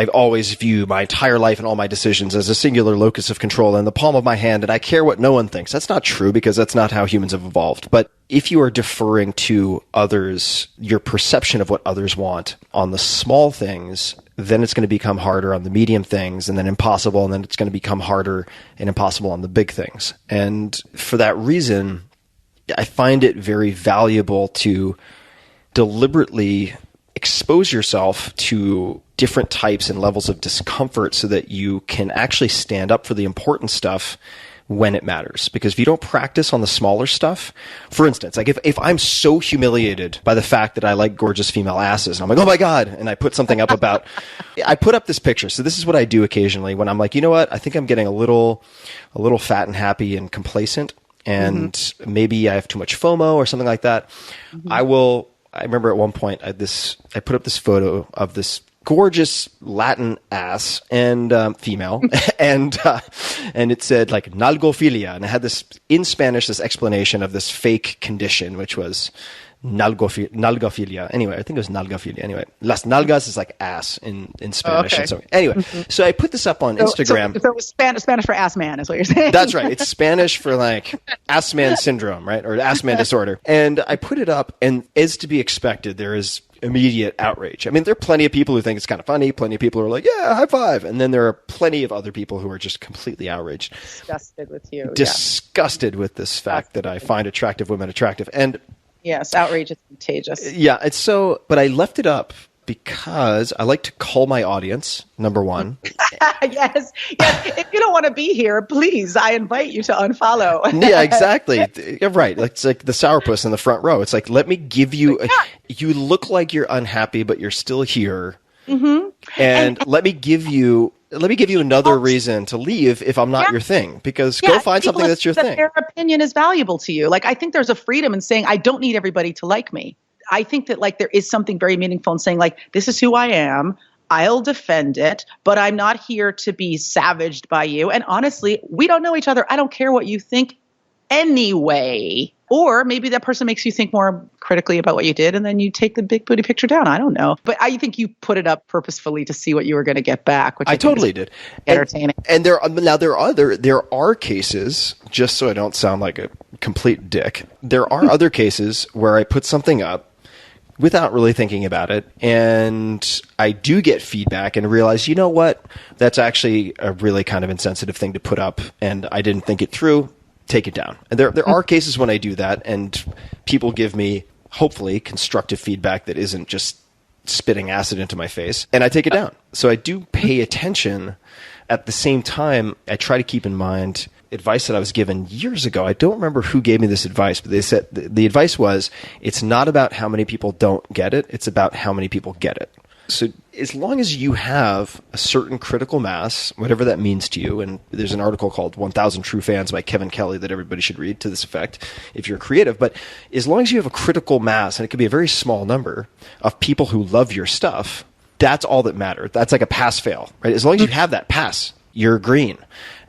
always viewed my entire life and all my decisions as a singular locus of control in the palm of my hand, and I care what no one thinks. That's not true, because that's not how humans have evolved. But if you are deferring to others, your perception of what others want on the small things, then it's going to become harder on the medium things, and then impossible, and then it's going to become harder and impossible on the big things. And for that reason, I find it very valuable to deliberately expose yourself to different types and levels of discomfort so that you can actually stand up for the important stuff when it matters. Because if you don't practice on the smaller stuff, for instance, like if I'm so humiliated by the fact that I like gorgeous female asses, and I'm like, oh my God, and I put something up about, I put up this picture. So this is what I do occasionally when I'm like, you know what, I think I'm getting a little fat and happy and complacent, and maybe I have too much FOMO or something like that. I remember at one point I put up this photo of this gorgeous Latin ass and female, and it said like nalgophilia, and it had this in Spanish, this explanation of this fake condition, which was nalgophilia. Anyway, I think it was nalgophilia. Anyway, las nalgas is like ass in Spanish. Okay. And so anyway, so I put this up on Instagram. So it was Spanish for ass man, is what you're saying. That's right. It's Spanish for like ass man syndrome, right? Or ass man disorder. And I put it up, and as to be expected, there is immediate outrage. I mean, there are plenty of people who think it's kind of funny. Plenty of people who are like, yeah, high five. And then there are plenty of other people who are just completely outraged. Disgusted with you. Disgusted with this fact that I find attractive women attractive. And yes, outrage is contagious. yeah, it's so, but I left it up because I like to call my audience, number one. Yes. If you don't want to be here, please, I invite you to unfollow. Yeah, exactly. You're right. It's like the sourpuss in the front row. It's like, let me give you, you look like you're unhappy, but you're still here. Mm-hmm. And let me give you another reason to leave if I'm not your thing, because go find something that's your thing. Their opinion is valuable to you. Like, I think there's a freedom in saying, I don't need everybody to like me. I think that like there is something very meaningful in saying like, this is who I am. I'll defend it, but I'm not here to be savaged by you. And honestly, we don't know each other. I don't care what you think anyway. Or maybe that person makes you think more critically about what you did, and then you take the big booty picture down. I don't know. But I think you put it up purposefully to see what you were going to get back, which I totally did. Entertaining. And there are cases, just so I don't sound like a complete dick, there are other cases where I put something up without really thinking about it, and I do get feedback and realize, you know what, that's actually a really kind of insensitive thing to put up, and I didn't think it through. Take it down. And there are cases when I do that, and people give me, hopefully, constructive feedback that isn't just spitting acid into my face, and I take it down. So I do pay attention. At the same time, I try to keep in mind advice that I was given years ago. I don't remember who gave me this advice, but they said the advice was, it's not about how many people don't get it, it's about how many people get it. So as long as you have a certain critical mass, whatever that means to you, and there's an article called 1,000 True Fans by Kevin Kelly that everybody should read to this effect if you're creative, but as long as you have a critical mass, and it could be a very small number of people who love your stuff, that's all that matters. That's like a pass-fail, right? As long as you have that pass, you're green.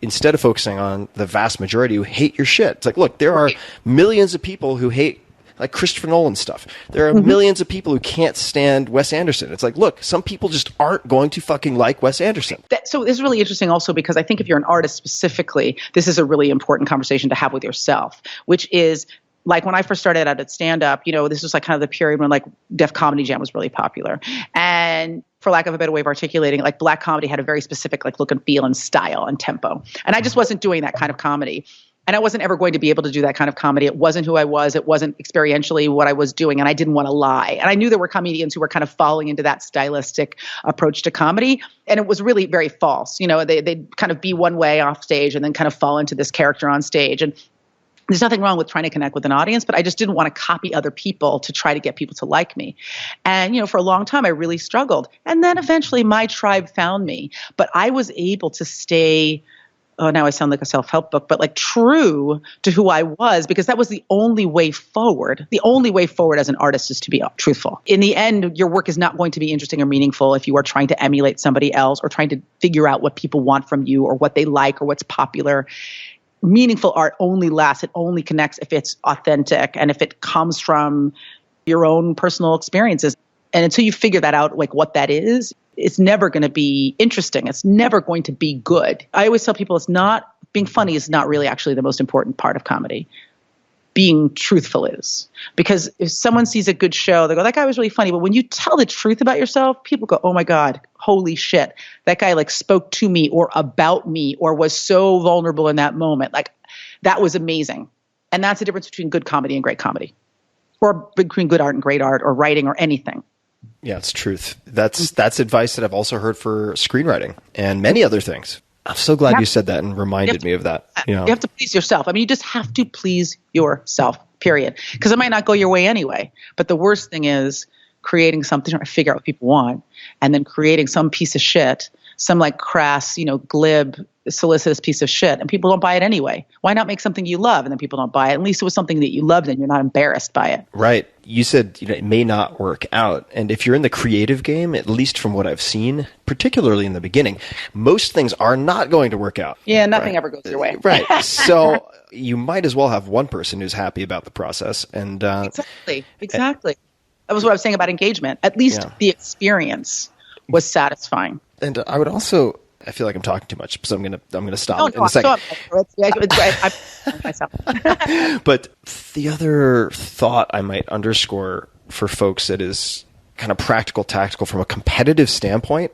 Instead of focusing on the vast majority who hate your shit. It's like, look, there are millions of people who hate like Christopher Nolan stuff. There are millions of people who can't stand Wes Anderson. It's like, look, some people just aren't going to fucking like Wes Anderson. So this is really interesting also, because I think if you're an artist specifically, this is a really important conversation to have with yourself, which is like when I first started out at stand-up, this was like kind of the period when like Def Comedy Jam was really popular. And for lack of a better way of articulating it, like black comedy had a very specific like look and feel and style and tempo. And I just wasn't doing that kind of comedy. And I wasn't ever going to be able to do that kind of comedy. It wasn't who I was. It wasn't experientially what I was doing. And I didn't want to lie. And I knew there were comedians who were kind of falling into that stylistic approach to comedy. And it was really very false. They'd kind of be one way off stage and then kind of fall into this character on stage. And there's nothing wrong with trying to connect with an audience, but I just didn't want to copy other people to try to get people to like me. And, for a long time, I really struggled. And then eventually my tribe found me. But I was able to stay, now I sound like a self-help book, but like true to who I was, because that was the only way forward. The only way forward as an artist is to be truthful. In the end, your work is not going to be interesting or meaningful if you are trying to emulate somebody else or trying to figure out what people want from you or what they like or what's popular. meaningful art only lasts, it only connects if it's authentic and if it comes from your own personal experiences. And until you figure that out, like what that is, it's never going to be interesting. It's never going to be good. I always tell people being funny is not really actually the most important part of comedy. Being truthful is. Because if someone sees a good show, they go, that guy was really funny. But when you tell the truth about yourself, people go, oh my God, holy shit. That guy like spoke to me or about me or was so vulnerable in that moment. Like that was amazing. And that's the difference between good comedy and great comedy. Or between good art and great art or writing or anything. Yeah, it's truth. That's advice that I've also heard for screenwriting and many other things. I'm so glad you said that and reminded me of that. You have to please yourself. I mean, you just have to please yourself, period. Because it might not go your way anyway. But the worst thing is creating something, trying to figure out what people want, and then creating some piece of shit, some like crass, glib, solicitous piece of shit, and people don't buy it anyway. Why not make something you love and then people don't buy it? At least it was something that you loved and you're not embarrassed by it. Right. You said it may not work out. And if you're in the creative game, at least from what I've seen, particularly in the beginning, most things are not going to work out. Yeah, nothing ever goes your way. Right. So you might as well have one person who's happy about the process. And Exactly. That was what I was saying about engagement. At least the experience was satisfying. And I would also, I feel like I'm talking too much, so I'm gonna stop in a second. But the other thought I might underscore for folks that is kind of practical, tactical from a competitive standpoint.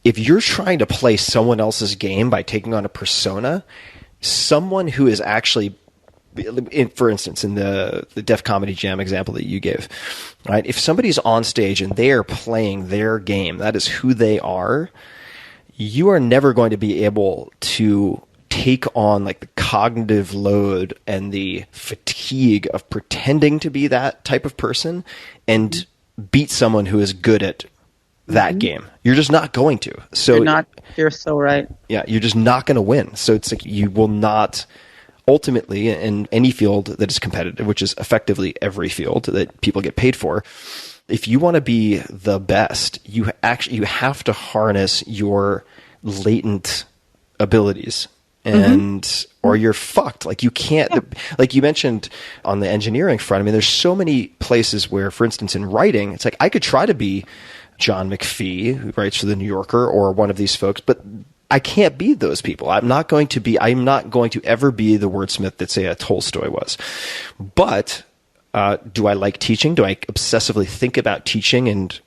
If you're trying to play someone else's game by taking on a persona, someone who is actually, for instance, in the Def Comedy Jam example that you gave, right? If somebody's on stage and they are playing their game, that is who they are. You are never going to be able to take on like the cognitive load and the fatigue of pretending to be that type of person and beat someone who is good at that game. You're just not going to. So you're so right. Yeah, you're just not going to win. So it's like you will not ultimately in any field that is competitive, which is effectively every field that people get paid for. If you want to be the best, you have to harness your latent abilities or you're fucked. Like you can't, like you mentioned on the engineering front. I mean, there's so many places where, for instance, in writing, it's like I could try to be John McPhee, who writes for the New Yorker, or one of these folks, but I can't be those people. I'm not going to ever be the wordsmith that, say, a Tolstoy was. But do I like teaching? Do I obsessively think about teaching and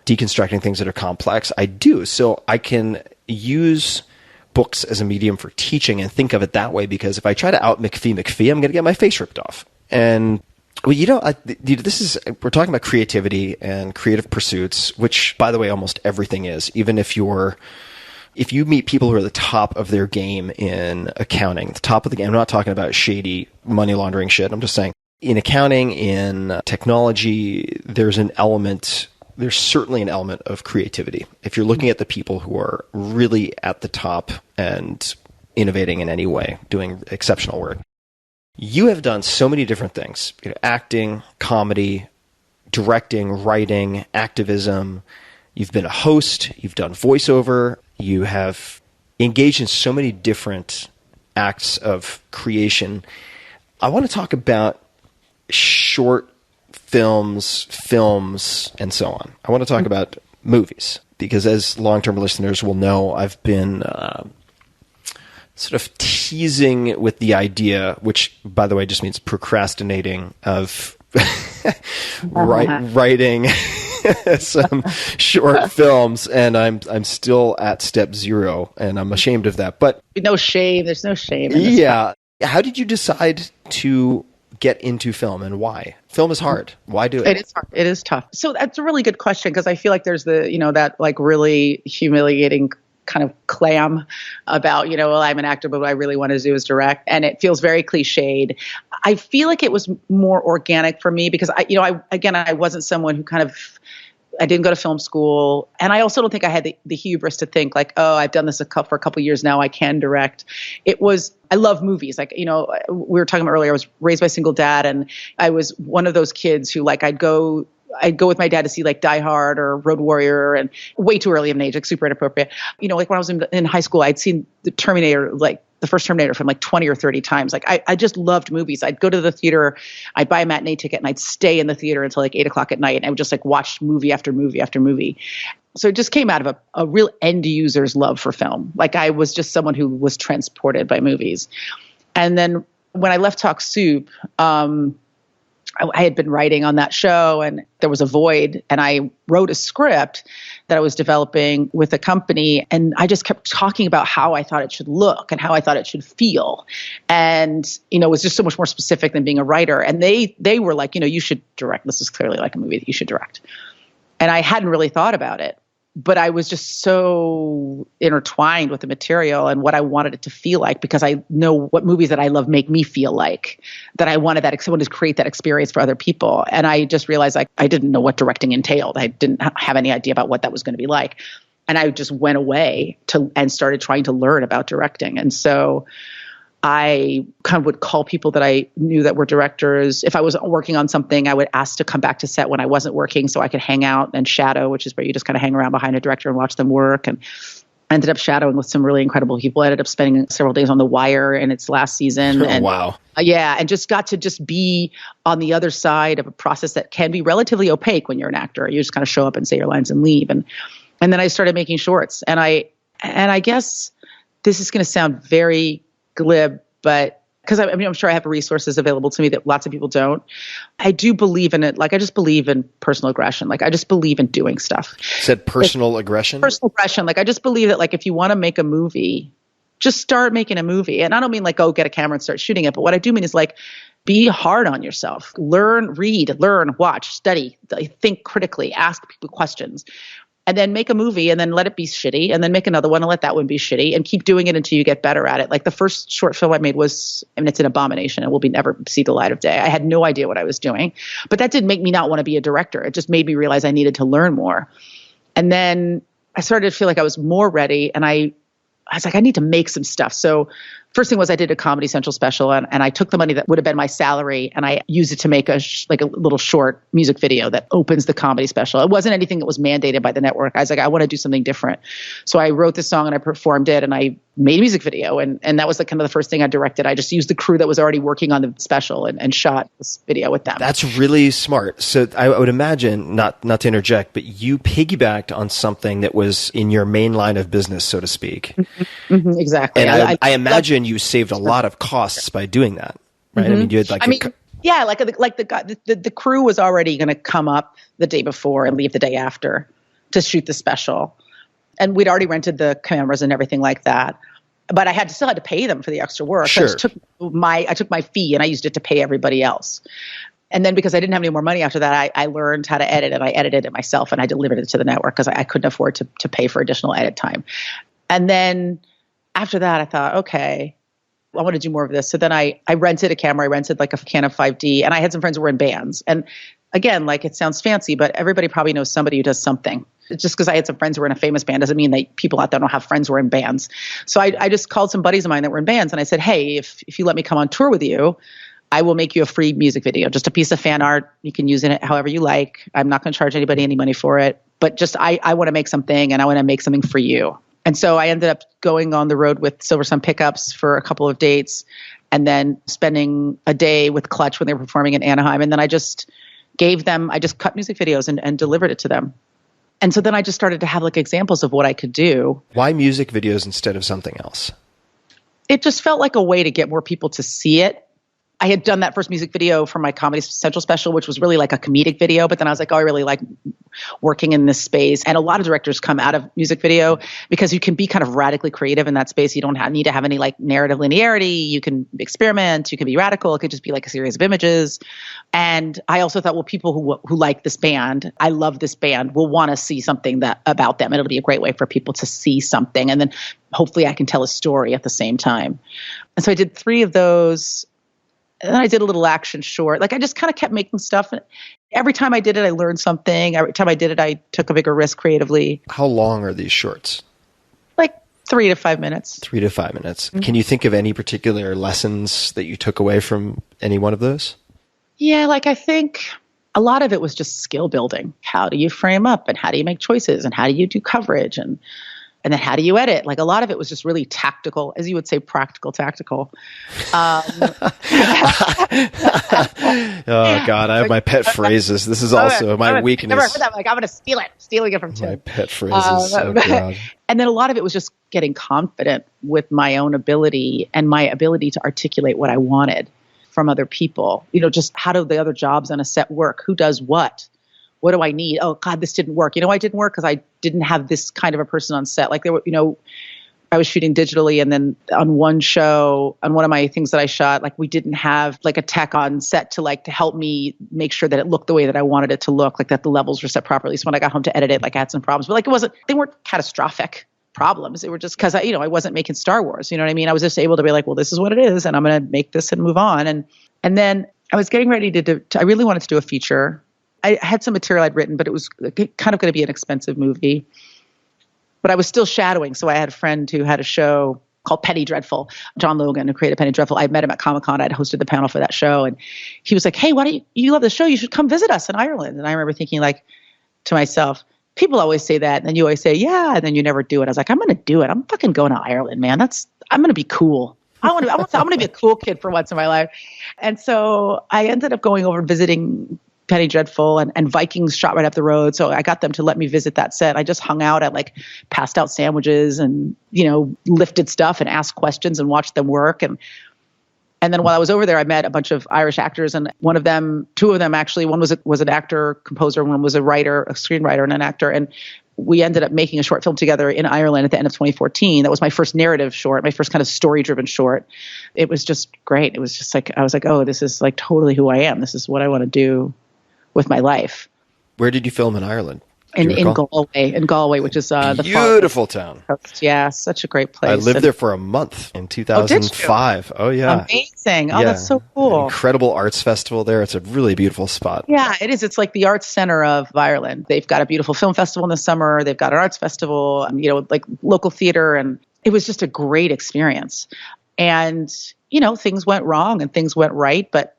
deconstructing things that are complex? I do. So I can use books as a medium for teaching and think of it that way, because if I try to out McPhee, I'm going to get my face ripped off. And well, we're talking about creativity and creative pursuits, which, by the way, almost everything is. Even if you meet people who are the top of their game in accounting, the top of the game, I'm not talking about shady money laundering shit. I'm just saying in accounting, in technology, there's certainly an element of creativity. If you're looking at the people who are really at the top and innovating in any way, doing exceptional work. You have done so many different things, acting, comedy, directing, writing, activism. You've been a host, you've done voiceover, you have engaged in so many different acts of creation. I want to talk about short films, and so on. I want to talk about movies, because as long-term listeners will know, I've been sort of teasing with the idea, which, by the way, just means procrastinating, of writing some short films, and I'm still at step 0, and I'm ashamed of that. But no shame. There's no shame. Yeah. How did you decide to get into film, and why? Film is hard. Why do it? It is hard. It is tough. So that's a really good question, because I feel like there's that like really humiliating kind of clam about, well, I'm an actor, but what I really want to do is direct. And it feels very cliched. I feel like it was more organic for me, because I wasn't someone who I didn't go to film school. And I also don't think I had the hubris to think like, oh, I've done this for a couple of years now, I can direct. I love movies. Like, we were talking about earlier, I was raised by a single dad, and I was one of those kids who like, I'd go with my dad to see like Die Hard or Road Warrior, and way too early of an age, like super inappropriate. Like when I was in high school, I'd seen the Terminator like the first Terminator film like 20 or 30 times. Like I just loved movies. I'd go to the theater, I'd buy a matinee ticket, and I'd stay in the theater until like 8 o'clock at night. And I would just like watch movie after movie after movie. So it just came out of a real end user's love for film. Like I was just someone who was transported by movies. And then when I left Talk Soup, I had been writing on that show and there was a void, and I wrote a script that I was developing with a company, and I just kept talking about how I thought it should look and how I thought it should feel. And, it was just so much more specific than being a writer. And they were like, you should direct. This is clearly like a movie that you should direct. And I hadn't really thought about it. But I was just so intertwined with the material and what I wanted it to feel like, because I know what movies that I love make me feel like, that I wanted someone to create that experience for other people. And I just realized I didn't know what directing entailed. I didn't have any idea about what that was going to be like. And I just went away and started trying to learn about directing. And so I kind of would call people that I knew that were directors. If I was working on something, I would ask to come back to set when I wasn't working so I could hang out and shadow, which is where you just kind of hang around behind a director and watch them work. And I ended up shadowing with some really incredible people. I ended up spending several days on The Wire in its last season. Oh, and, wow. Yeah, and just got to just be on the other side of a process that can be relatively opaque when you're an actor. You just kind of show up and say your lines and leave. And then I started making shorts. And I guess this is going to sound very glib, but because I'm sure I have resources available to me that lots of people don't. I do believe in it. Like, I just believe in personal aggression. Like, I just believe in doing stuff. Said personal aggression? Personal aggression. Like, I just believe that, like, if you want to make a movie, just start making a movie. And I don't mean like, go get a camera and start shooting it. But what I do mean is like, be hard on yourself. Learn, read, watch, study, think critically, ask people questions. And then make a movie and then let it be shitty, and then make another one and let that one be shitty, and keep doing it until you get better at it. Like the first short film I made it's an abomination. It will never see the light of day. I had no idea what I was doing, but that didn't make me not want to be a director. It just made me realize I needed to learn more. And then I started to feel like I was more ready, and I was like, I need to make some stuff. So first thing was I did a Comedy Central special, and I took the money that would have been my salary and I used it to make a little short music video that opens the comedy special. It wasn't anything that was mandated by the network. I was like, I want to do something different. So I wrote this song and I performed it, and I made a music video. And that was kind of the first thing I directed. I just used the crew that was already working on the special and shot this video with them. That's really smart. So I would imagine, not to interject, but you piggybacked on something that was in your main line of business, so to speak. Mm-hmm, exactly. And I imagine you saved a lot of costs by doing that, right? Mm-hmm. I mean, you had the crew was already going to come up the day before and leave the day after to shoot the special. And we'd already rented the cameras and everything like that. But I still had to pay them for the extra work. Sure. So I took my fee and I used it to pay everybody else. And then because I didn't have any more money after that, I learned how to edit, and I edited it myself, and I delivered it to the network because I couldn't afford to pay for additional edit time. And then after that, I thought, okay, I want to do more of this. So then I rented a camera. I rented like a Canon 5D, and I had some friends who were in bands. And again, like, it sounds fancy, but everybody probably knows somebody who does something. Just because I had some friends who were in a famous band doesn't mean that people out there don't have friends who are in bands. So I just called some buddies of mine that were in bands, and I said, hey, if you let me come on tour with you, I will make you a free music video, just a piece of fan art. You can use it however you like. I'm not going to charge anybody any money for it, but just I want to make something, and I want to make something for you. And so I ended up going on the road with Silver Sun Pickups for a couple of dates, and then spending a day with Clutch when they were performing in Anaheim. And then I just cut music videos and delivered it to them. And so then I just started to have like examples of what I could do. Why music videos instead of something else? It just felt like a way to get more people to see it. I had done that first music video for my Comedy Central special, which was really like a comedic video. But then I was like, oh, I really like working in this space. And a lot of directors come out of music video because you can be kind of radically creative in that space. You don't need to have any like narrative linearity. You can experiment. You can be radical. It could just be like a series of images. And I also thought, well, people who like this band, I love this band, will want to see something about them. It'll be a great way for people to see something. And then hopefully I can tell a story at the same time. And so I did 3 of those. And then I did a little action short. Like, I just kind of kept making stuff. Every time I did it, I learned something. Every time I did it, I took a bigger risk creatively. How long are these shorts? Like 3 to 5 minutes. 3 to 5 minutes. Mm-hmm. Can you think of any particular lessons that you took away from any one of those? Yeah, like I think a lot of it was just skill building. How do you frame up, and how do you make choices, and how do you do coverage? And And then how do you edit? Like a lot of it was just really tactical, as you would say, practical, tactical. Oh God, I have my pet phrases. This is also my weakness. Never heard that. Like, I'm going to steal it. Stealing it from Tim. My pet phrases. Oh God. And then a lot of it was just getting confident with my own ability and my ability to articulate what I wanted from other people. You know, just how do the other jobs on a set work? Who does what? What do I need? Oh God, this didn't work. You know, I didn't work because I didn't have this kind of a person on set. Like there were, you know, I was shooting digitally, and then on one show, on one of my things that I shot, like we didn't have like a tech on set to help me make sure that it looked the way that I wanted it to look, like that the levels were set properly. So when I got home to edit it, like I had some problems, but like they weren't catastrophic problems. They were just because I wasn't making Star Wars. You know what I mean? I was just able to be like, well, this is what it is, and I'm going to make this and move on. And then I was getting ready to I really wanted to do a feature. I had some material I'd written, but it was kind of going to be an expensive movie. But I was still shadowing. So I had a friend who had a show called Penny Dreadful, John Logan, who created Penny Dreadful. I met him at Comic-Con. I'd hosted the panel for that show. And he was like, hey, why don't you love the show? You should come visit us in Ireland. And I remember thinking like to myself, people always say that. And then you always say, yeah. And then you never do it. I was like, I'm going to do it. I'm fucking going to Ireland, man. I'm going to be cool. I'm going to be a cool kid for once in my life. And so I ended up going over and visiting Penny Dreadful and Vikings shot right up the road. So I got them to let me visit that set. I just hung out at like passed out sandwiches and, you know, lifted stuff and asked questions and watched them work. And then while I was over there, I met a bunch of Irish actors, and two of them actually, one was an actor, composer, one was a writer, a screenwriter and an actor. And we ended up making a short film together in Ireland at the end of 2014. That was my first narrative short, my first kind of story-driven short. It was just great. It was just like, I was like, oh, this is like totally who I am. This is what I want to do with my life. Where did you film in Ireland? In Galway, which is the beautiful town. Coast. Yeah, such a great place. I lived there for a month in 2005. Oh yeah, amazing! Oh, yeah. That's so cool. An incredible arts festival there. It's a really beautiful spot. Yeah, it is. It's like the arts center of Ireland. They've got a beautiful film festival in the summer. They've got an arts festival. You know, like local theater, and it was just a great experience. And you know, things went wrong and things went right, but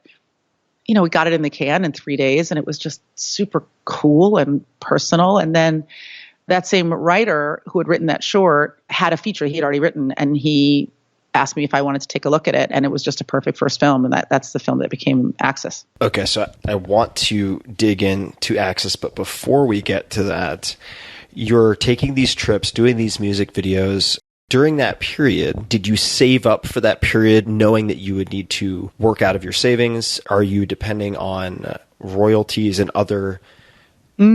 you know, we got it in the can in 3 days, and it was just super cool and personal. And then that same writer who had written that short had a feature he had already written, and he asked me if I wanted to take a look at it. And it was just a perfect first film. And that's the film that became Axis. Okay. So I want to dig into Axis, but before we get to that, you're taking these trips, doing these music videos. During that period, did you save up for that period knowing that you would need to work out of your savings? Are you depending on royalties and other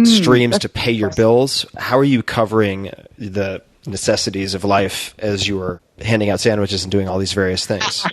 streams to pay your bills? How are you covering the necessities of life as you were handing out sandwiches and doing all these various things?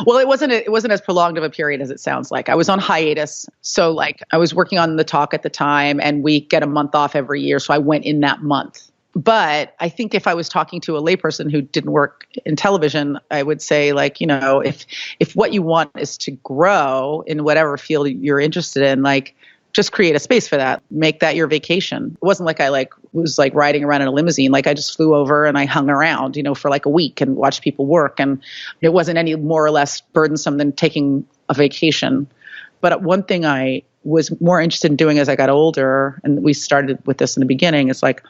Well, it wasn't as prolonged of a period as it sounds like. I was on hiatus. So like I was working on The Talk at the time, and we get a month off every year. So I went in that month. But I think if I was talking to a layperson who didn't work in television, I would say like, you know, if what you want is to grow in whatever field you're interested in, like just create a space for that. Make that your vacation. It wasn't like I was riding around in a limousine. Like I just flew over and I hung around, you know, for like a week and watched people work. And it wasn't any more or less burdensome than taking a vacation. But one thing I was more interested in doing as I got older, and we started with this in the beginning, is like,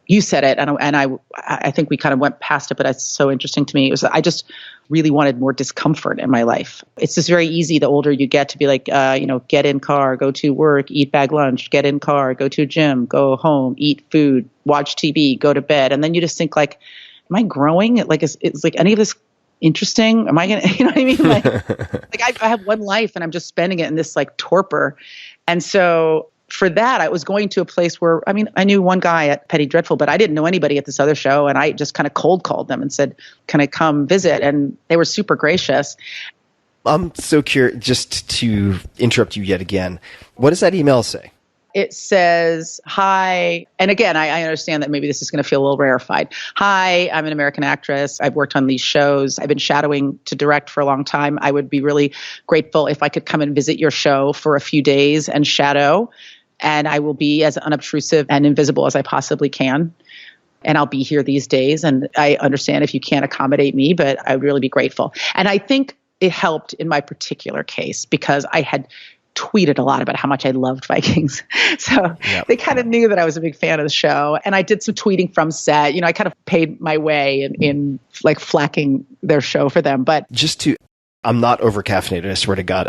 you said it, and I think we kind of went past it, but it's so interesting to me. It was I just really wanted more discomfort in my life. It's just very easy the older you get to be like, you know, get in car, go to work, eat bag lunch, get in car, go to gym, go home, eat food, watch TV, go to bed, and then you just think like, am I growing? Like, is like any of this interesting? Am I gonna, you know what I mean? Like I have one life, and I'm just spending it in this like torpor, and so. For that, I was going to a place where, I mean, I knew one guy at Penny Dreadful, but I didn't know anybody at this other show. And I just kind of cold called them and said, can I come visit? And they were super gracious. I'm so curious, just to interrupt you yet again. What does that email say? It says, hi. And again, I understand that maybe this is going to feel a little rarefied. Hi, I'm an American actress. I've worked on these shows. I've been shadowing to direct for a long time. I would be really grateful if I could come and visit your show for a few days and shadow. And I will be as unobtrusive and invisible as I possibly can. And I'll be here these days. And I understand if you can't accommodate me, but I would really be grateful. And I think it helped in my particular case because I had tweeted a lot about how much I loved Vikings. So they kind of knew that I was a big fan of the show. And I did some tweeting from set. I kind of paid my way in like flacking their show for them. But I'm not over caffeinated, I swear to God.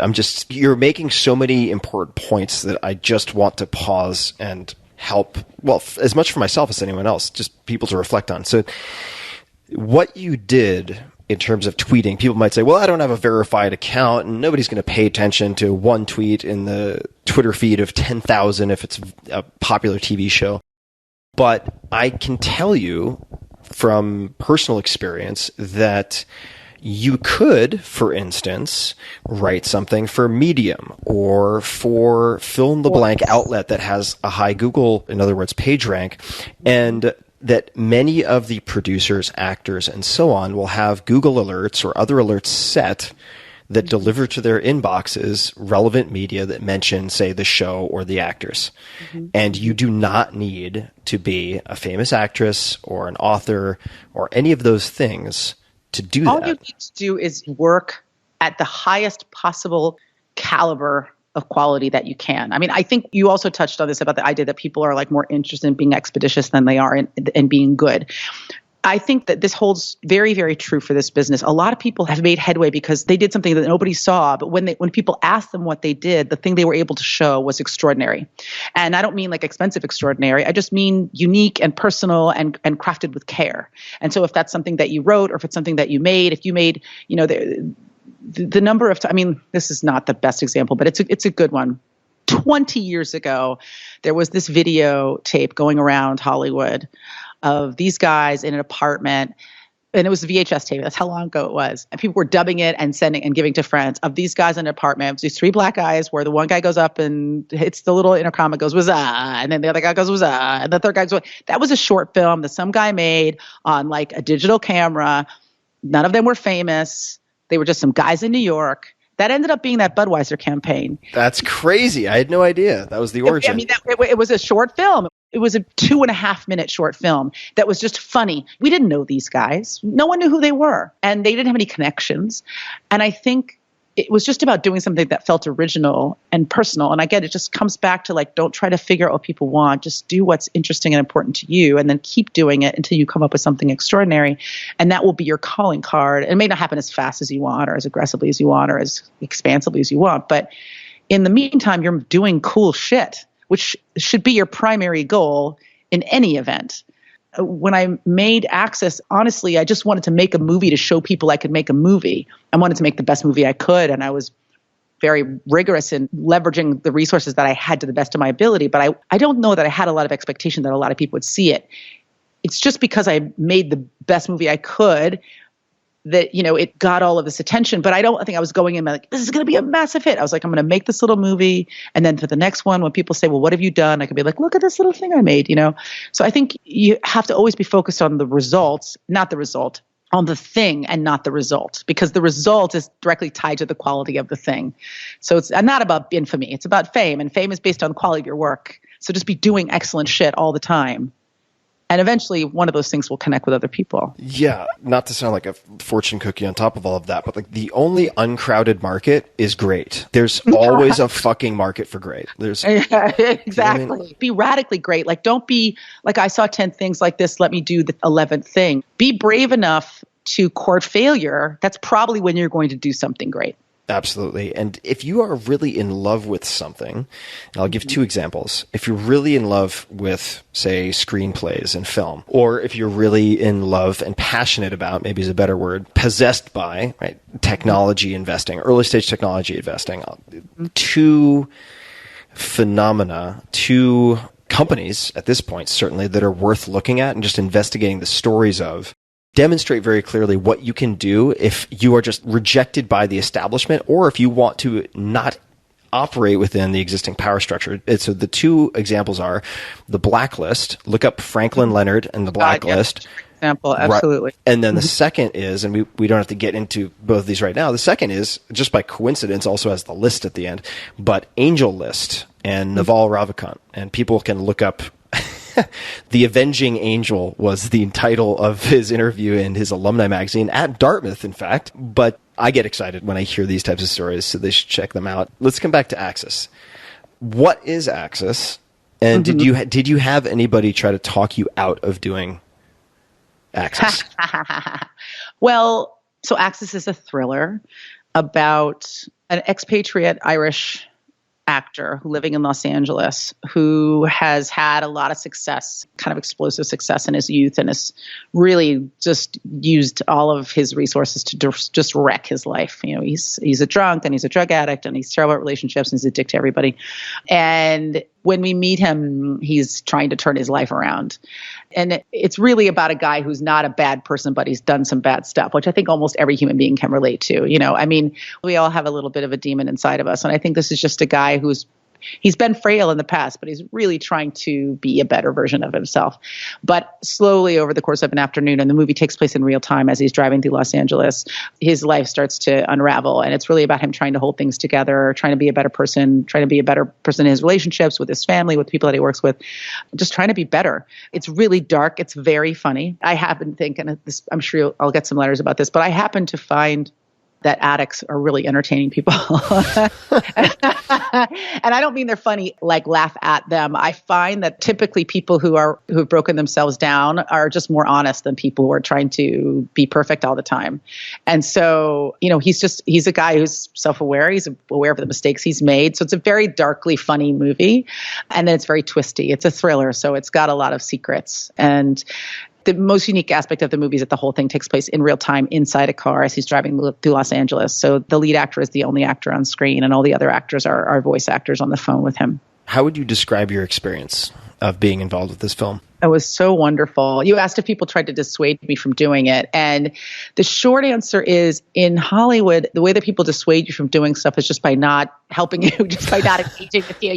You're making so many important points that I just want to pause and help, well, as much for myself as anyone else, just people to reflect on. So what you did in terms of tweeting, people might say, well, I don't have a verified account and nobody's going to pay attention to one tweet in the Twitter feed of 10,000 if it's a popular TV show. But I can tell you from personal experience that you could, for instance, write something for Medium or for fill in the blank outlet that has a high Google, in other words, page rank, and that many of the producers, actors, and so on will have Google alerts or other alerts set that deliver to their inboxes relevant media that mention, say, the show or the actors. And you do not need to be a famous actress or an author or any of those things to do that. All you need to do is work at the highest possible caliber of quality that you can. I mean, I think you also touched on this about the idea that people are like more interested in being expeditious than they are in being good. I think that this holds very, very true for this business. A lot of people have made headway because they did something that nobody saw, but when people asked them what they did, the thing they were able to show was extraordinary. And I don't mean like expensive extraordinary. I just mean unique and personal and crafted with care. And so if that's something that you wrote or if it's something that you made, if you made, the number of, I mean, this is not the best example, but it's a good one. 20 years ago, there was this video tape going around Hollywood of these guys in an apartment, and it was a VHS tape. That's how long ago it was. And people were dubbing it and sending and giving to friends of these guys in an apartment. It was these three black guys where the one guy goes up and hits the little intercom and goes, "Whassup," and then the other guy goes, "Whassup," and the third guy goes, that was a short film that some guy made on like a digital camera. None of them were famous. They were just some guys in New York. That ended up being that Budweiser campaign. That's crazy. I had no idea. That was the origin. It was a short film. It was a 2.5-minute short film that was just funny. We didn't know these guys. No one knew who they were. And they didn't have any connections. And I think it was just about doing something that felt original and personal. And again, it just comes back to like, don't try to figure out what people want. Just do what's interesting and important to you, and then keep doing it until you come up with something extraordinary. And that will be your calling card. It may not happen as fast as you want or as aggressively as you want or as expansively as you want. But in the meantime, you're doing cool shit, which should be your primary goal in any event. When I made Access, honestly, I just wanted to make a movie to show people I could make a movie. I wanted to make the best movie I could, and I was very rigorous in leveraging the resources that I had to the best of my ability. But I don't know that I had a lot of expectation that a lot of people would see it. It's just because I made the best movie I could that, it got all of this attention. But I don't think I was going in like, this is going to be a massive hit. I was like, I'm going to make this little movie. And then for the next one, when people say, well, what have you done? I could be like, look at this little thing I made, So I think you have to always be focused on the results, not the result, on the thing and not the result, because the result is directly tied to the quality of the thing. So it's not about infamy. It's about fame, and fame is based on the quality of your work. So just be doing excellent shit all the time. And eventually one of those things will connect with other people. Yeah, not to sound like a fortune cookie on top of all of that, but like the only uncrowded market is great. There's always a fucking market for great. There's exactly. I mean? Be radically great. Like, don't be like, I saw 10 things like this, let me do the 11th thing. Be brave enough to court failure. That's probably when you're going to do something great. Absolutely. And if you are really in love with something, and I'll give two examples. If you're really in love with, say, screenplays and film, or if you're really in love and passionate about, maybe is a better word, possessed by, right, technology investing, early stage technology investing, two phenomena, two companies at this point, certainly, that are worth looking at and just investigating the stories of, demonstrate very clearly what you can do if you are just rejected by the establishment, or if you want to not operate within the existing power structure. So the two examples are The Blacklist. Look up Franklin Leonard and The Blacklist. Example, absolutely. Right. And then the second is, and we don't have to get into both of these right now, the second is, just by coincidence, also has the list at the end, but Angel List and Naval Ravikant. And people can look up The Avenging Angel was the title of his interview in his alumni magazine at Dartmouth, in fact. But I get excited when I hear these types of stories, so they should check them out. Let's come back to Axis. What is Axis? And did you have anybody try to talk you out of doing Axis? Well, so Axis is a thriller about an expatriate Irish actor living in Los Angeles who has had a lot of success, kind of explosive success in his youth, and has really just used all of his resources to just wreck his life. You know, he's a drunk and he's a drug addict and he's terrible at relationships and he's a dick to everybody. And when we meet him, he's trying to turn his life around. And it's really about a guy who's not a bad person, but he's done some bad stuff, which I think almost every human being can relate to. You know, I mean, we all have a little bit of a demon inside of us. And I think this is just a guy he's been frail in the past, but he's really trying to be a better version of himself. But slowly over the course of an afternoon, and the movie takes place in real time as he's driving through Los Angeles, his life starts to unravel. And it's really about him trying to hold things together, trying to be a better person, trying to be a better person in his relationships with his family, with people that he works with, just trying to be better. It's really dark. It's very funny. I happen to think, and this, I'm sure I'll get some letters about this, but I happen to find that addicts are really entertaining people. And I don't mean they're funny, like laugh at them. I find that typically people who've broken themselves down are just more honest than people who are trying to be perfect all the time. And so, you know, he's a guy who's self-aware. He's aware of the mistakes he's made. So it's a very darkly funny movie. And then it's very twisty. It's a thriller. So it's got a lot of secrets. And the most unique aspect of the movie is that the whole thing takes place in real time inside a car as he's driving through Los Angeles. So the lead actor is the only actor on screen, and all the other actors are voice actors on the phone with him. How would you describe your experience of being involved with this film? It was so wonderful. You asked if people tried to dissuade me from doing it. And the short answer is, in Hollywood, the way that people dissuade you from doing stuff is just by not helping you, just by not engaging with you.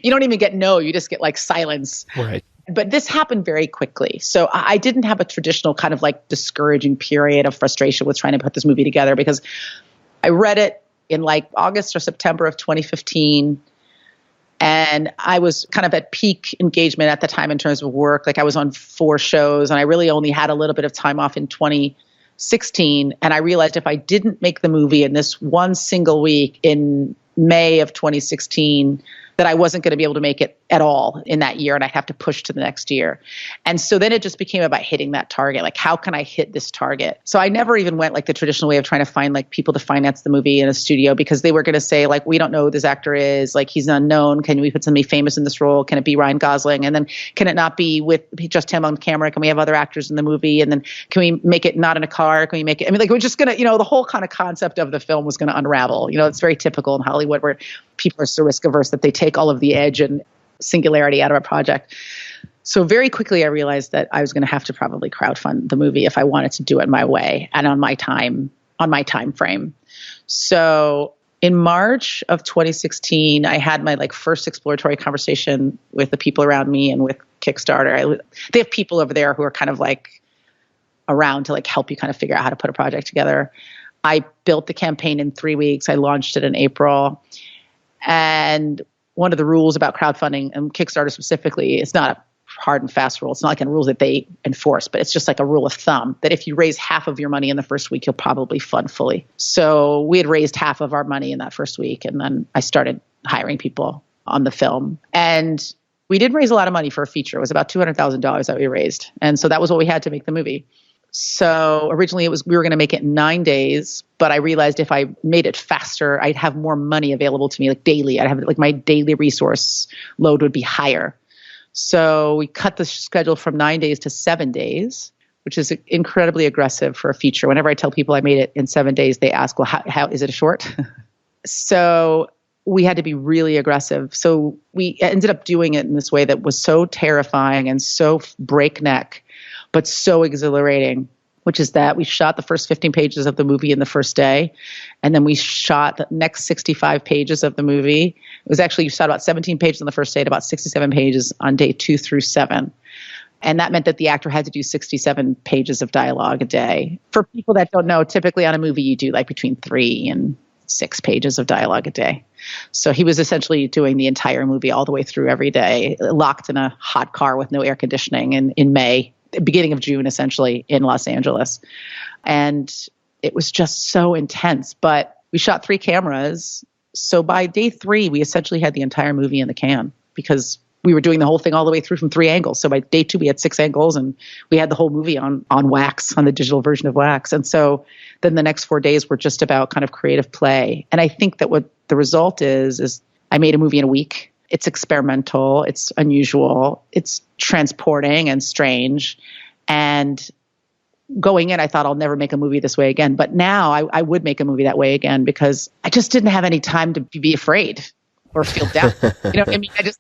You don't even get no, you just get like silence. Right. But this happened very quickly. So I didn't have a traditional kind of like discouraging period of frustration with trying to put this movie together, because I read it in like August or September of 2015. And I was kind of at peak engagement at the time in terms of work. Like I was on 4 shows and I really only had a little bit of time off in 2016. And I realized if I didn't make the movie in this one single week in May of 2016, that I wasn't going to be able to make it at all in that year, and I'd have to push to the next year. And so then it just became about hitting that target. Like, how can I hit this target? So I never even went like the traditional way of trying to find like people to finance the movie in a studio, because they were going to say like, we don't know who this actor is. Like, he's unknown. Can we put somebody famous in this role? Can it be Ryan Gosling? And then can it not be with just him on camera? Can we have other actors in the movie? And then can we make it not in a car? Can we make it? I mean, like, we're just going to, the whole kind of concept of the film was going to unravel. It's very typical in Hollywood where people are so risk averse that they take all of the edge and singularity out of a project. So very quickly I realized that I was going to have to probably crowdfund the movie if I wanted to do it my way and on my time frame. So in March of 2016, I had my first exploratory conversation with the people around me and with Kickstarter. They have people over there who are kind of around to help you kind of figure out how to put a project together. I built the campaign in 3 weeks. I launched it in April. And one of the rules about crowdfunding and Kickstarter specifically, it's not a hard and fast rule. It's not rules that they enforce, but it's just a rule of thumb that if you raise half of your money in the first week, you'll probably fund fully. So we had raised half of our money in that first week. And then I started hiring people on the film. And we didn't raise a lot of money for a feature. It was about $200,000 that we raised. And so that was what we had to make the movie. So originally we were going to make it in 9 days, but I realized if I made it faster, I'd have more money available to me daily. I'd have my daily resource load would be higher. So we cut the schedule from 9 days to 7 days, which is incredibly aggressive for a feature. Whenever I tell people I made it in 7 days, they ask, well, how is it a short? So we had to be really aggressive. So we ended up doing it in this way that was so terrifying and so breakneck, but so exhilarating, which is that we shot the first 15 pages of the movie in the first day. And then we shot the next 65 pages of the movie. It was actually, you shot about 17 pages on the first day and about 67 pages on day 2 through 7. And that meant that the actor had to do 67 pages of dialogue a day. For people that don't know, typically on a movie, you do between 3 and 6 pages of dialogue a day. So he was essentially doing the entire movie all the way through every day, locked in a hot car with no air conditioning in May, beginning of June, essentially in Los Angeles. And it was just so intense, but we shot 3 cameras. So by day 3, we essentially had the entire movie in the can because we were doing the whole thing all the way through from 3 angles. So by day 2, we had 6 angles and we had the whole movie on wax, on the digital version of wax. And so then the next 4 days were just about kind of creative play. And I think that what the result is I made a movie in a week. It's experimental. It's unusual. It's transporting and strange. And going in, I thought I'll never make a movie this way again. But now I would make a movie that way again because I just didn't have any time to be afraid or feel down.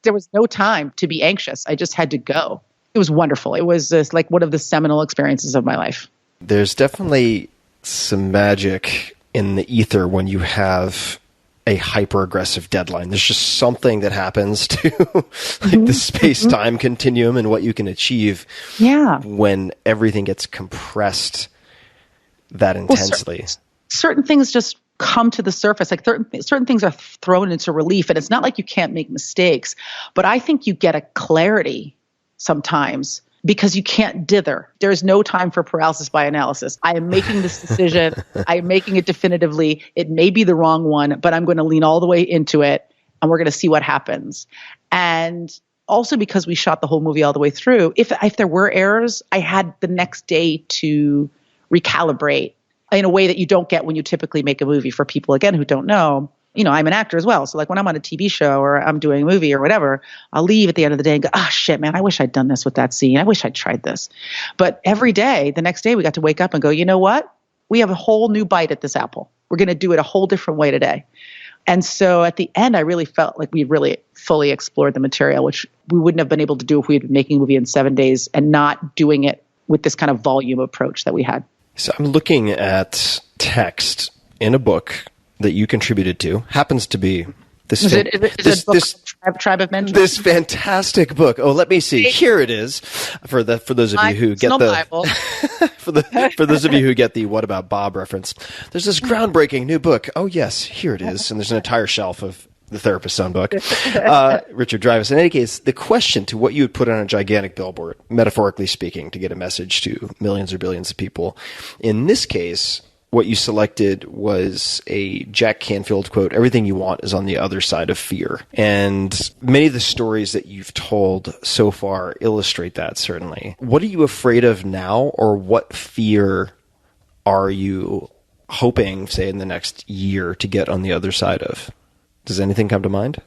There was no time to be anxious. I just had to go. It was wonderful. It was just like one of the seminal experiences of my life. There's definitely some magic in the ether when you have a hyper-aggressive deadline. There's just something that happens to the space-time continuum and what you can achieve when everything gets compressed that intensely. Certain things just come to the surface. Like certain things are thrown into relief, and it's not like you can't make mistakes, but I think you get a clarity sometimes because you can't dither. There's no time for paralysis by analysis. I am making this decision. I am making it definitively. It may be the wrong one, but I'm going to lean all the way into it, and we're going to see what happens. And also because we shot the whole movie all the way through, if there were errors, I had the next day to recalibrate in a way that you don't get when you typically make a movie. For people, again, who don't know, I'm an actor as well. So like when I'm on a TV show or I'm doing a movie or whatever, I'll leave at the end of the day and go, oh shit, man, I wish I'd done this with that scene. I wish I'd tried this. But every day, the next day, we got to wake up and go, you know what? We have a whole new bite at this apple. We're going to do it a whole different way today. And so at the end, I really felt like we really fully explored the material, which we wouldn't have been able to do if we had been making a movie in 7 days and not doing it with this kind of volume approach that we had. So I'm looking at text in a book that you contributed to. Happens to be this Tribe of Men? This fantastic book. Oh, let me see. Here it is. For those of you who get the for those of you who get the What About Bob reference. There's this groundbreaking new book. Oh yes, here it is. And there's an entire shelf of the Therapist's own book. Richard Dreyfuss. In any case, the question to what you would put on a gigantic billboard, metaphorically speaking, to get a message to millions or billions of people. In this case, what you selected was a Jack Canfield quote, "Everything you want is on the other side of fear." And many of the stories that you've told so far illustrate that, certainly. What are you afraid of now, or what fear are you hoping, say, in the next year to get on the other side of? Does anything come to mind?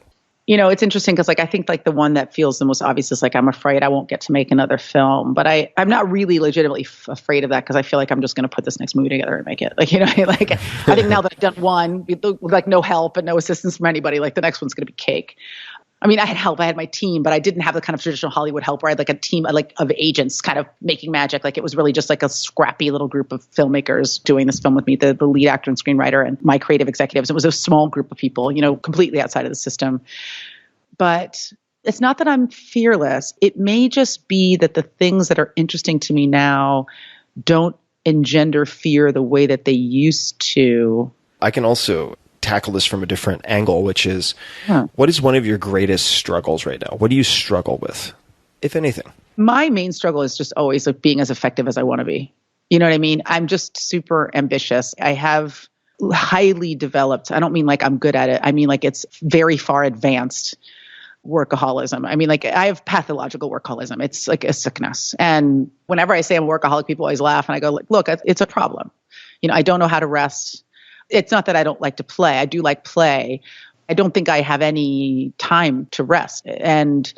It's interesting because I think the one that feels the most obvious is I'm afraid I won't get to make another film. But I'm not really legitimately afraid of that because I feel like I'm just going to put this next movie together and make it. I think now that I've done one with no help and no assistance from anybody, the next one's going to be cake. I mean, I had help. I had my team, but I didn't have the kind of traditional Hollywood help where I had a team of agents kind of making magic. It was really just a scrappy little group of filmmakers doing this film with me, the lead actor and screenwriter and my creative executives. It was a small group of people, completely outside of the system. But it's not that I'm fearless. It may just be that the things that are interesting to me now don't engender fear the way that they used to. I can also tackle this from a different angle, which is, what is one of your greatest struggles right now? What do you struggle with, if anything? My main struggle is just always being as effective as I want to be. You know what I mean? I'm just super ambitious. I have highly developed, I don't mean I'm good at it. I mean it's very far advanced workaholism. I mean I have pathological workaholism. It's a sickness. And whenever I say I'm a workaholic, people always laugh and I go, look, it's a problem. I don't know how to rest. It's not that I don't like to play. I do like play. I don't think I have any time to rest. And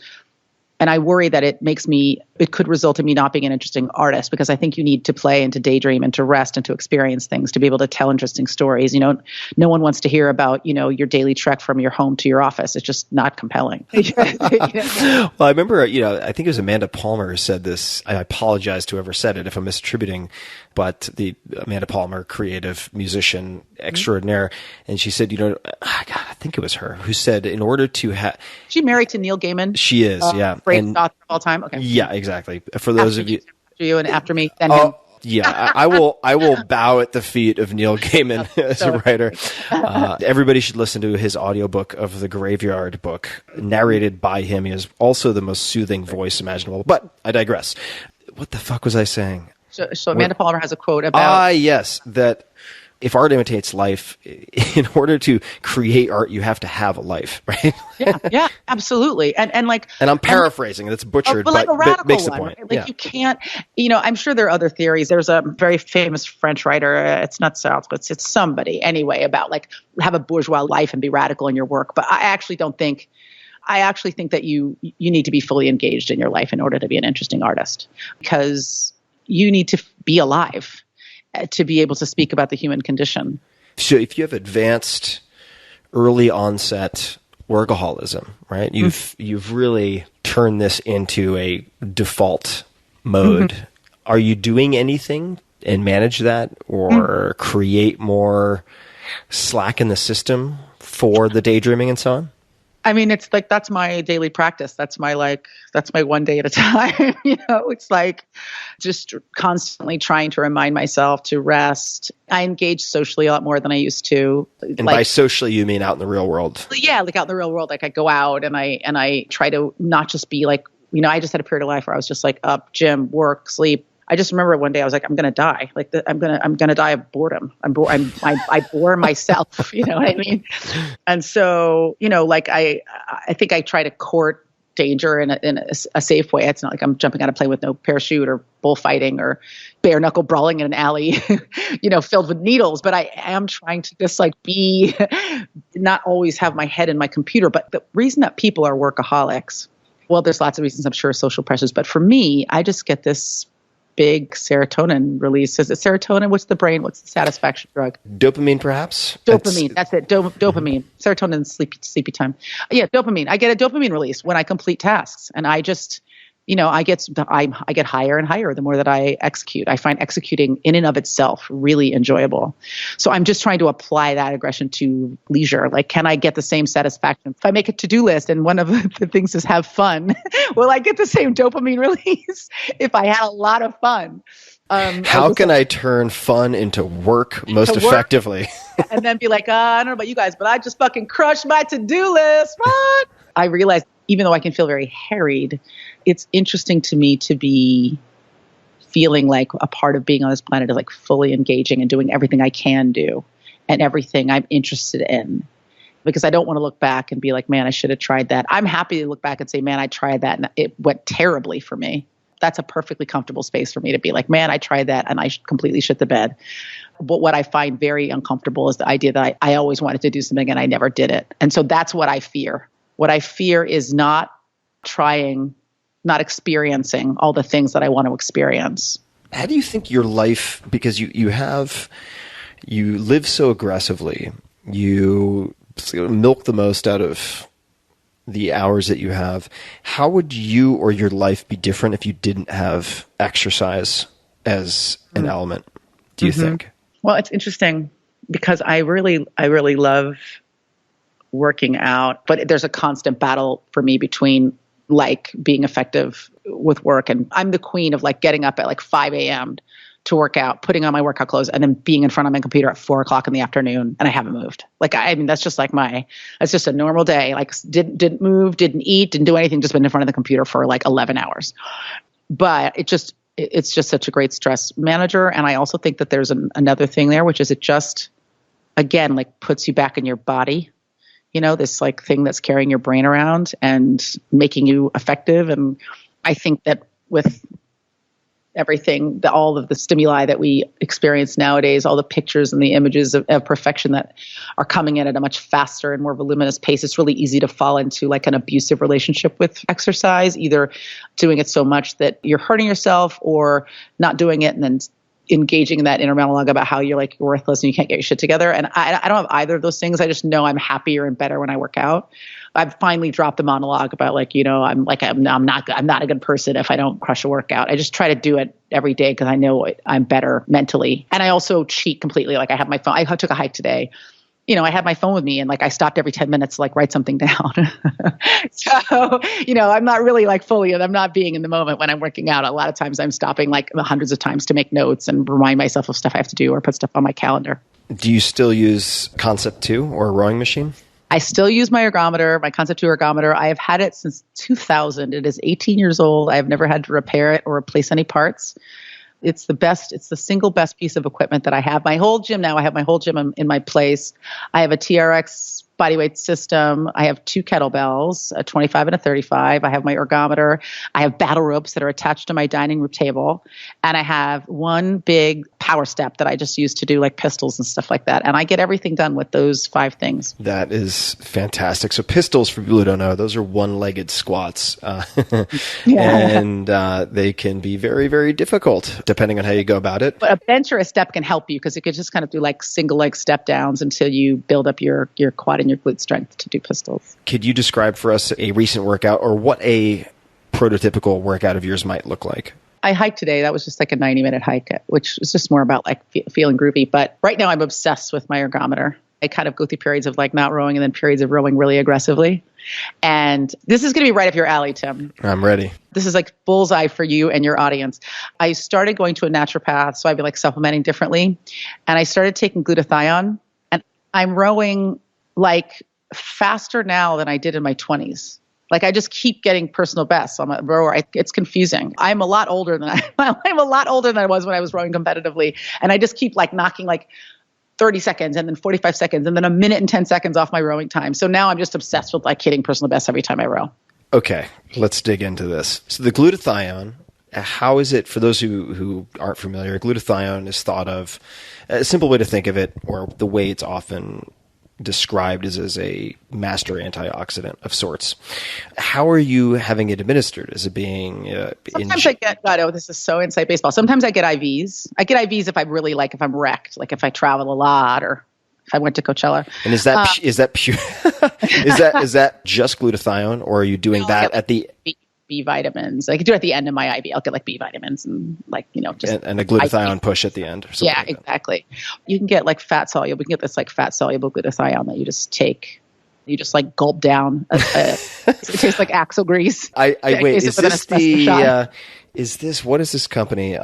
I worry that it could result in me not being an interesting artist because I think you need to play and to daydream and to rest and to experience things to be able to tell interesting stories. No one wants to hear about, your daily trek from your home to your office. It's just not compelling. Well, I remember, I think it was Amanda Palmer who said this. I apologize to whoever said it if I'm misattributing, but the Amanda Palmer, creative musician extraordinaire. And she said, I think it was her who said, in order to have... She married to Neil Gaiman? She is, yeah. Great author of all time? Okay. Yeah, exactly. For those of you... After you and after me, then him. Yeah, I will bow at the feet of Neil Gaiman as a writer. Everybody should listen to his audiobook of The Graveyard Book, narrated by him. He has also the most soothing voice imaginable. But I digress. What the fuck was I saying? So Amanda Palmer has a quote about... yes, that if art imitates life, in order to create art, you have to have a life, right? yeah, absolutely. And I'm paraphrasing, that's butchered, but like a radical makes the one, point. right? Like you can't, I'm sure there are other theories. There's a very famous French writer, it's not Sartre, but it's somebody anyway, about like have a bourgeois life and be radical in your work. But I actually think that you need to be fully engaged in your life in order to be an interesting artist, because you need to be alive to be able to speak about the human condition. So if you have advanced early onset workaholism, right? You've really turned this into a default mode. Mm-hmm. Are you doing anything and manage that, or create more slack in the system for the daydreaming and so on? I mean, it's like, that's my daily practice. That's my one day at a time. It's like just constantly trying to remind myself to rest. I engage socially a lot more than I used to. And by socially, you mean out in the real world? Yeah, like out in the real world. Like I go out and I try to not just be like, I just had a period of life where I was just like up, gym, work, sleep. I just remember one day I was like, I'm going to die. Like I'm going to die of boredom. I bore myself, you know what I mean? And so, I think I try to court danger in a safe way. It's not like I'm jumping out of plane with no parachute or bullfighting or bare knuckle brawling in an alley, filled with needles. But I am trying to just be, not always have my head in my computer. But the reason that people are workaholics, well, there's lots of reasons, I'm sure, social pressures. But for me, I just get this big serotonin release. Is it serotonin? What's the brain? What's the satisfaction drug? Dopamine, perhaps? Dopamine. That's it. Dopamine. Serotonin, sleepy time. Yeah, dopamine. I get a dopamine release when I complete tasks. And I just, I get higher and higher the more that I execute. I find executing in and of itself really enjoyable. So I'm just trying to apply that aggression to leisure. Like, can I get the same satisfaction? If I make a to-do list and one of the things is have fun, will I get the same dopamine release if I had a lot of fun? How can I turn fun into work most effectively? And then be like, I don't know about you guys, but I just fucking crushed my to-do list. What? I realized, even though I can feel very harried, it's interesting to me to be feeling like a part of being on this planet is like fully engaging and doing everything I can do and everything I'm interested in. Because I don't want to look back and be like, man, I should have tried that. I'm happy to look back and say, man, I tried that and it went terribly for me. That's a perfectly comfortable space for me to be like, man, I tried that and I completely shit the bed. But what I find very uncomfortable is the idea that I always wanted to do something and I never did it. And so that's what I fear. What I fear is not trying, not experiencing all the things that I want to experience. How do you think your life, because you live so aggressively, you milk the most out of the hours that you have. How would you or your life be different if you didn't have exercise as an element, do you think? Well, it's interesting because I really love working out, but there's a constant battle for me between like being effective with work. And I'm the queen of like getting up at like 5 a.m. to work out, putting on my workout clothes, and then being in front of my computer at 4 o'clock in the afternoon, and I haven't moved. Like, I mean, that's just like that's just a normal day. Like, didn't move, didn't eat, didn't do anything, just been in front of the computer for like 11 hours. But it's just such a great stress manager. And I also think that there's another thing there, which is it just, again, like puts you back in your body. This like thing that's carrying your brain around and making you effective. And I think that with everything, all of the stimuli that we experience nowadays, all the pictures and the images of perfection that are coming in at a much faster and more voluminous pace, it's really easy to fall into like an abusive relationship with exercise, either doing it so much that you're hurting yourself or not doing it and then engaging in that inner monologue about how you're like worthless and you can't get your shit together. And I don't have either of those things. I just know I'm happier and better when I work out. I've finally dropped the monologue about like, I'm not a good person if I don't crush a workout. I just try to do it every day because I know I'm better mentally. And I also cheat completely. Like I have my phone. I took a hike today I had my phone with me and like I stopped every 10 minutes to like write something down. So, I'm not really like fully, and I'm not being in the moment when I'm working out. A lot of times I'm stopping like hundreds of times to make notes and remind myself of stuff I have to do or put stuff on my calendar. Do you still use Concept 2 or a rowing machine? I still use my ergometer, my Concept 2 ergometer. I have had it since 2000. It is 18 years old. I have never had to repair it or replace any parts. It's the best. It's the single best piece of equipment that I have. My whole gym now, I have my whole gym in my place. I have a TRX bodyweight system. I have 2 kettlebells, a 25 and a 35. I have my ergometer. I have battle ropes that are attached to my dining room table. And I have one big power step that I just use to do like pistols and stuff like that. And I get everything done with those 5 things. That is fantastic. So pistols, for people who don't know, those are one-legged squats. And they can be very, very difficult depending on how you go about it. But a bench or a step can help you because you could just kind of do like single leg step downs until you build up your quad and your glute strength to do pistols. Could you describe for us a recent workout or what a prototypical workout of yours might look like? I hiked today. That was just like a 90-minute hike, which is just more about like feeling groovy. But right now I'm obsessed with my ergometer. I kind of go through periods of like not rowing and then periods of rowing really aggressively. And this is going to be right up your alley, Tim. I'm ready. This is like bullseye for you and your audience. I started going to a naturopath, so I'd be like supplementing differently. And I started taking glutathione. And I'm rowing like faster now than I did in my 20s. Like I just keep getting personal bests. I'm a rower. It's confusing. I'm a lot older than I'm a lot older than I was when I was rowing competitively. And I just keep like knocking like 30 seconds and then 45 seconds and then a minute and 10 seconds off my rowing time. So now I'm just obsessed with like hitting personal bests every time I row. Okay, let's dig into this. So the glutathione, how is it, for those who aren't familiar, glutathione is thought of, a simple way to think of it, or the way it's often described as a master antioxidant of sorts. How are you having it administered? Is it being Sometimes I get, this is so inside baseball. Sometimes I get IVs. I get IVs if I really like, if I'm wrecked, like if I travel a lot or if I went to Coachella. And is that pure? is that just glutathione, or are you doing that at the B vitamins? I could do it at the end of my IV. I'll get like B vitamins and like, just and a glutathione push at the end. Or something yeah, like exactly. You can get like fat soluble. We can get this like fat soluble glutathione that you just take. You just like gulp down. It tastes like axle grease. Wait, is this the? What is this company? It's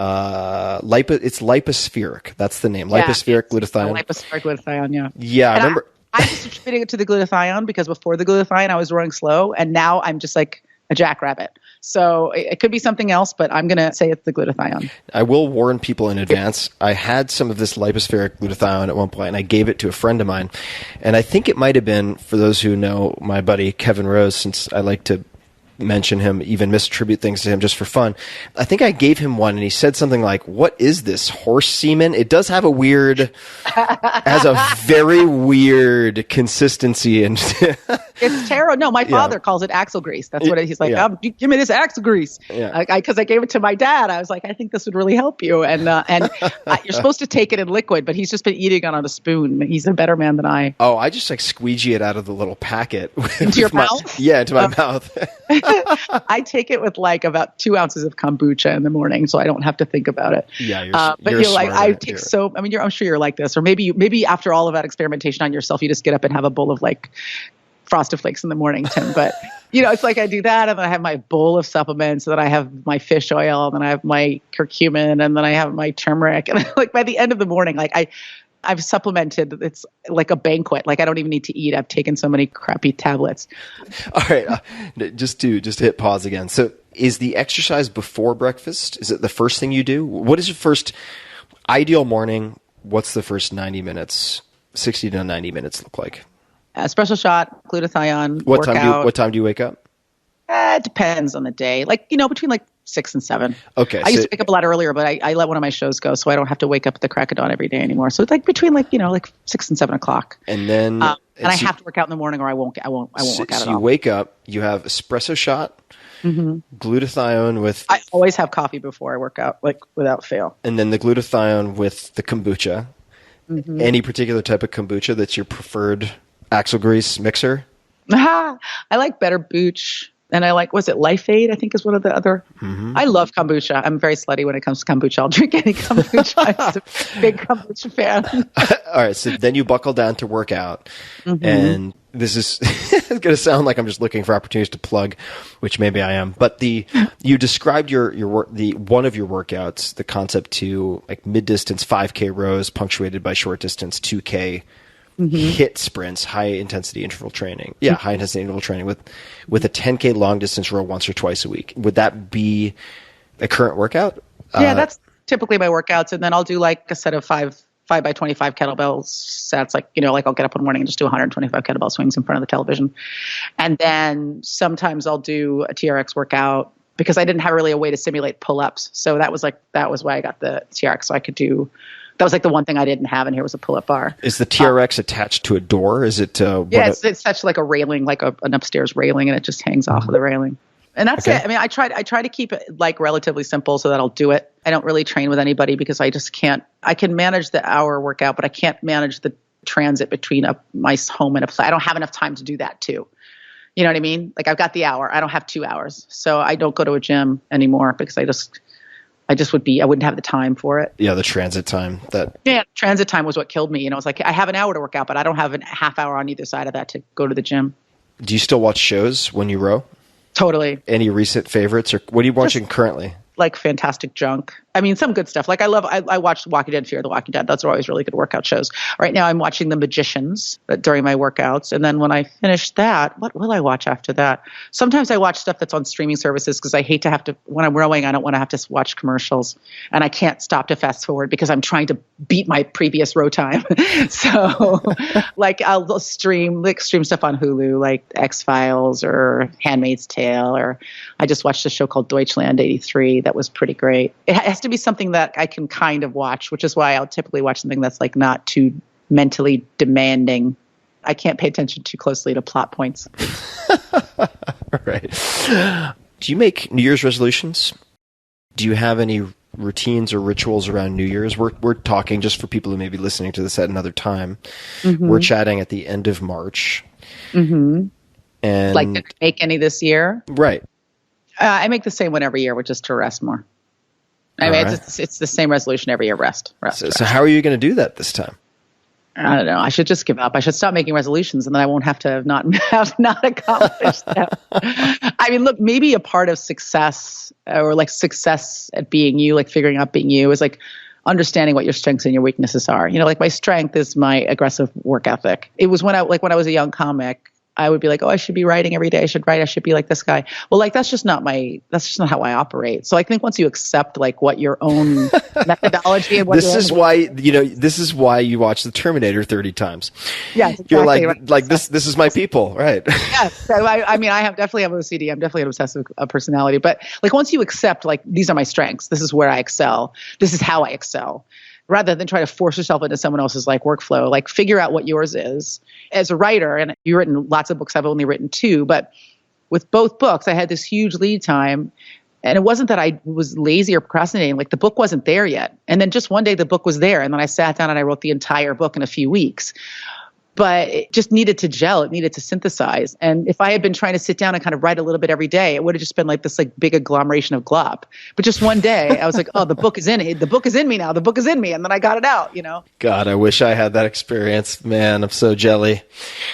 Lipospheric. That's the name. Lipospheric glutathione. Lipospheric glutathione. Yeah. Yeah, I remember. I was attributing it to the glutathione because before the glutathione, I was running slow, and now I'm just like a jackrabbit. So it could be something else, but I'm going to say it's the glutathione. I will warn people in advance. I had some of this lipospheric glutathione at one point, and I gave it to a friend of mine. And I think it might have been, for those who know my buddy Kevin Rose, since I like to mention him, even misattribute things to him just for fun. I think I gave him one and he said something like, "What is this, horse semen?" It does have has a very weird consistency. And it's terrible. No, my father calls it axle grease. That's what he's like. Yeah. Give me this axle grease. Yeah. Because I gave it to my dad. I was like, I think this would really help you. And you're supposed to take it in liquid, but he's just been eating it on a spoon. He's a better man than I. Oh, I just like squeegee it out of the little packet. Into your mouth? Yeah, into my mouth. I take it with like about 2 ounces of kombucha in the morning, so I don't have to think about it. Yeah, but you're like, I take so. I mean, I'm sure you're like this, or maybe after all of that experimentation on yourself, you just get up and have a bowl of like Frosted Flakes in the morning, Tim. But it's like I do that, and then I have my bowl of supplements, and then I have my fish oil, and then I have my curcumin, and then I have my turmeric, and like by the end of the morning, like I've supplemented. It's like a banquet. Like I don't even need to eat. I've taken so many crappy tablets. All right. Just to hit pause again. So is the exercise before breakfast? Is it the first thing you do? What is your first ideal morning? What's the first 90 minutes, 60 to 90 minutes look like? Espresso shot, glutathione, What workout. time do you wake up? It depends on the day. Like, between like 6 and 7. Okay. I used to wake up a lot earlier, but I let one of my shows go, so I don't have to wake up at the crack of dawn every day anymore. So it's like between like 6 and 7 o'clock. And then and I have to work out in the morning, or I won't work out at all. So you wake up, you have espresso shot, glutathione with. I always have coffee before I work out, like without fail. And then the glutathione with the kombucha. Any particular type of kombucha that's your preferred axle grease mixer? I like Better Booch. And I like, was it Life Aid? I think is one of the other. I love kombucha. I'm very slutty when it comes to kombucha. I'll drink any kombucha. I'm just a big kombucha fan. All right. So then you buckle down to work out. And this is going to sound like I'm just looking for opportunities to plug, which maybe I am. But you described your work, one of your workouts, the concept to like mid-distance 5K rows punctuated by short distance 2K hit sprints, high intensity interval training. Yeah, high intensity interval training with a 10K long distance row once or twice a week. Would that be a current workout? Yeah, that's typically my workouts. And then I'll do like a set of 5 by 25 kettlebell sets. Like, like I'll get up in the morning and just do 125 kettlebell swings in front of the television. And then sometimes I'll do a TRX workout because I didn't have really a way to simulate pull-ups. So that was why I got the TRX. So I could do. That was like the one thing I didn't have in here was a pull-up bar. Is the TRX attached to a door? Is it? Yeah, it's such like a railing, like an upstairs railing, and it just hangs off of the railing. And that's it. I mean, I try to keep it like relatively simple so that I'll do it. I don't really train with anybody because I just can't. I can manage the hour workout, but I can't manage the transit between my home and a play. I don't have enough time to do that too. You know what I mean? Like I've got the hour. I don't have 2 hours, so I don't go to a gym anymore because I wouldn't have the time for it. Yeah, the transit time. Transit time was what killed me. It's like I have an hour to work out, but I don't have a half hour on either side of that to go to the gym. Do you still watch shows when you row? Totally. Any recent favorites, or what are you watching currently? Like fantastic junk. I mean, some good stuff. Like I watched Walking Dead, Fear the Walking Dead. Those are always really good workout shows. Right now I'm watching The Magicians during my workouts. And then when I finish that, what will I watch after that? Sometimes I watch stuff that's on streaming services because I hate to have to, when I'm rowing, I don't want to have to watch commercials. And I can't stop to fast forward because I'm trying to beat my previous row time. So like I'll stream stuff on Hulu, like X-Files or Handmaid's Tale, or I just watched a show called Deutschland 83 that was pretty great. It has to be something that I can kind of watch, which is why I'll typically watch something that's like not too mentally demanding. I can't pay attention too closely to plot points. Right. Do you make New Year's resolutions? Do you have any routines or rituals around New Year's? We're talking, just for people who may be listening to this at another time, we're chatting at the end of March. And like, did you make any this year? Right. I make the same one every year, which is to rest more. I mean, it's the same resolution every year, rest. So how are you going to do that this time? I don't know. I should just give up. I should stop making resolutions, and then I won't have to have not accomplished them. I mean, look, maybe a part of success, or like success at being you, like figuring out being you, is like understanding what your strengths and your weaknesses are. Like my strength is my aggressive work ethic. It was when I was a young comic, I would be like, oh, I should be writing every day. I should write. I should be like this guy. Well, like, that's just not how I operate. So I think once you accept like what your own methodology and what this is why you watch The Terminator 30 times. Yeah, exactly. You're like this is my people, right? Yeah. So I mean, definitely have OCD. I'm definitely an obsessive personality. But like once you accept like these are my strengths, this is where I excel. This is how I excel. Rather than try to force yourself into someone else's like workflow, like figure out what yours is. As a writer, and you've written lots of books, I've only written 2, but with both books, I had this huge lead time. And it wasn't that I was lazy or procrastinating, like the book wasn't there yet. And then just one day the book was there, and then I sat down and I wrote the entire book in a few weeks. But it just needed to gel. It needed to synthesize. And if I had been trying to sit down and kind of write a little bit every day, it would have just been like this like big agglomeration of glop. But just one day I was like, oh, the book is in it. The book is in me now. The book is in me. And then I got it out, God, I wish I had that experience. Man, I'm so jelly.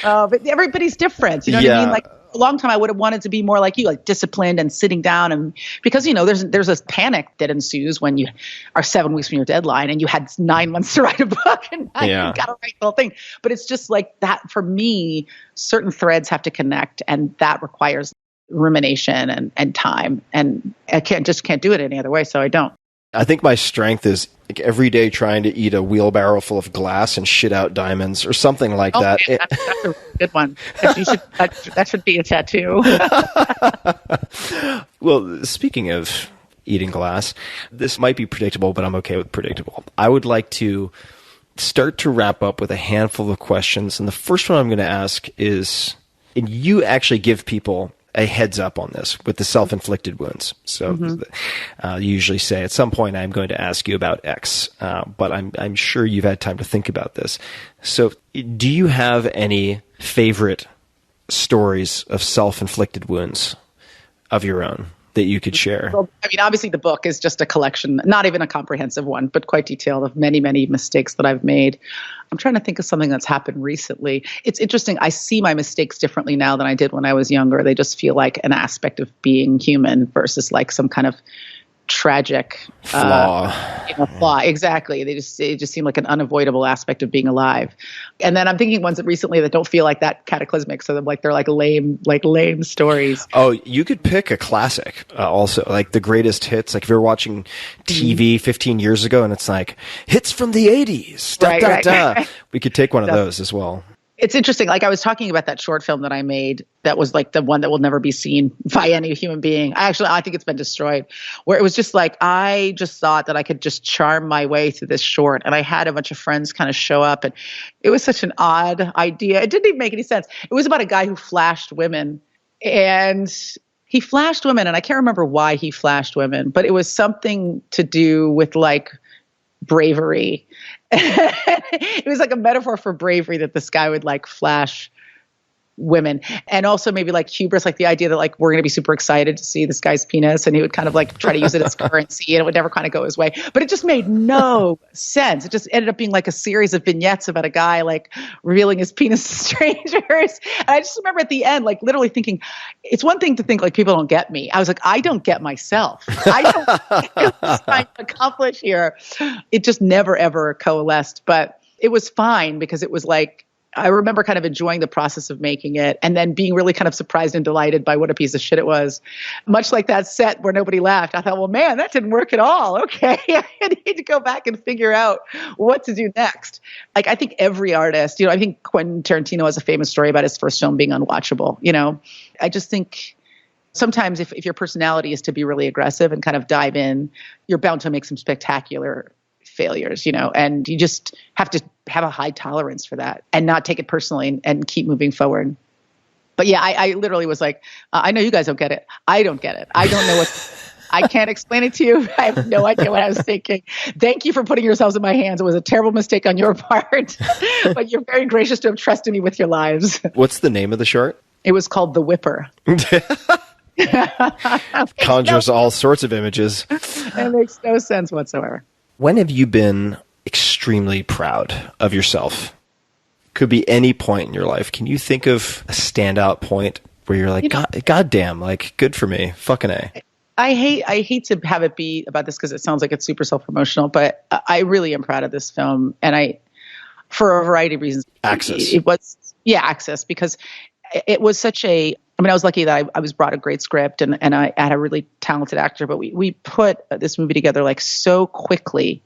But everybody's different. You know what I mean? Like a long time I would have wanted to be more like you, like disciplined and sitting down, and because there's this panic that ensues when you are 7 weeks from your deadline and you had 9 months to write a book and now you got to write the whole thing. But it's just like that for me. Certain threads have to connect, and that requires rumination and time, and I can't do it any other way. So I don't. I think my strength is like every day trying to eat a wheelbarrow full of glass and shit out diamonds or something like that. Man, that's a good one. That should be a tattoo. Well, speaking of eating glass, this might be predictable, but I'm okay with predictable. I would like to start to wrap up with a handful of questions. And the first one I'm going to ask is, and you actually give people a heads up on this with the self-inflicted wounds. So you usually say at some point I'm going to ask you about X, but I'm sure you've had time to think about this. So do you have any favorite stories of self-inflicted wounds of your own that you could share? Well, I mean, obviously the book is just a collection, not even a comprehensive one, but quite detailed of many, many mistakes that I've made. I'm trying to think of something that's happened recently. It's interesting. I see my mistakes differently now than I did when I was younger. They just feel like an aspect of being human versus like some kind of tragic flaw. Flaw. Exactly. It just seem like an unavoidable aspect of being alive. And then I'm thinking ones that recently that don't feel like that cataclysmic. So they're like lame stories. Oh, you could pick a classic also, like the greatest hits. Like if you're watching TV 15 years ago and it's like hits from the 80s. Right. We could take one of those as well. It's interesting. Like I was talking about that short film that I made that was like the one that will never be seen by any human being. I think it's been destroyed, where it was just like, I just thought that I could just charm my way through this short. And I had a bunch of friends kind of show up, and it was such an odd idea. It didn't even make any sense. It was about a guy who flashed women, and he flashed women. And I can't remember why he flashed women, but it was something to do with like bravery. It was like a metaphor for bravery that this guy would like flash women, and also maybe like hubris, like the idea that like we're going to be super excited to see this guy's penis, and he would kind of like try to use it as currency, and it would never kind of go his way. But it just made no sense. It just ended up being like a series of vignettes about a guy like revealing his penis to strangers. And I just remember at the end, like literally thinking, it's one thing to think like people don't get me. I was like, I don't get myself. I don't know what I'm trying to accomplish here. It just never ever coalesced, but it was fine because it was like, I remember kind of enjoying the process of making it and then being really kind of surprised and delighted by what a piece of shit it was. Much like that set where nobody laughed. I thought, well, man, that didn't work at all. Okay. I need to go back and figure out what to do next. Like, I think every artist, I think Quentin Tarantino has a famous story about his first film being unwatchable. I just think sometimes if your personality is to be really aggressive and kind of dive in, you're bound to make some spectacular failures, and you just have to have a high tolerance for that and not take it personally and keep moving forward. But yeah, I literally was like, I know you guys don't get it. I don't get it. I don't know I can't explain it to you. I have no idea what I was thinking. Thank you for putting yourselves in my hands. It was a terrible mistake on your part, but you're very gracious to have trusted me with your lives. What's the name of the short? It was called The Whipper. Conjures all sorts of images. It makes no sense whatsoever. When have you been extremely proud of yourself? Could be any point in your life. Can you think of a standout point where you're like, God damn, like, good for me, fucking A? I hate to have it be about this because it sounds like it's super self-promotional, but I really am proud of this film, and for a variety of reasons. Access. Access, because it was such a. I was lucky that I was brought a great script and I had a really talented actor, but we put this movie together like so quickly,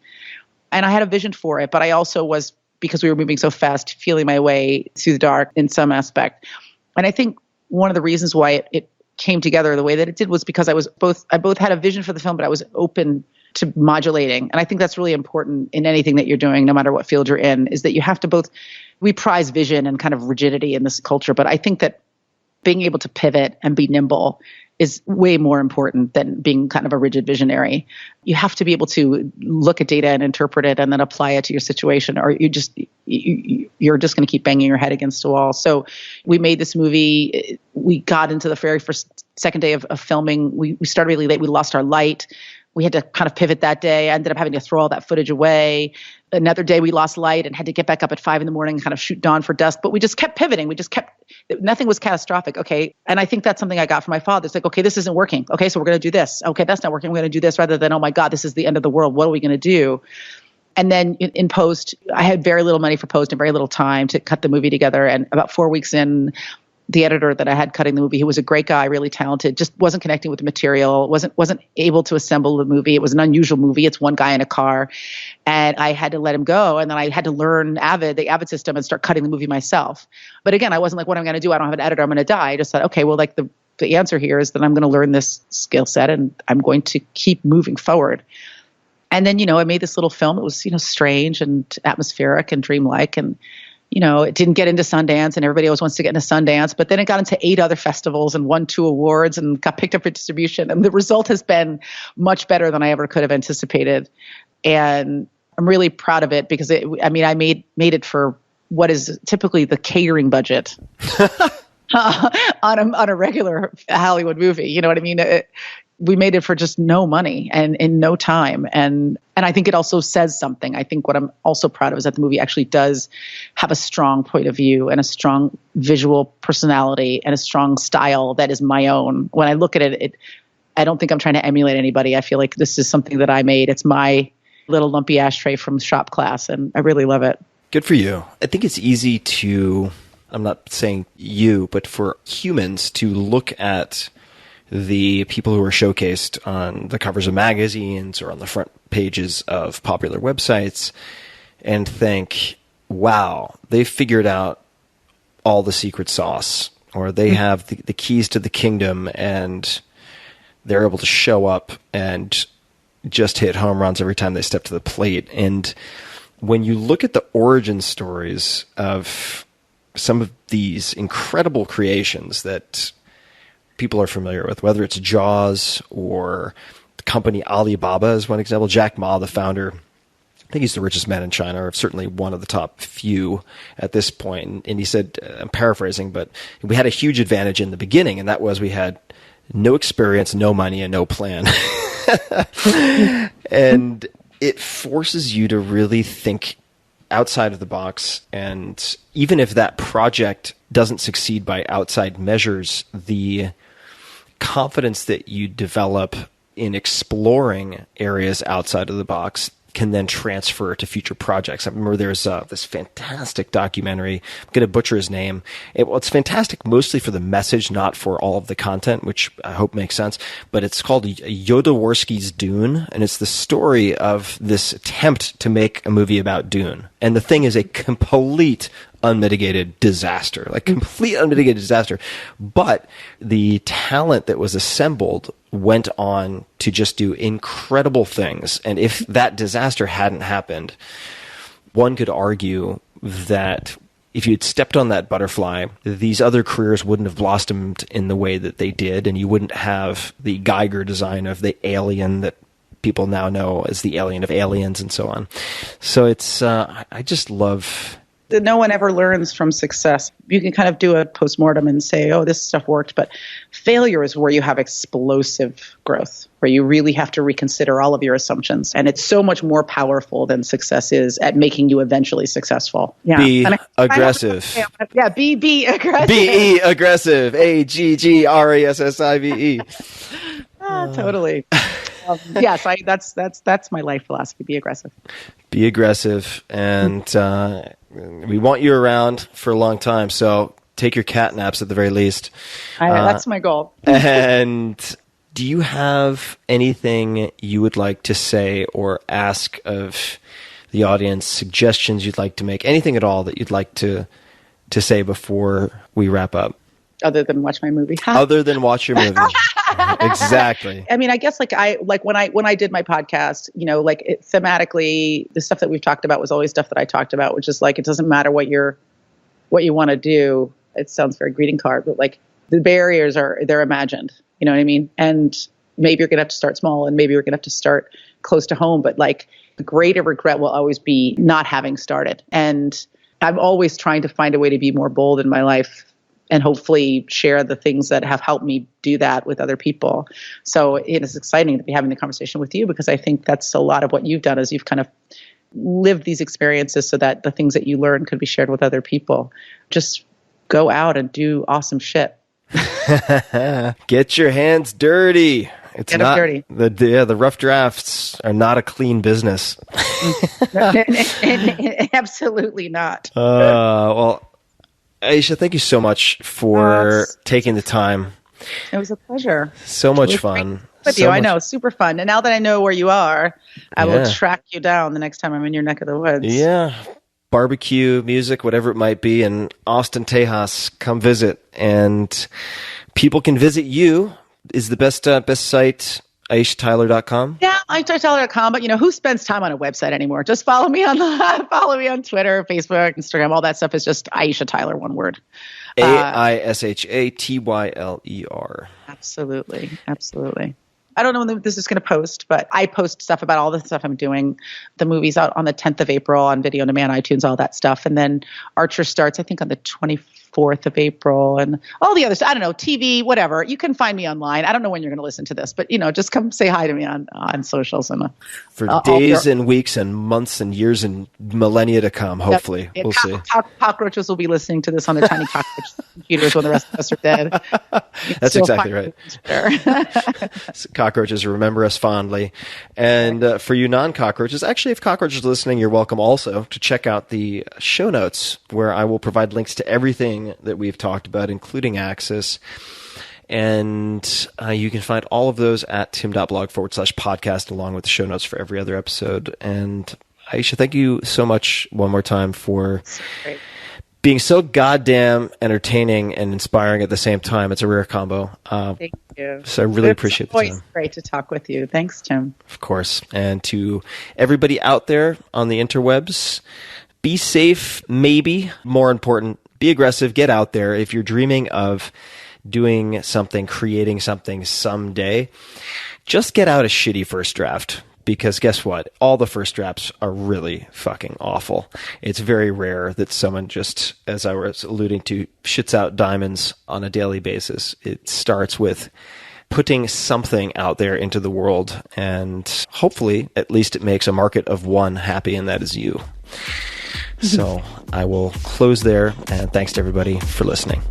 and I had a vision for it, but I also was, because we were moving so fast, feeling my way through the dark in some aspect. And I think one of the reasons why it came together the way that it did was because I both had a vision for the film, but I was open to modulating. And I think that's really important in anything that you're doing, no matter what field you're in, is that you have to we prize vision and kind of rigidity in this culture, but I think that being able to pivot and be nimble is way more important than being kind of a rigid visionary. You have to be able to look at data and interpret it and then apply it to your situation, or you're just going to keep banging your head against a wall. So we made this movie. We got into the very second day of filming. We started really late. We lost our light. We had to kind of pivot that day. I ended up having to throw all that footage away. Another day we lost light and had to get back up at 5 a.m. and kind of shoot dawn for dusk. But we just kept pivoting. Nothing was catastrophic. Okay. And I think that's something I got from my father. It's like, okay, this isn't working. Okay, so we're going to do this. Okay, that's not working. We're going to do this, rather than, oh my God, this is the end of the world. What are we going to do? And then in post, I had very little money for post and very little time to cut the movie together. And about 4 weeks in, the editor that I had cutting the movie, he was a great guy, really talented, just wasn't connecting with the material, wasn't able to assemble the movie. It was an unusual movie. It's one guy in a car, and I had to let him go. And then I had to learn the Avid system, and start cutting the movie myself. But again, I wasn't like, what am I going to do? I don't have an editor. I'm going to die. I just thought, okay, well, like the answer here is that I'm going to learn this skill set, and I'm going to keep moving forward. And then, I made this little film. It was, strange and atmospheric and dreamlike, and it didn't get into Sundance, and everybody always wants to get into Sundance, but then it got into 8 other festivals and won 2 awards and got picked up for distribution. And the result has been much better than I ever could have anticipated. And I'm really proud of it because I made it for what is typically the catering budget on a regular Hollywood movie. You know what I mean? We made it for just no money and in no time. And I think it also says something. I think what I'm also proud of is that the movie actually does have a strong point of view and a strong visual personality and a strong style that is my own. When I look at it, I don't think I'm trying to emulate anybody. I feel like this is something that I made. It's my little lumpy ashtray from shop class, and I really love it. Good for you. I think it's easy to, I'm not saying you, but for humans to look at the people who are showcased on the covers of magazines or on the front pages of popular websites and think, wow, they figured out all the secret sauce, or they have the keys to the kingdom, and they're able to show up and just hit home runs every time they step to the plate. And when you look at the origin stories of some of these incredible creations that people are familiar with, whether it's Jaws or the company Alibaba is one example. Jack Ma, the founder, I think he's the richest man in China, or certainly one of the top few at this point. And he said, I'm paraphrasing, but we had a huge advantage in the beginning, and that was we had no experience, no money, and no plan. And it forces you to really think outside of the box. And even if that project doesn't succeed by outside measures, the confidence that you develop in exploring areas outside of the box can then transfer to future projects. I remember there's this fantastic documentary. I'm going to butcher his name. It's fantastic mostly for the message, not for all of the content, which I hope makes sense. But it's called Jodorowsky's Dune, and it's the story of this attempt to make a movie about Dune. And the thing is a complete unmitigated disaster, like complete unmitigated disaster. But the talent that was assembled went on to just do incredible things. And if that disaster hadn't happened, one could argue that if you'd stepped on that butterfly, these other careers wouldn't have blossomed in the way that they did, and you wouldn't have the Geiger design of the alien that people now know as the alien of aliens and so on. So it's, I just love... No one ever learns from success. You can kind of do a postmortem and say, oh, this stuff worked. But failure is where you have explosive growth, where you really have to reconsider all of your assumptions. And it's so much more powerful than success is at making you eventually successful. Yeah. Be aggressive. Be aggressive. Be aggressive. AGGRASSIVE. Totally. Yes, that's my life philosophy. Be aggressive. Be aggressive, and we want you around for a long time. So take your cat naps at the very least. That's my goal. And do you have anything you would like to say or ask of the audience? Suggestions you'd like to make? Anything at all that you'd like to say before we wrap up? Other than watch my movie. Other than watch your movie. Exactly. I mean, I guess when I did my podcast, thematically, the stuff that we've talked about was always stuff that I talked about, which is like, it doesn't matter what you want to do. It sounds very greeting card, but like the barriers they're imagined, you know what I mean? And maybe you're going to have to start small, and maybe you're going to have to start close to home, but like the greater regret will always be not having started. And I'm always trying to find a way to be more bold in my life, and hopefully share the things that have helped me do that with other people. So it is exciting to be having the conversation with you, because I think that's a lot of what you've done, is you've kind of lived these experiences so that the things that you learn could be shared with other people. Just go out and do awesome shit. Get your hands dirty. It's Get not dirty. The rough drafts are not a clean business. Absolutely not. Well, Aisha, thank you so much for taking the time. It was a pleasure. So much fun. With you, I know, super fun. And now that I know where you are, I will track you down the next time I'm in your neck of the woods. Yeah. Barbecue, music, whatever it might be in Austin, Tejas, come visit. And people can visit you. Is the best site AishaTyler.com? Yeah, AishaTyler.com. But who spends time on a website anymore? Just follow me on Twitter, Facebook, Instagram. All that stuff is just Aisha Tyler, one word. AISHATYLER. Absolutely. I don't know when this is going to post, but I post stuff about all the stuff I'm doing. The movie's out on the 10th of April on video on demand, iTunes, all that stuff. And then Archer starts, I think, on the 24th 4th of April and all the others. I don't know, TV, whatever. You can find me online. I don't know when you're going to listen to this, but just come say hi to me on socials. And for days and weeks and months and years and millennia to come, hopefully. We'll see. Cockroaches will be listening to this on their tiny cockroach computers when the rest of us are dead. That's exactly right. Cockroaches remember us fondly. And for you non-cockroaches, actually, if cockroaches are listening, you're welcome also to check out the show notes where I will provide links to everything that we've talked about, including Axis. And you can find all of those at tim.blog/podcast, along with the show notes for every other episode. And Aisha, thank you so much one more time for being so goddamn entertaining and inspiring at the same time. It's a rare combo. Thank you. So I really appreciate the time. Great to talk with you. Thanks, Tim. Of course. And to everybody out there on the interwebs, be safe, maybe. More important, be aggressive, get out there. If you're dreaming of doing something, creating something someday, just get out a shitty first draft. Because guess what? All the first drafts are really fucking awful. It's very rare that someone just, as I was alluding to, shits out diamonds on a daily basis. It starts with putting something out there into the world, and hopefully at least it makes a market of one happy, and that is you. So I will close there, and thanks to everybody for listening.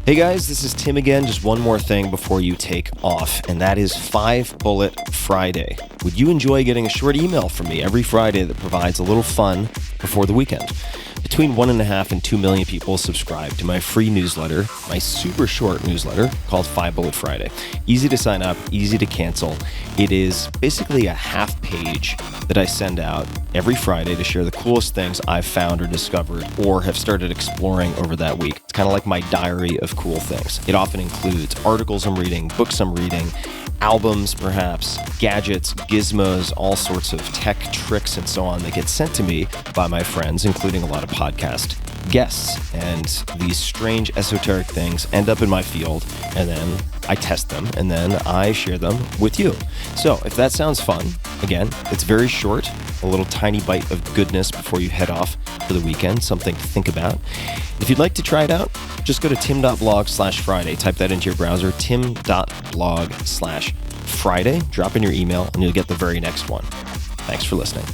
Hey guys, this is Tim again. Just one more thing before you take off, and that is 5 Bullet Friday. Would you enjoy getting a short email from me every Friday that provides a little fun before the weekend? Between 1.5 and 2 million people subscribe to my free newsletter, my super short newsletter called 5 Bullet Friday. Easy to sign up, easy to cancel. It is basically a half page that I send out every Friday to share the coolest things I've found or discovered or have started exploring over that week. It's kind of like my diary of cool things. It often includes articles I'm reading, books I'm reading, albums perhaps, gadgets, gizmos, all sorts of tech tricks and so on that get sent to me by my friends, including a lot of podcast guests. And these strange esoteric things end up in my field, and then I test them, and then I share them with you. So if that sounds fun, again, it's very short, a little tiny bite of goodness before you head off for the weekend, something to think about. If you'd like to try it out, just go to tim.blog/Friday. Type that into your browser, tim.blog/Friday. Drop in your email, and you'll get the very next one. Thanks for listening.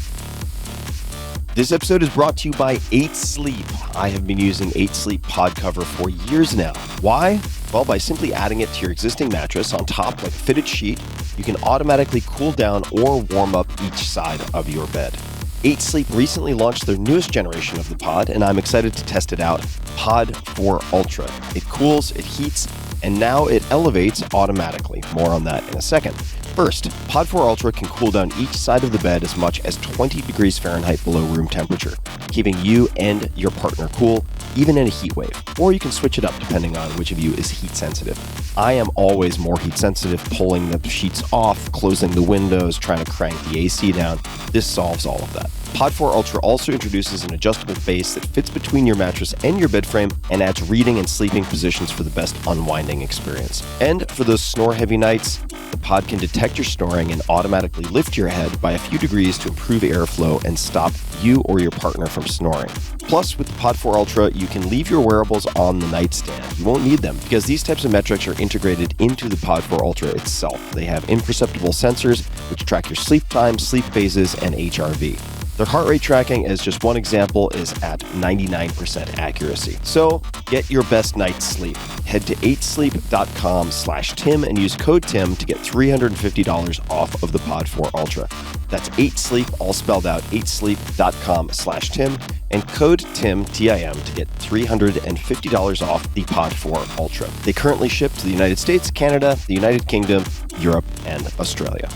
This episode is brought to you by 8 Sleep. I have been using 8 Sleep pod cover for years now. Why? Well, by simply adding it to your existing mattress on top like a fitted sheet, you can automatically cool down or warm up each side of your bed. 8 Sleep recently launched their newest generation of the pod, and I'm excited to test it out, Pod 4 Ultra. It cools, it heats, and now it elevates automatically. More on that in a second. First, Pod 4 Ultra can cool down each side of the bed as much as 20 degrees Fahrenheit below room temperature, keeping you and your partner cool, even in a heat wave. Or you can switch it up depending on which of you is heat sensitive. I am always more heat sensitive, pulling the sheets off, closing the windows, trying to crank the AC down. This solves all of that. Pod 4 Ultra also introduces an adjustable base that fits between your mattress and your bed frame and adds reading and sleeping positions for the best unwinding experience. And for those snore-heavy nights, the pod can detect your snoring and automatically lift your head by a few degrees to improve airflow and stop you or your partner from snoring. Plus, with the Pod 4 Ultra, you can leave your wearables on the nightstand. You won't need them because these types of metrics are integrated into the Pod 4 Ultra itself. They have imperceptible sensors which track your sleep time, sleep phases, and HRV. Their heart rate tracking, as just one example, is at 99% accuracy. So get your best night's sleep. Head to 8sleep.com/Tim and use code Tim to get $350 off of the Pod 4 Ultra. That's 8sleep, all spelled out, 8sleep.com/Tim and code Tim, T-I-M, to get $350 off the Pod 4 Ultra. They currently ship to the United States, Canada, the United Kingdom, Europe, and Australia.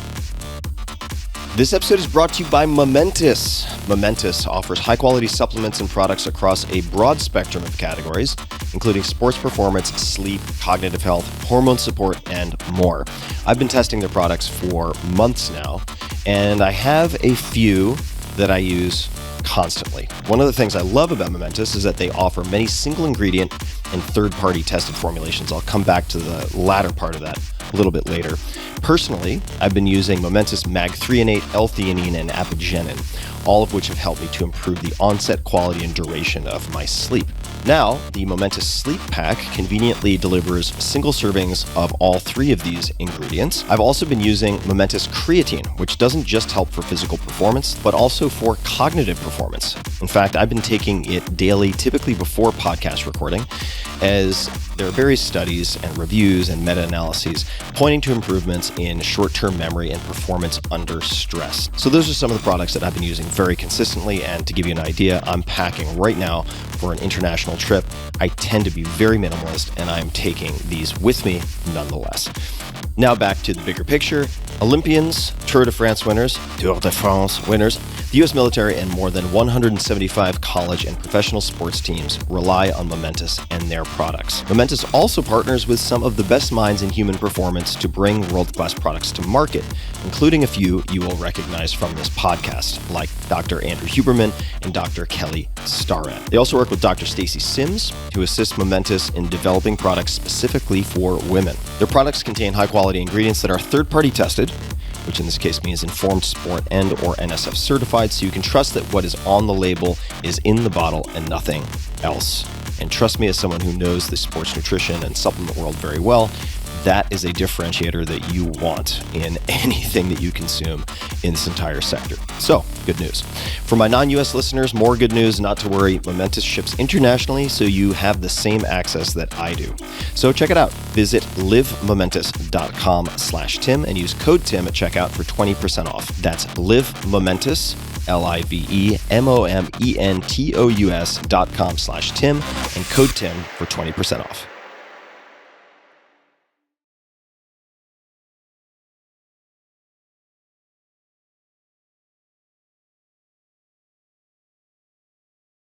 This episode is brought to you by Momentous. Momentous offers high-quality supplements and products across a broad spectrum of categories, including sports performance, sleep, cognitive health, hormone support, and more. I've been testing their products for months now, and I have a few that I use constantly. One of the things I love about Momentous is that they offer many single-ingredient and third-party tested formulations. I'll come back to the latter part of that a little bit later. Personally, I've been using Momentous Mag-threonate, L-theanine, and apigenin, all of which have helped me to improve the onset, quality, and duration of my sleep. Now, the Momentous Sleep Pack conveniently delivers single servings of all 3 of these ingredients. I've also been using Momentous Creatine, which doesn't just help for physical performance, but also for cognitive performance. In fact, I've been taking it daily, typically before podcast recording, as there are various studies and reviews and meta-analyses pointing to improvements in short-term memory and performance under stress. So those are some of the products that I've been using very consistently, and to give you an idea, I'm packing right now for an international trip. I tend to be very minimalist, and I'm taking these with me nonetheless. Now back to the bigger picture. Olympians, Tour de France winners, the U.S. military, and more than 175 college and professional sports teams rely on Momentous and their products. Momentous also partners with some of the best minds in human performance to bring world-class products to market, including a few you will recognize from this podcast, like Dr. Andrew Huberman and Dr. Kelly Starrett. They also work with Dr. Stacy Sims, who assists Momentous in developing products specifically for women. Their products contain high-quality ingredients that are third-party tested, which in this case means Informed Sport and or NSF certified, so you can trust that what is on the label is in the bottle and nothing else. And trust me, as someone who knows the sports nutrition and supplement world very well, that is a differentiator that you want in anything that you consume in this entire sector. So, good news. For my non-US listeners, more good news, not to worry. Momentous ships internationally, so you have the same access that I do. So check it out. Visit livemomentous.com/Tim and use code Tim at checkout for 20% off. That's livemomentous, livemomentous.com/Tim and code Tim for 20% off.